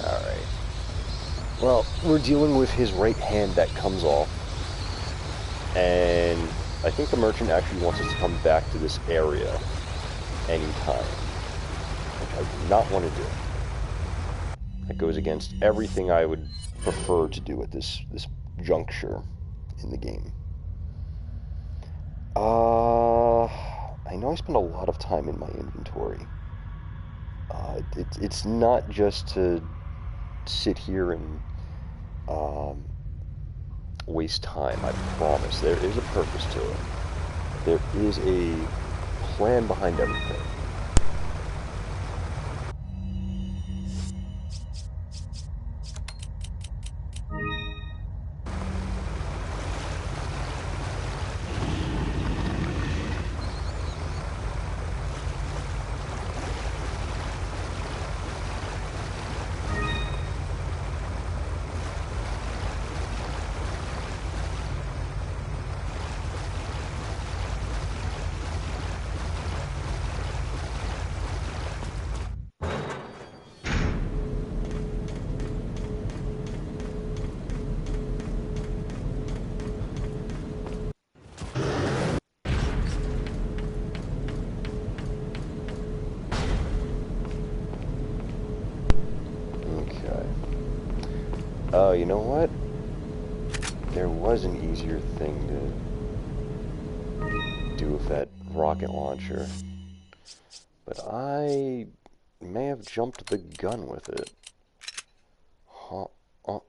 Alright. Well, we're dealing with his right hand that comes off. And I think the merchant actually wants us to come back to this area anytime. Which I do not want to do. That goes against everything I would prefer to do at this juncture in the game. I know I spend a lot of time in my inventory. It's not just to sit here and waste time, I promise. There is a purpose to it. There is a plan behind everything. Oh, you know what? There was an easier thing to do with that rocket launcher. But I may have jumped the gun with it. Uh-oh.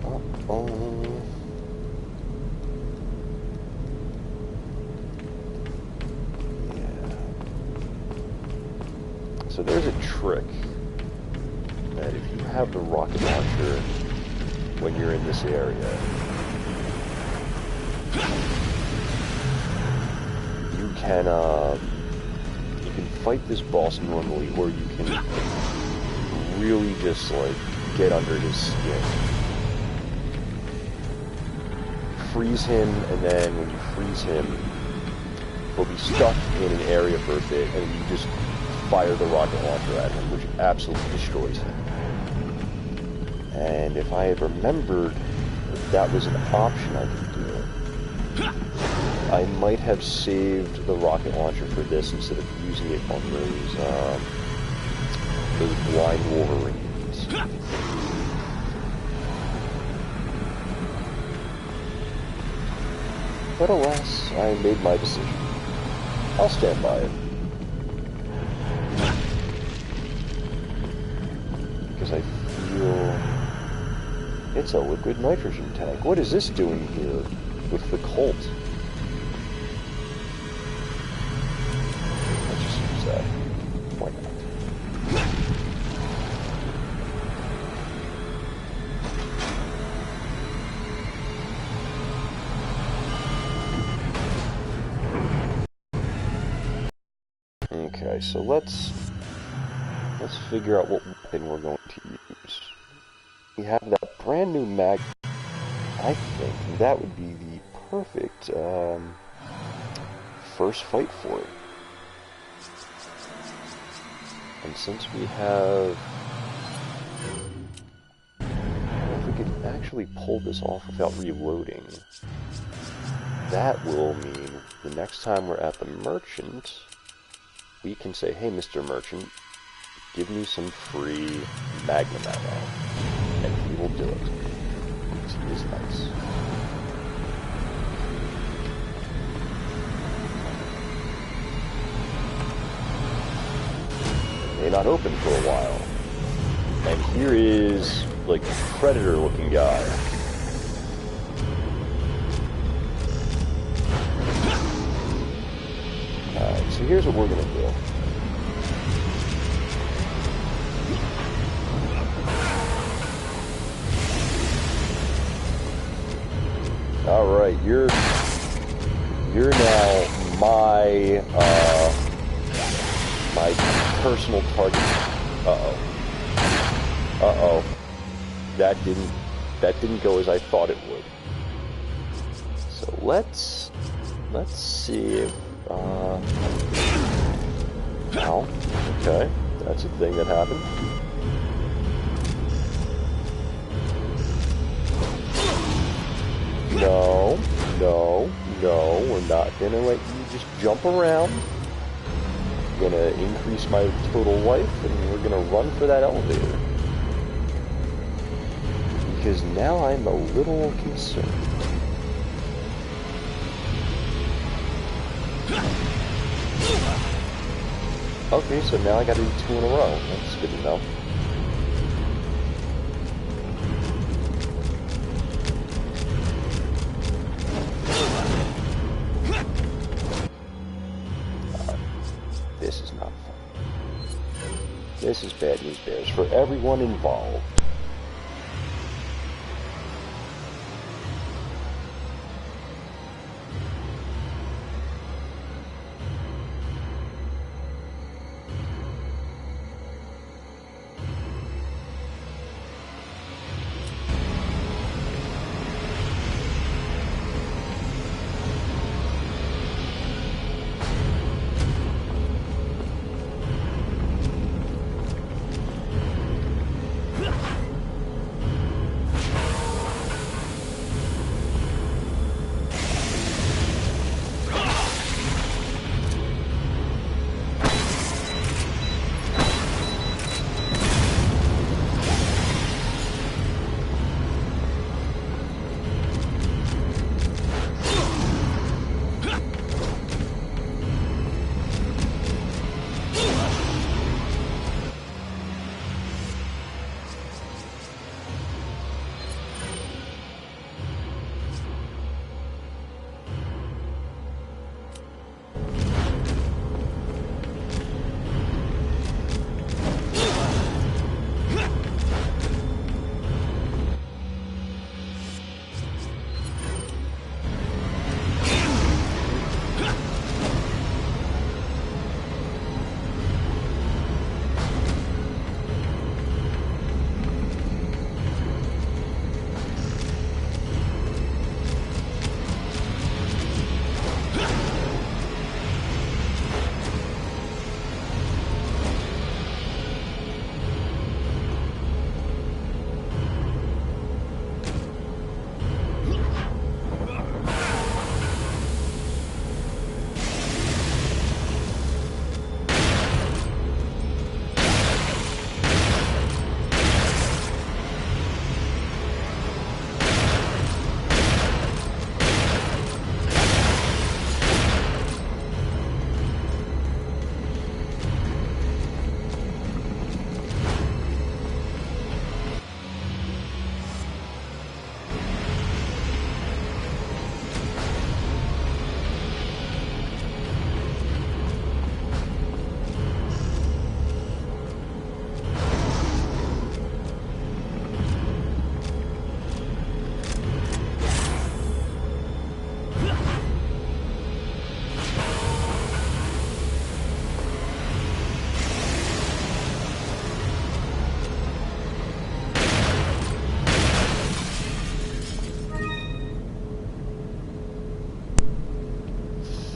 Uh-oh. Yeah. So there's a trick that if you have the rocket launcher when you're in this area, you can fight this boss normally, or you can really just like get under his skin, freeze him, and then when you freeze him, he'll be stuck in an area for a bit, and you just fire the rocket launcher at him, which absolutely destroys him. And if I had remembered that was an option I could do, I might have saved the rocket launcher for this instead of using it on those blind Wolverines. But alas, I made my decision. I'll stand by it. Because I feel it's a liquid nitrogen tank. What is this doing here with the Colt? Let's just use that. Why not? Okay, so let's figure out what weapon we're going to use. We have that brand new mag. I think that would be the perfect first fight for it. And since we have, if we could actually pull this off without reloading, that will mean the next time we're at the merchant, we can say, hey, Mr. Merchant, give me some free Magnum ammo. And he will do it. Because he is nice. It may not open for a while. And here is, like, a predator-looking guy. Alright, so here's what we're gonna do. Alright, you're now my personal target. Uh-oh. That didn't go as I thought it would. So let's see if ow. Okay, that's a thing that happened. No, we're not gonna let you just jump around. We're gonna increase my total life, and we're gonna run for that elevator. Because now I'm a little concerned. Okay, so now I gotta do 2 in a row. That's good to know. This is not fun. This is bad news bears for everyone involved.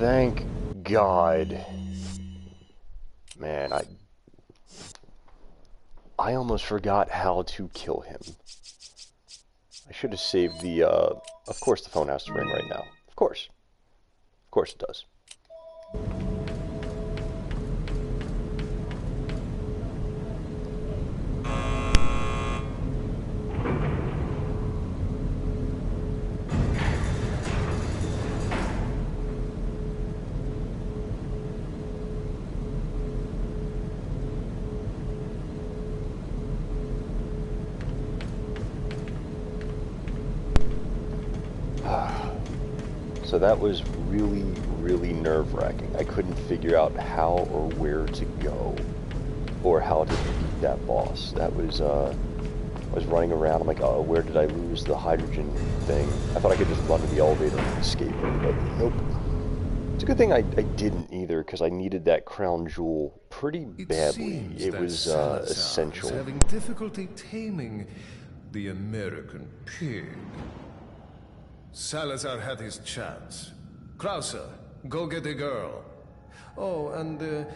Thank God. Man, I almost forgot how to kill him. I should have saved the, of course the phone has to ring right now. Of course. Of course it does. So that was really, really nerve-wracking. I couldn't figure out how or where to go, or how to beat that boss. That was, I was running around, I'm like, oh, where did I lose the hydrogen thing? I thought I could just run to the elevator and escape it, but nope. It's a good thing I didn't either, because I needed that crown jewel pretty badly. It was essential. Is having difficulty taming the American pig. Salazar had his chance. Krauser, go get the girl. Oh, and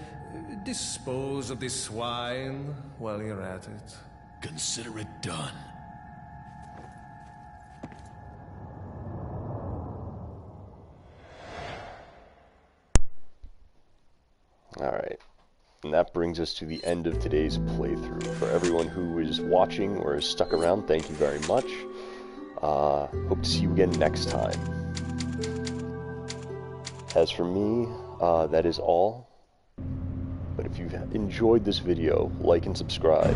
dispose of the swine while you're at it. Consider it done. Alright, and that brings us to the end of today's playthrough. For everyone who is watching or is stuck around, thank you very much. Hope to see you again next time. As for me, that is all. But if you've enjoyed this video, like and subscribe.